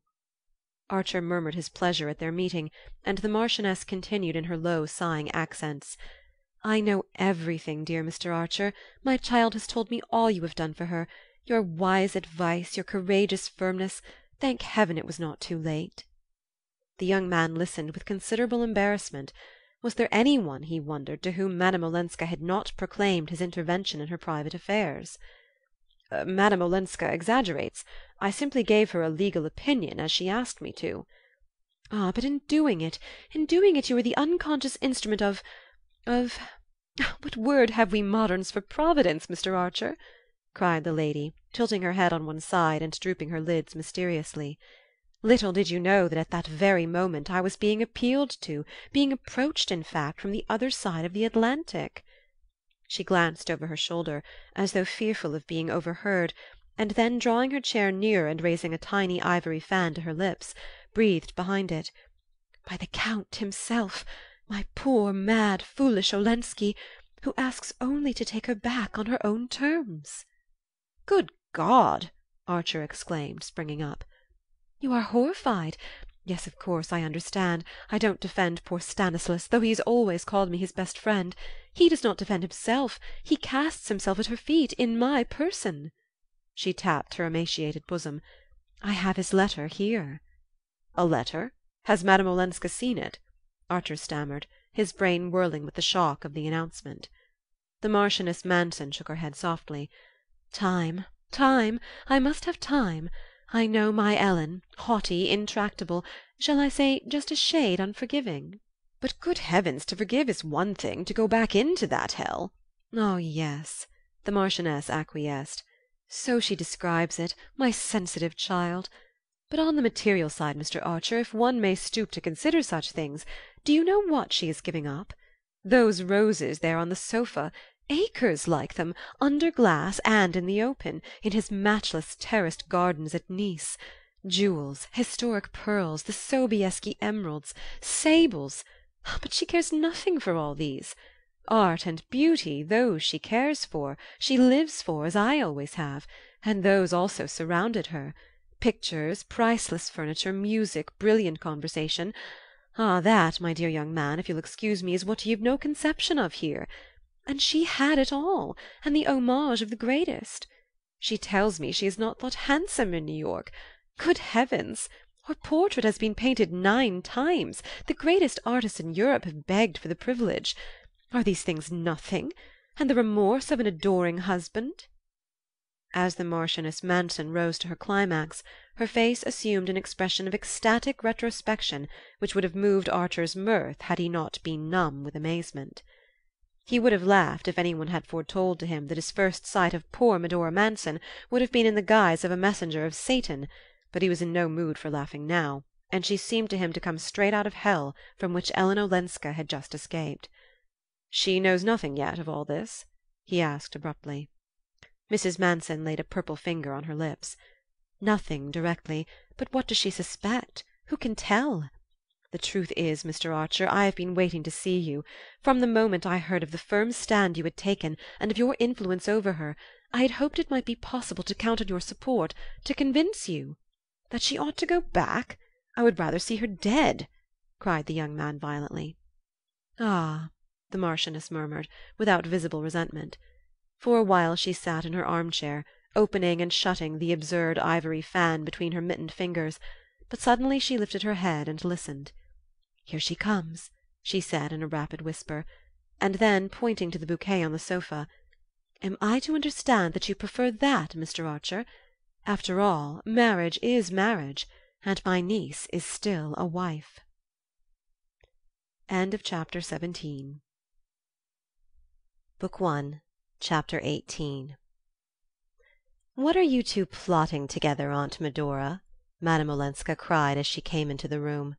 Archer murmured his pleasure at their meeting, and the Marchioness continued in her low sighing accents: "I know everything, dear Mr. Archer. My child has told me all you have done for her. Your wise advice, your courageous firmness. Thank heaven it was not too late." The young man listened with considerable embarrassment. Was there any one, he wondered, to whom Madame Olenska had not proclaimed his intervention in her private affairs? "Madame Olenska exaggerates. I simply gave her a legal opinion, as she asked me to." "Ah, but in doing it, you were the unconscious instrument of what word have we moderns for Providence, Mr. Archer?" cried the lady, tilting her head on one side and drooping her lids mysteriously. "Little did you know that at that very moment I was being appealed to, being approached, in fact, from the other side of the Atlantic." She glanced over her shoulder, as though fearful of being overheard, and then, drawing her chair nearer and raising a tiny ivory fan to her lips, breathed behind it: "By the Count himself, my poor mad foolish Olenski, who asks only to take her back on her own terms." "Good God!" Archer exclaimed, springing up. "You are horrified? Yes, of course, I understand. I don't defend poor Stanislas, though he has always called me his best friend. He does not defend himself. He casts himself at her feet, in my person." She tapped her emaciated bosom. "I have his letter here." "A letter? Has Madame Olenska seen it?" Archer stammered, his brain whirling with the shock of the announcement. The Marchioness Manson shook her head softly. "Time, time. I must have time. I know my Ellen, haughty, intractable, shall I say just a shade unforgiving?" "But good heavens, to forgive is one thing, to go back into that hell—" "Oh, yes," the Marchioness acquiesced. "So she describes it, my sensitive child. But on the material side, Mr. Archer, if one may stoop to consider such things, do you know what she is giving up? Those roses there on the sofa, acres like them, under glass and in the open, in his matchless terraced gardens at Nice. Jewels, historic pearls, the Sobieski emeralds, sables. But she cares nothing for all these. Art and beauty, those she cares for, she lives for, as I always have, and those also surrounded her. Pictures, priceless furniture, music, brilliant conversation. Ah, that, my dear young man, if you'll excuse me, is what you've no conception of here. And she had it all, and the homage of the greatest. She tells me she is not thought handsome in New York. Good heavens! Her portrait has been painted 9 times. The greatest artists in Europe have begged for the privilege. Are these things nothing? And the remorse of an adoring husband?" As the Marchioness Manson rose to her climax, her face assumed an expression of ecstatic retrospection which would have moved Archer's mirth had he not been numb with amazement. He would have laughed if any one had foretold to him that his first sight of poor Medora Manson would have been in the guise of a messenger of Satan, but he was in no mood for laughing now, and she seemed to him to come straight out of hell, from which Ellen Olenska had just escaped. "She knows nothing yet of all this?" he asked abruptly. Mrs. Manson laid a purple finger on her lips. "Nothing directly, but what does she suspect? Who can tell? The truth is, Mr. Archer, I have been waiting to see you. From the moment I heard of the firm stand you had taken, and of your influence over her, I had hoped it might be possible to count on your support, to convince you—" "That she ought to go back? I would rather see her dead!" cried the young man violently. "Ah," the Marchioness murmured, without visible resentment. For a while she sat in her armchair, opening and shutting the absurd ivory fan between her mittened fingers, but suddenly she lifted her head and listened. "Here she comes," she said in a rapid whisper, and then, pointing to the bouquet on the sofa, "Am I to understand that you prefer that, Mr. Archer? After all, marriage is marriage, and my niece is still a wife." End of chapter 17. Book 1, Chapter 18. "What are you two plotting together, Aunt Medora?" Madame Olenska cried as she came into the room.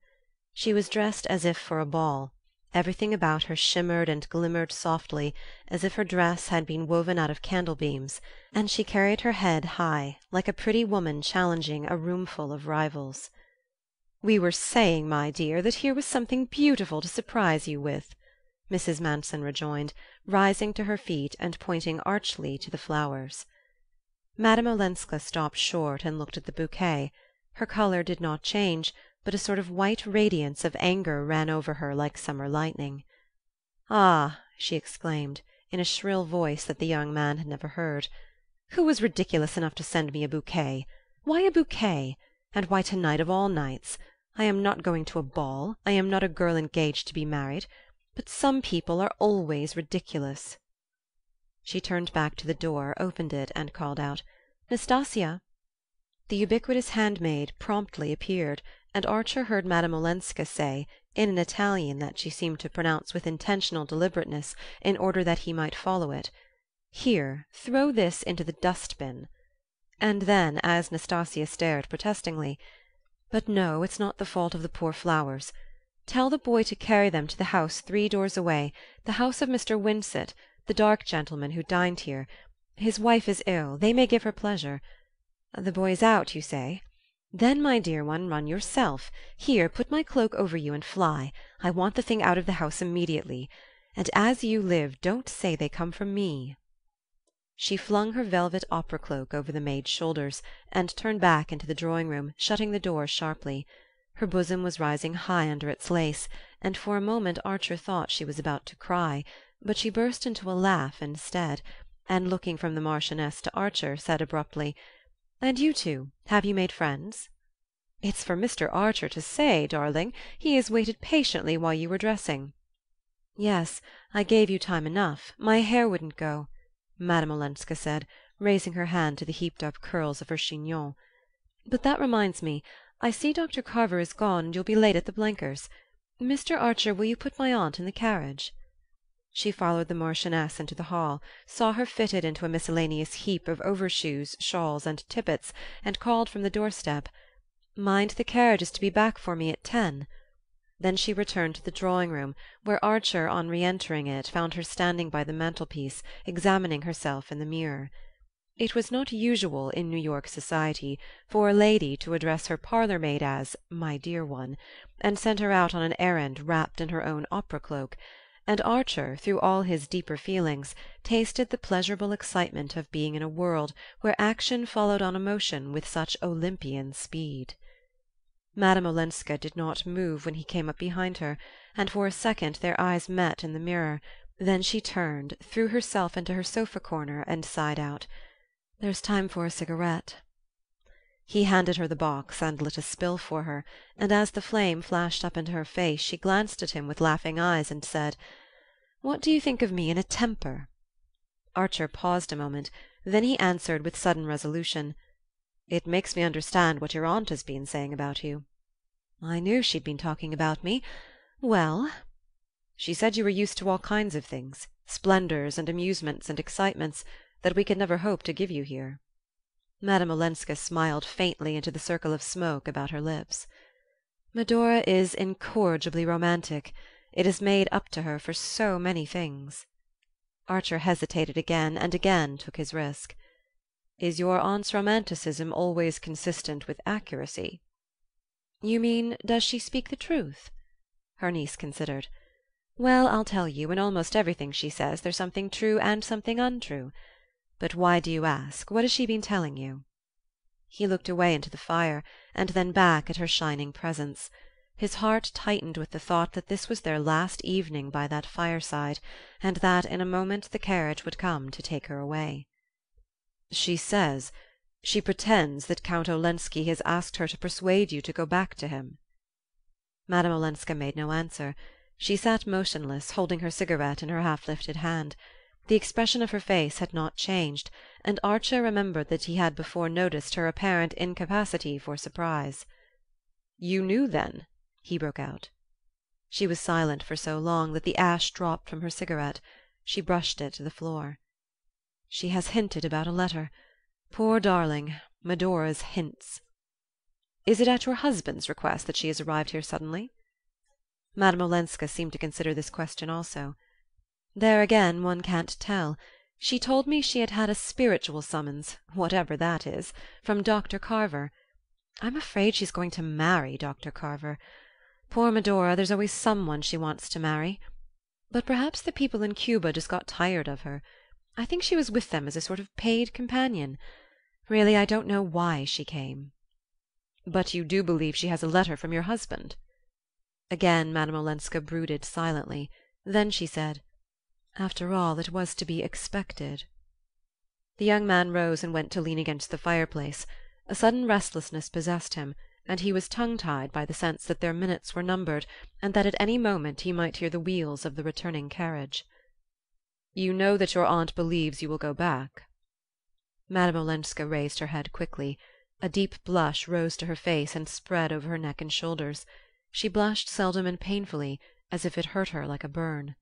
She was dressed as if for a ball. Everything about her shimmered and glimmered softly, as if her dress had been woven out of candle beams, and she carried her head high, like a pretty woman challenging a roomful of rivals. "We were saying, my dear, that here was something beautiful to surprise you with," Mrs. Manson rejoined, rising to her feet and pointing archly to the flowers. Madame Olenska stopped short and looked at the bouquet. Her color did not change, but a sort of white radiance of anger ran over her like summer lightning. "Ah," she exclaimed, in a shrill voice that the young man had never heard, "who was ridiculous enough to send me a bouquet? Why a bouquet? And why tonight of all nights? I am not going to a ball. I am not a girl engaged to be married. But some people are always ridiculous." She turned back to the door, opened it, and called out, "Nastasia!" The ubiquitous handmaid promptly appeared, and Archer heard Madame Olenska say, in an Italian that she seemed to pronounce with intentional deliberateness in order that he might follow it, "Here, throw this into the dust-bin." And then, as Nastasia stared protestingly, "But no, it's not the fault of the poor flowers. Tell the boy to carry them to the house 3 doors away, the house of Mr. Winsett, the dark gentleman who dined here. His wife is ill. They may give her pleasure. The boy is out, you say? Then, my dear one, run yourself. Here, put my cloak over you and fly. I want the thing out of the house immediately. And as you live, don't say they come from me." She flung her velvet opera cloak over the maid's shoulders, and turned back into the drawing-room, shutting the door sharply. Her bosom was rising high under its lace, and for a moment Archer thought she was about to cry, but she burst into a laugh instead, and looking from the Marchioness to Archer, said abruptly, "And you two, have you made friends?" "It's for Mr. Archer to say, darling. He has waited patiently while you were dressing." "Yes, I gave you time enough. My hair wouldn't go," Madame Olenska said, raising her hand to the heaped-up curls of her chignon. "But that reminds me, I see Dr. Carver is gone, and you'll be late at the Blenkers'. Mr. Archer, will you put my aunt in the carriage?" She followed the Marchioness into the hall, saw her fitted into a miscellaneous heap of overshoes, shawls, and tippets, and called from the doorstep, "Mind, the carriage is to be back for me at 10." Then she returned to the drawing-room, where Archer, on re-entering it, found her standing by the mantelpiece, examining herself in the mirror. It was not usual in New York society for a lady to address her parlour-maid as "my dear one," and send her out on an errand wrapped in her own opera-cloak, and Archer, through all his deeper feelings, tasted the pleasurable excitement of being in a world where action followed on emotion with such Olympian speed. Madame Olenska did not move when he came up behind her, and for a second their eyes met in the mirror. Then she turned, threw herself into her sofa-corner, and sighed out, "There's time for a cigarette." He handed her the box and lit a spill for her, and as the flame flashed up into her face she glanced at him with laughing eyes and said, "What do you think of me in a temper?" Archer paused a moment, then he answered with sudden resolution, "It makes me understand what your aunt has been saying about you." "I knew she'd been talking about me. Well?" "She said you were used to all kinds of things, splendours and amusements and excitements, that we could never hope to give you here." Madame Olenska smiled faintly into the circle of smoke about her lips. "Medora is incorrigibly romantic. It has made up to her for so many things." Archer hesitated again, and again took his risk. "Is your aunt's romanticism always consistent with accuracy?" "You mean, does she speak the truth?" Her niece considered. "Well, I'll tell you, in almost everything she says there's something true and something untrue. But why do you ask? What has she been telling you?" He looked away into the fire, and then back at her shining presence. His heart tightened with the thought that this was their last evening by that fireside, and that in a moment the carriage would come to take her away. She pretends that Count Olenski has asked her to persuade you to go back to him." Madame Olenska made no answer. She sat motionless, holding her cigarette in her half-lifted hand. The expression of her face had not changed, and Archer remembered that he had before noticed her apparent incapacity for surprise. "You knew, then?" he broke out. She was silent for so long that the ash dropped from her cigarette. She brushed it to the floor. "She has hinted about a letter. Poor darling, Medora's hints." "Is it at your husband's request that she has arrived here suddenly?" Madame Olenska seemed to consider this question also. "There again one can't tell. She told me she had had a spiritual summons, whatever that is, from Dr. Carver. I'm afraid she's going to marry Dr. Carver. Poor Medora, there's always someone she wants to marry. But perhaps the people in Cuba just got tired of her. I think she was with them as a sort of paid companion. Really, I don't know why she came." "But you do believe she has a letter from your husband?" Again Madame Olenska brooded silently. Then she said, "After all, it was to be expected." The young man rose and went to lean against the fireplace. A sudden restlessness possessed him, and he was tongue-tied by the sense that their minutes were numbered, and that at any moment he might hear the wheels of the returning carriage. "You know that your aunt believes you will go back?" Madame Olenska raised her head quickly. A deep blush rose to her face and spread over her neck and shoulders. She blushed seldom and painfully, as if it hurt her like a burn.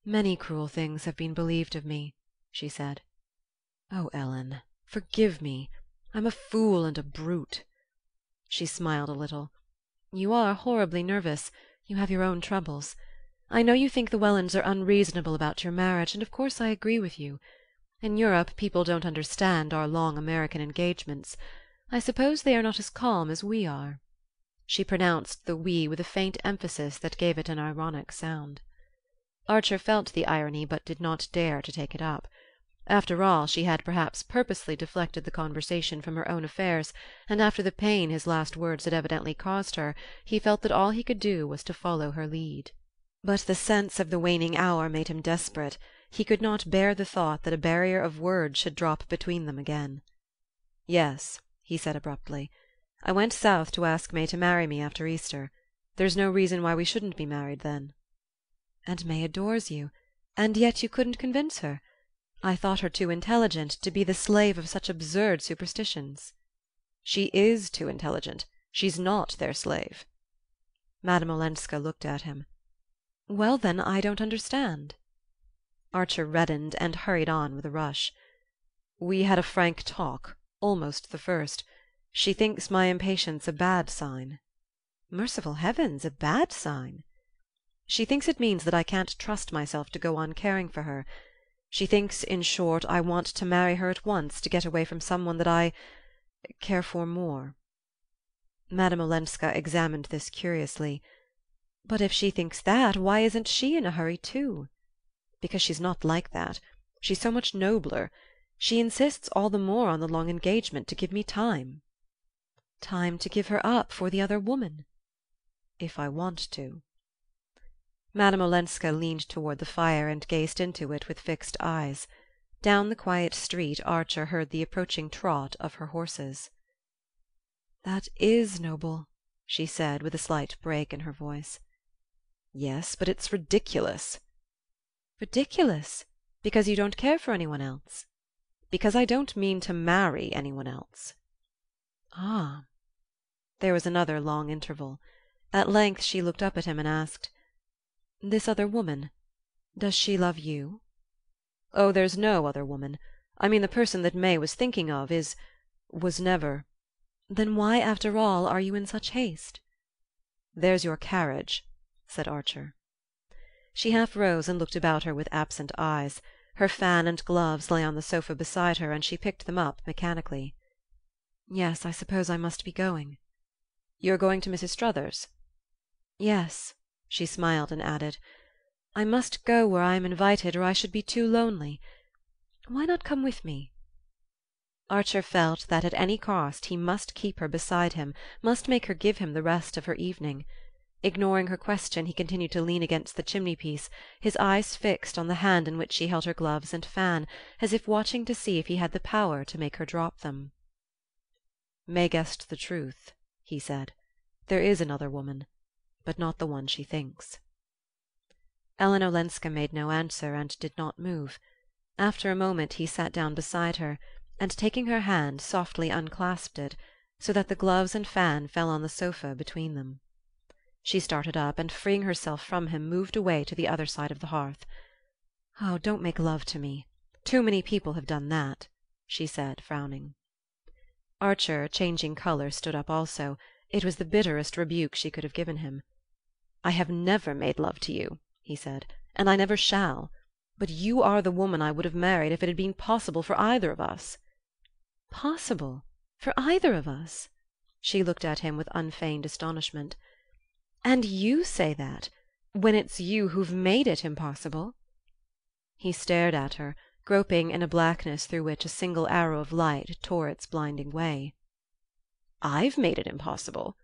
"Many cruel things have been believed of me," she said. "Oh, Ellen, forgive me. I'm a fool and a brute." She smiled a little. "You are horribly nervous. You have your own troubles. I know you think the Wellands are unreasonable about your marriage, and of course I agree with you. In Europe people don't understand our long American engagements. I suppose they are not as calm as we are." She pronounced the "we" with a faint emphasis that gave it an ironic sound. Archer felt the irony, but did not dare to take it up. After all, she had perhaps purposely deflected the conversation from her own affairs, and after the pain his last words had evidently caused her, he felt that all he could do was to follow her lead. But the sense of the waning hour made him desperate. He could not bear the thought that a barrier of words should drop between them again. "Yes," he said abruptly. "I went south to ask May to marry me after Easter. There's no reason why we shouldn't be married then." "And May adores you. And yet you couldn't convince her. I thought her too intelligent to be the slave of such absurd superstitions." "She is too intelligent. She's not their slave." Madame Olenska looked at him. "Well, then, I don't understand." Archer reddened and hurried on with a rush. "We had a frank talk, almost the first. She thinks my impatience a bad sign." "Merciful heavens, a bad sign?" "She thinks it means that I can't trust myself to go on caring for her. She thinks, in short, I want to marry her at once to get away from someone that I care for more." Madame Olenska examined this curiously. "But if she thinks that, why isn't she in a hurry too?" "Because she's not like that. She's so much nobler. She insists all the more on the long engagement to give me time." "Time to give her up for the other woman?" "If I want to." Madame Olenska leaned toward the fire and gazed into it with fixed eyes. Down the quiet street Archer heard the approaching trot of her horses. "That is noble," she said with a slight break in her voice. "Yes, but it's ridiculous." "Ridiculous? Because you don't care for anyone else?" "Because I don't mean to marry anyone else." "Ah." There was another long interval. At length she looked up at him and asked, "This other woman, does she love you?" "Oh, there's no other woman. I mean the person that May was thinking of was never." "Then why, after all, are you in such haste?" "There's your carriage," said Archer. She half rose and looked about her with absent eyes. Her fan and gloves lay on the sofa beside her, and she picked them up mechanically. "Yes, I suppose I must be going." "You're going to Mrs. Struthers?" "Yes." She smiled and added, "I must go where I am invited, or I should be too lonely. Why not come with me?" Archer felt that at any cost he must keep her beside him, must make her give him the rest of her evening. Ignoring her question, he continued to lean against the chimney-piece, his eyes fixed on the hand in which she held her gloves and fan, as if watching to see if he had the power to make her drop them. "May guessed the truth," he said. "There is another woman, but not the one she thinks." Ellen Olenska made no answer and did not move. After a moment he sat down beside her, and taking her hand softly unclasped it, so that the gloves and fan fell on the sofa between them. She started up, and freeing herself from him, moved away to the other side of the hearth. "Oh, don't make love to me. Too many people have done that," she said, frowning. Archer, changing colour, stood up also. It was the bitterest rebuke she could have given him. "I have never made love to you," he said, "and I never shall. But you are the woman I would have married if it had been possible for either of us." "Possible? For either of us?" She looked at him with unfeigned astonishment. "And you say that, when it's you who've made it impossible?" He stared at her, groping in a blackness through which a single arrow of light tore its blinding way. "I've made it impossible?"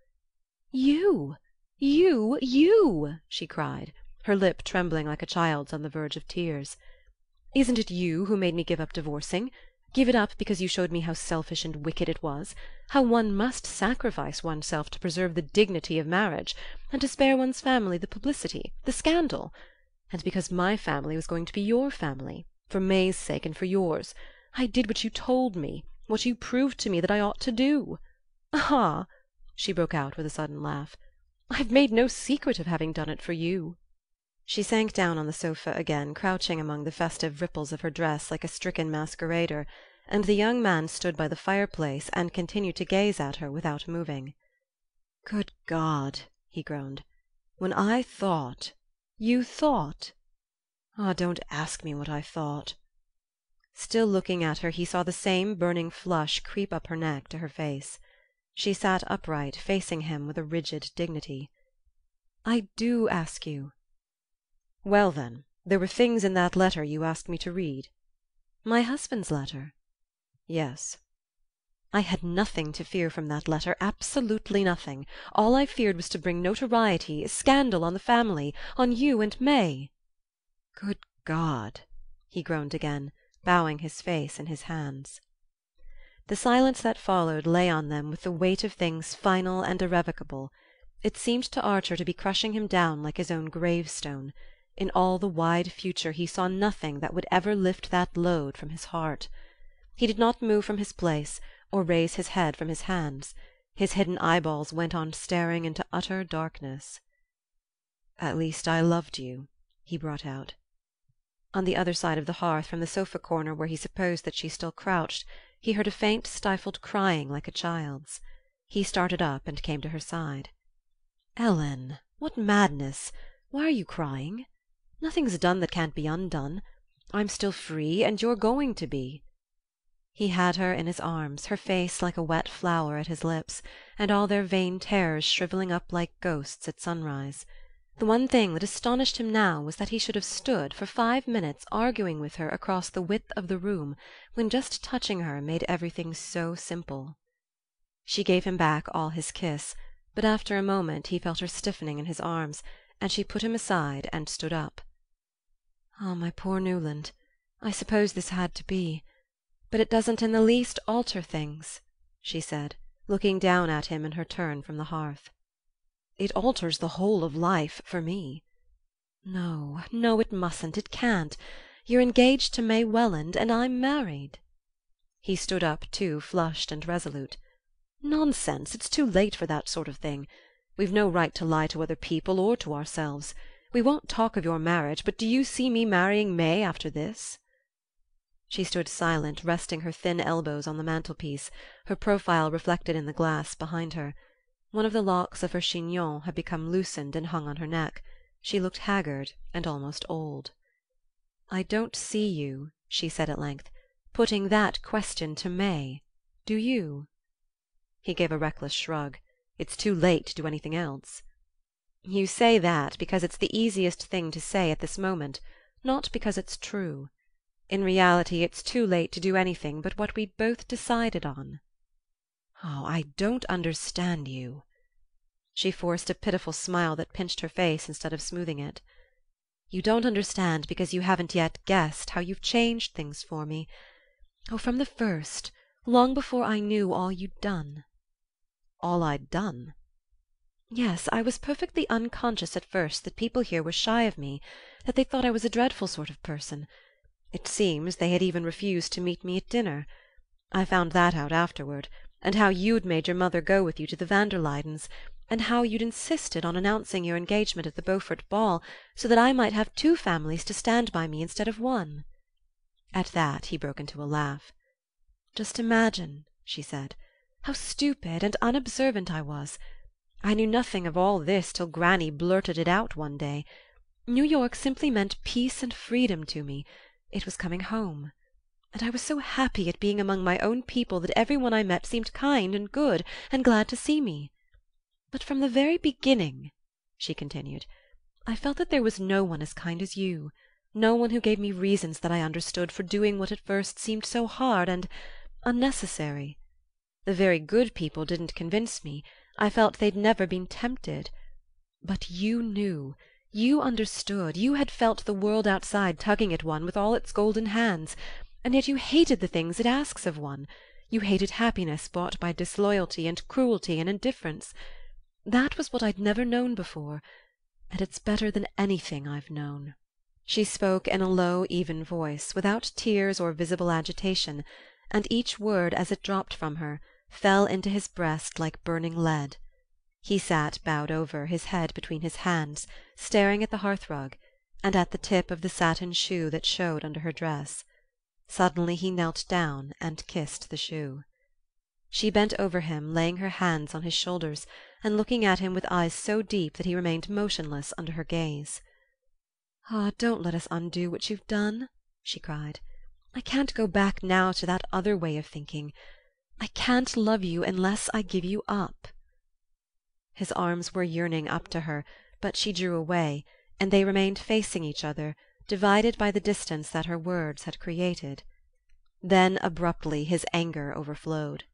"You! You!" she cried, her lip trembling like a child's on the verge of tears. "Isn't it you who made me give up divorcing? Give it up because you showed me how selfish and wicked it was, how one must sacrifice oneself to preserve the dignity of marriage, and to spare one's family the publicity, the scandal, and because my family was going to be your family, for May's sake and for yours, I did what you told me, what you proved to me that I ought to do. Ah!" she broke out with a sudden laugh. "I've made no secret of having done it for you." She sank down on the sofa again, crouching among the festive ripples of her dress like a stricken masquerader, and the young man stood by the fireplace and continued to gaze at her without moving. "Good God!" he groaned. "When I thought—" "You thought?" "Ah, don't ask me what I thought." Still looking at her, he saw the same burning flush creep up her neck to her face. She sat upright, facing him with a rigid dignity. "I do ask you." "Well, then, there were things in that letter you asked me to read." "My husband's letter?" "Yes." "I had nothing to fear from that letter, absolutely nothing. All I feared was to bring notoriety, scandal on the family, on you and May." "Good God!" he groaned again, bowing his face in his hands. The silence that followed lay on them with the weight of things final and irrevocable. It seemed to Archer to be crushing him down like his own gravestone. In all the wide future he saw nothing that would ever lift that load from his heart. He did not move from his place, or raise his head from his hands. His hidden eyeballs went on staring into utter darkness. "At least I loved you," he brought out. On the other side of the hearth, from the sofa corner where he supposed that she still crouched, he heard a faint stifled crying like a child's. He started up and came to her side. "Ellen, what madness! Why are you crying? Nothing's done that can't be undone. I'm still free, and you're going to be." He had her in his arms, her face like a wet flower at his lips, and all their vain terrors shrivelling up like ghosts at sunrise. The one thing that astonished him now was that he should have stood for 5 minutes arguing with her across the width of the room, when just touching her made everything so simple. She gave him back all his kiss, but after a moment he felt her stiffening in his arms, and she put him aside and stood up. "Ah, my poor Newland, I suppose this had to be. But it doesn't in the least alter things," she said, looking down at him in her turn from the hearth. "It alters the whole of life for me." "No, no, it mustn't, it can't. You're engaged to May Welland, and I'm married." He stood up too, flushed and resolute. "Nonsense! It's too late for that sort of thing. We've no right to lie to other people or to ourselves. We won't talk of your marriage, but do you see me marrying May after this?" She stood silent, resting her thin elbows on the mantelpiece, her profile reflected in the glass behind her. One of the locks of her chignon had become loosened and hung on her neck. She looked haggard and almost old. "I don't see you," she said at length, "putting that question to May. Do you?" He gave a reckless shrug. "It's too late to do anything else." "You say that because it's the easiest thing to say at this moment, not because it's true. In reality it's too late to do anything but what we'd both decided on." "Oh, I don't understand you." She forced a pitiful smile that pinched her face instead of smoothing it. "You don't understand because you haven't yet guessed how you've changed things for me. Oh, from the first, long before I knew all you'd done." "All I'd done?" "Yes, I was perfectly unconscious at first that people here were shy of me, that they thought I was a dreadful sort of person. It seems they had even refused to meet me at dinner. I found that out afterward, and how you'd made your mother go with you to the Van der Luydens, and how you'd insisted on announcing your engagement at the Beaufort ball so that I might have 2 families to stand by me instead of 1. At that he broke into a laugh. "Just imagine," she said, "how stupid and unobservant I was. I knew nothing of all this till Granny blurted it out one day. New York simply meant peace and freedom to me. It was coming home. And I was so happy at being among my own people that every one I met seemed kind and good and glad to see me. But from the very beginning," she continued, "I felt that there was no one as kind as you, no one who gave me reasons that I understood for doing what at first seemed so hard and unnecessary. The very good people didn't convince me. I felt they'd never been tempted. But you knew, you understood, you had felt the world outside tugging at one with all its golden hands, and yet you hated the things it asks of one. You hated happiness bought by disloyalty and cruelty and indifference. That was what I'd never known before, and it's better than anything I've known." She spoke in a low, even voice, without tears or visible agitation, and each word, as it dropped from her, fell into his breast like burning lead. He sat bowed over, his head between his hands, staring at the hearth-rug, and at the tip of the satin shoe that showed under her dress. Suddenly he knelt down and kissed the shoe. She bent over him, laying her hands on his shoulders, and looking at him with eyes so deep that he remained motionless under her gaze. "Ah, don't let us undo what you've done," she cried. "I can't go back now to that other way of thinking. I can't love you unless I give you up." His arms were yearning up to her, but she drew away, and they remained facing each other, divided by the distance that her words had created. Then abruptly his anger overflowed.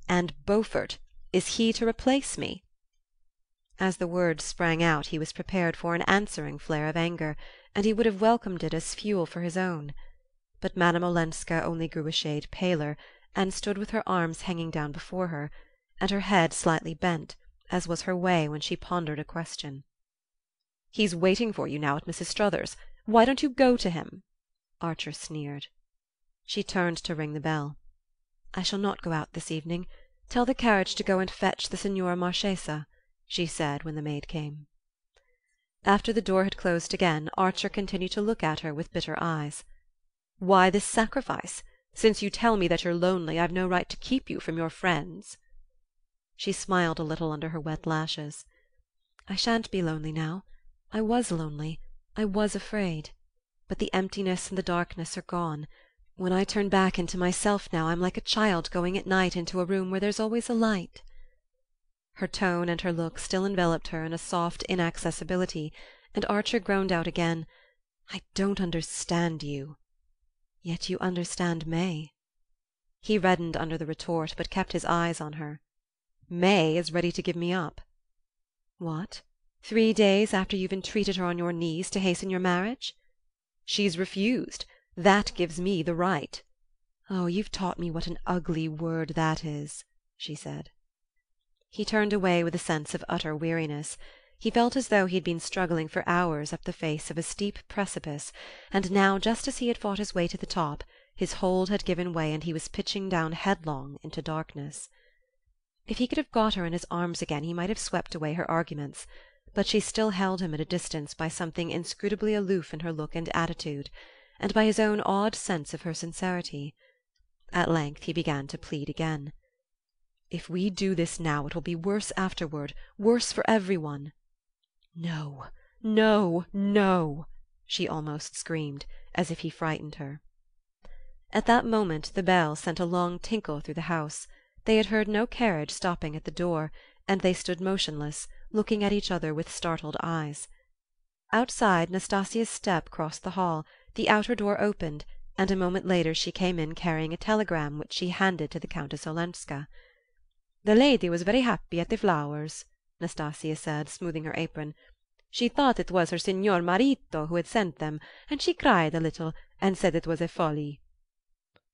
"And Beaufort, is he to replace me?" As the words sprang out he was prepared for an answering flare of anger, and he would have welcomed it as fuel for his own. But Madame Olenska only grew a shade paler, and stood with her arms hanging down before her, and her head slightly bent, as was her way when she pondered a question. "He's waiting for you now at Mrs. Struthers's. Why don't you go to him?" Archer sneered. She turned to ring the bell. "I shall not go out this evening. Tell the carriage to go and fetch the Signora Marchesa," she said when the maid came. After the door had closed again, Archer continued to look at her with bitter eyes. "Why this sacrifice? Since you tell me that you're lonely, I've no right to keep you from your friends." She smiled a little under her wet lashes. "I shan't be lonely now. I was lonely. I was afraid. But the emptiness and the darkness are gone. When I turn back into myself now, I'm like a child going at night into a room where there's always a light." Her tone and her look still enveloped her in a soft inaccessibility, and Archer groaned out again, "I don't understand you." "Yet you understand May." He reddened under the retort, but kept his eyes on her. "May is ready to give me up." "What? 3 days after you've entreated her on your knees to hasten your marriage?" "She's refused. That gives me the right." "Oh, you've taught me what an ugly word that is," she said. He turned away with a sense of utter weariness. He felt as though he had been struggling for hours up the face of a steep precipice, and now, just as he had fought his way to the top, his hold had given way and he was pitching down headlong into darkness. If he could have got her in his arms again he might have swept away her arguments, but she still held him at a distance by something inscrutably aloof in her look and attitude, and by his own odd sense of her sincerity. At length he began to plead again. "If we do this now it will be worse afterward, worse for every one." "No, no, no!" she almost screamed, as if he frightened her. At that moment the bell sent a long tinkle through the house. They had heard no carriage stopping at the door, and they stood motionless, looking at each other with startled eyes. Outside, Nastasia's step crossed the hall, the outer door opened, and a moment later she came in carrying a telegram which she handed to the Countess Olenska. "The lady was very happy at the flowers," Nastasia said, smoothing her apron. "She thought it was her signor marito who had sent them, and she cried a little, and said it was a folly."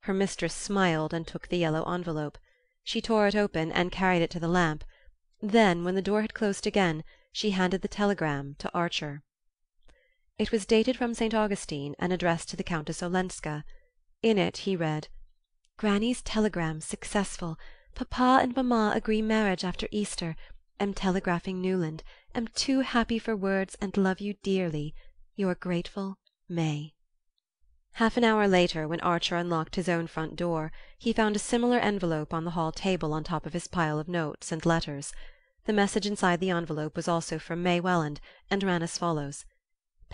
Her mistress smiled and took the yellow envelope. She tore it open and carried it to the lamp. Then, when the door had closed again, she handed the telegram to Archer. It was dated from St. Augustine and addressed to the Countess Olenska. In it he read: "Granny's telegram successful. Papa and mamma agree marriage after Easter. Am telegraphing Newland. Am too happy for words and love you dearly. Your grateful May." Half an hour later, when Archer unlocked his own front door, he found a similar envelope on the hall table on top of his pile of notes and letters. The message inside the envelope was also from May Welland, and ran as follows: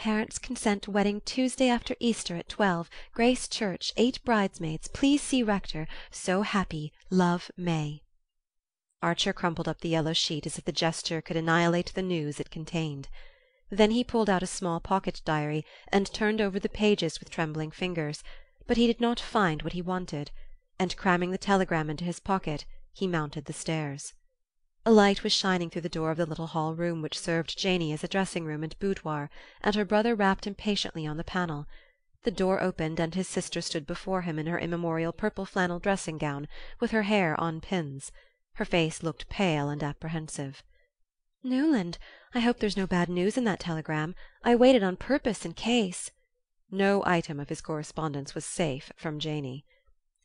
Parents consent to wedding Tuesday after Easter at 12, Grace Church, 8 bridesmaids. Please see rector. So happy. Love, May." Archer crumpled up the yellow sheet as if the gesture could annihilate the news it contained. Then he pulled out a small pocket diary and turned over the pages with trembling fingers, but he did not find what he wanted, and cramming the telegram into his pocket he mounted the stairs. A light was shining through the door of the little hall room which served Janey as a dressing-room and boudoir, and her brother rapped impatiently on the panel. The door opened, and his sister stood before him in her immemorial purple flannel dressing-gown, with her hair on pins. Her face looked pale and apprehensive. "Newland, I hope there's no bad news in that telegram. I waited on purpose in case—" No item of his correspondence was safe from Janey.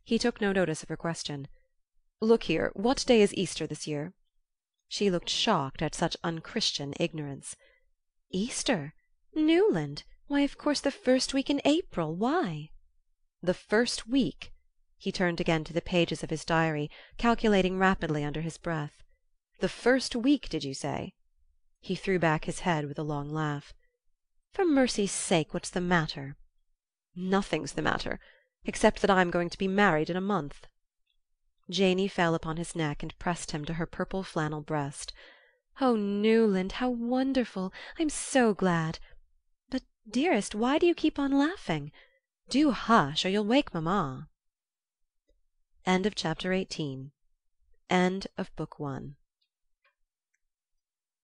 He took no notice of her question. "Look here, what day is Easter this year?" She looked shocked at such unchristian ignorance. "Easter? Newland! Why, of course, the first week in April. Why?" "The first week?" He turned again to the pages of his diary, calculating rapidly under his breath. "The first week, did you say?" He threw back his head with a long laugh. "For mercy's sake, what's the matter?" "Nothing's the matter, except that I'm going to be married in a month." Janey fell upon his neck and pressed him to her purple flannel breast. "Oh, Newland, how wonderful! I'm so glad. But, dearest, why do you keep on laughing? Do hush, or you'll wake mamma." End of Chapter 18. End of Book 1.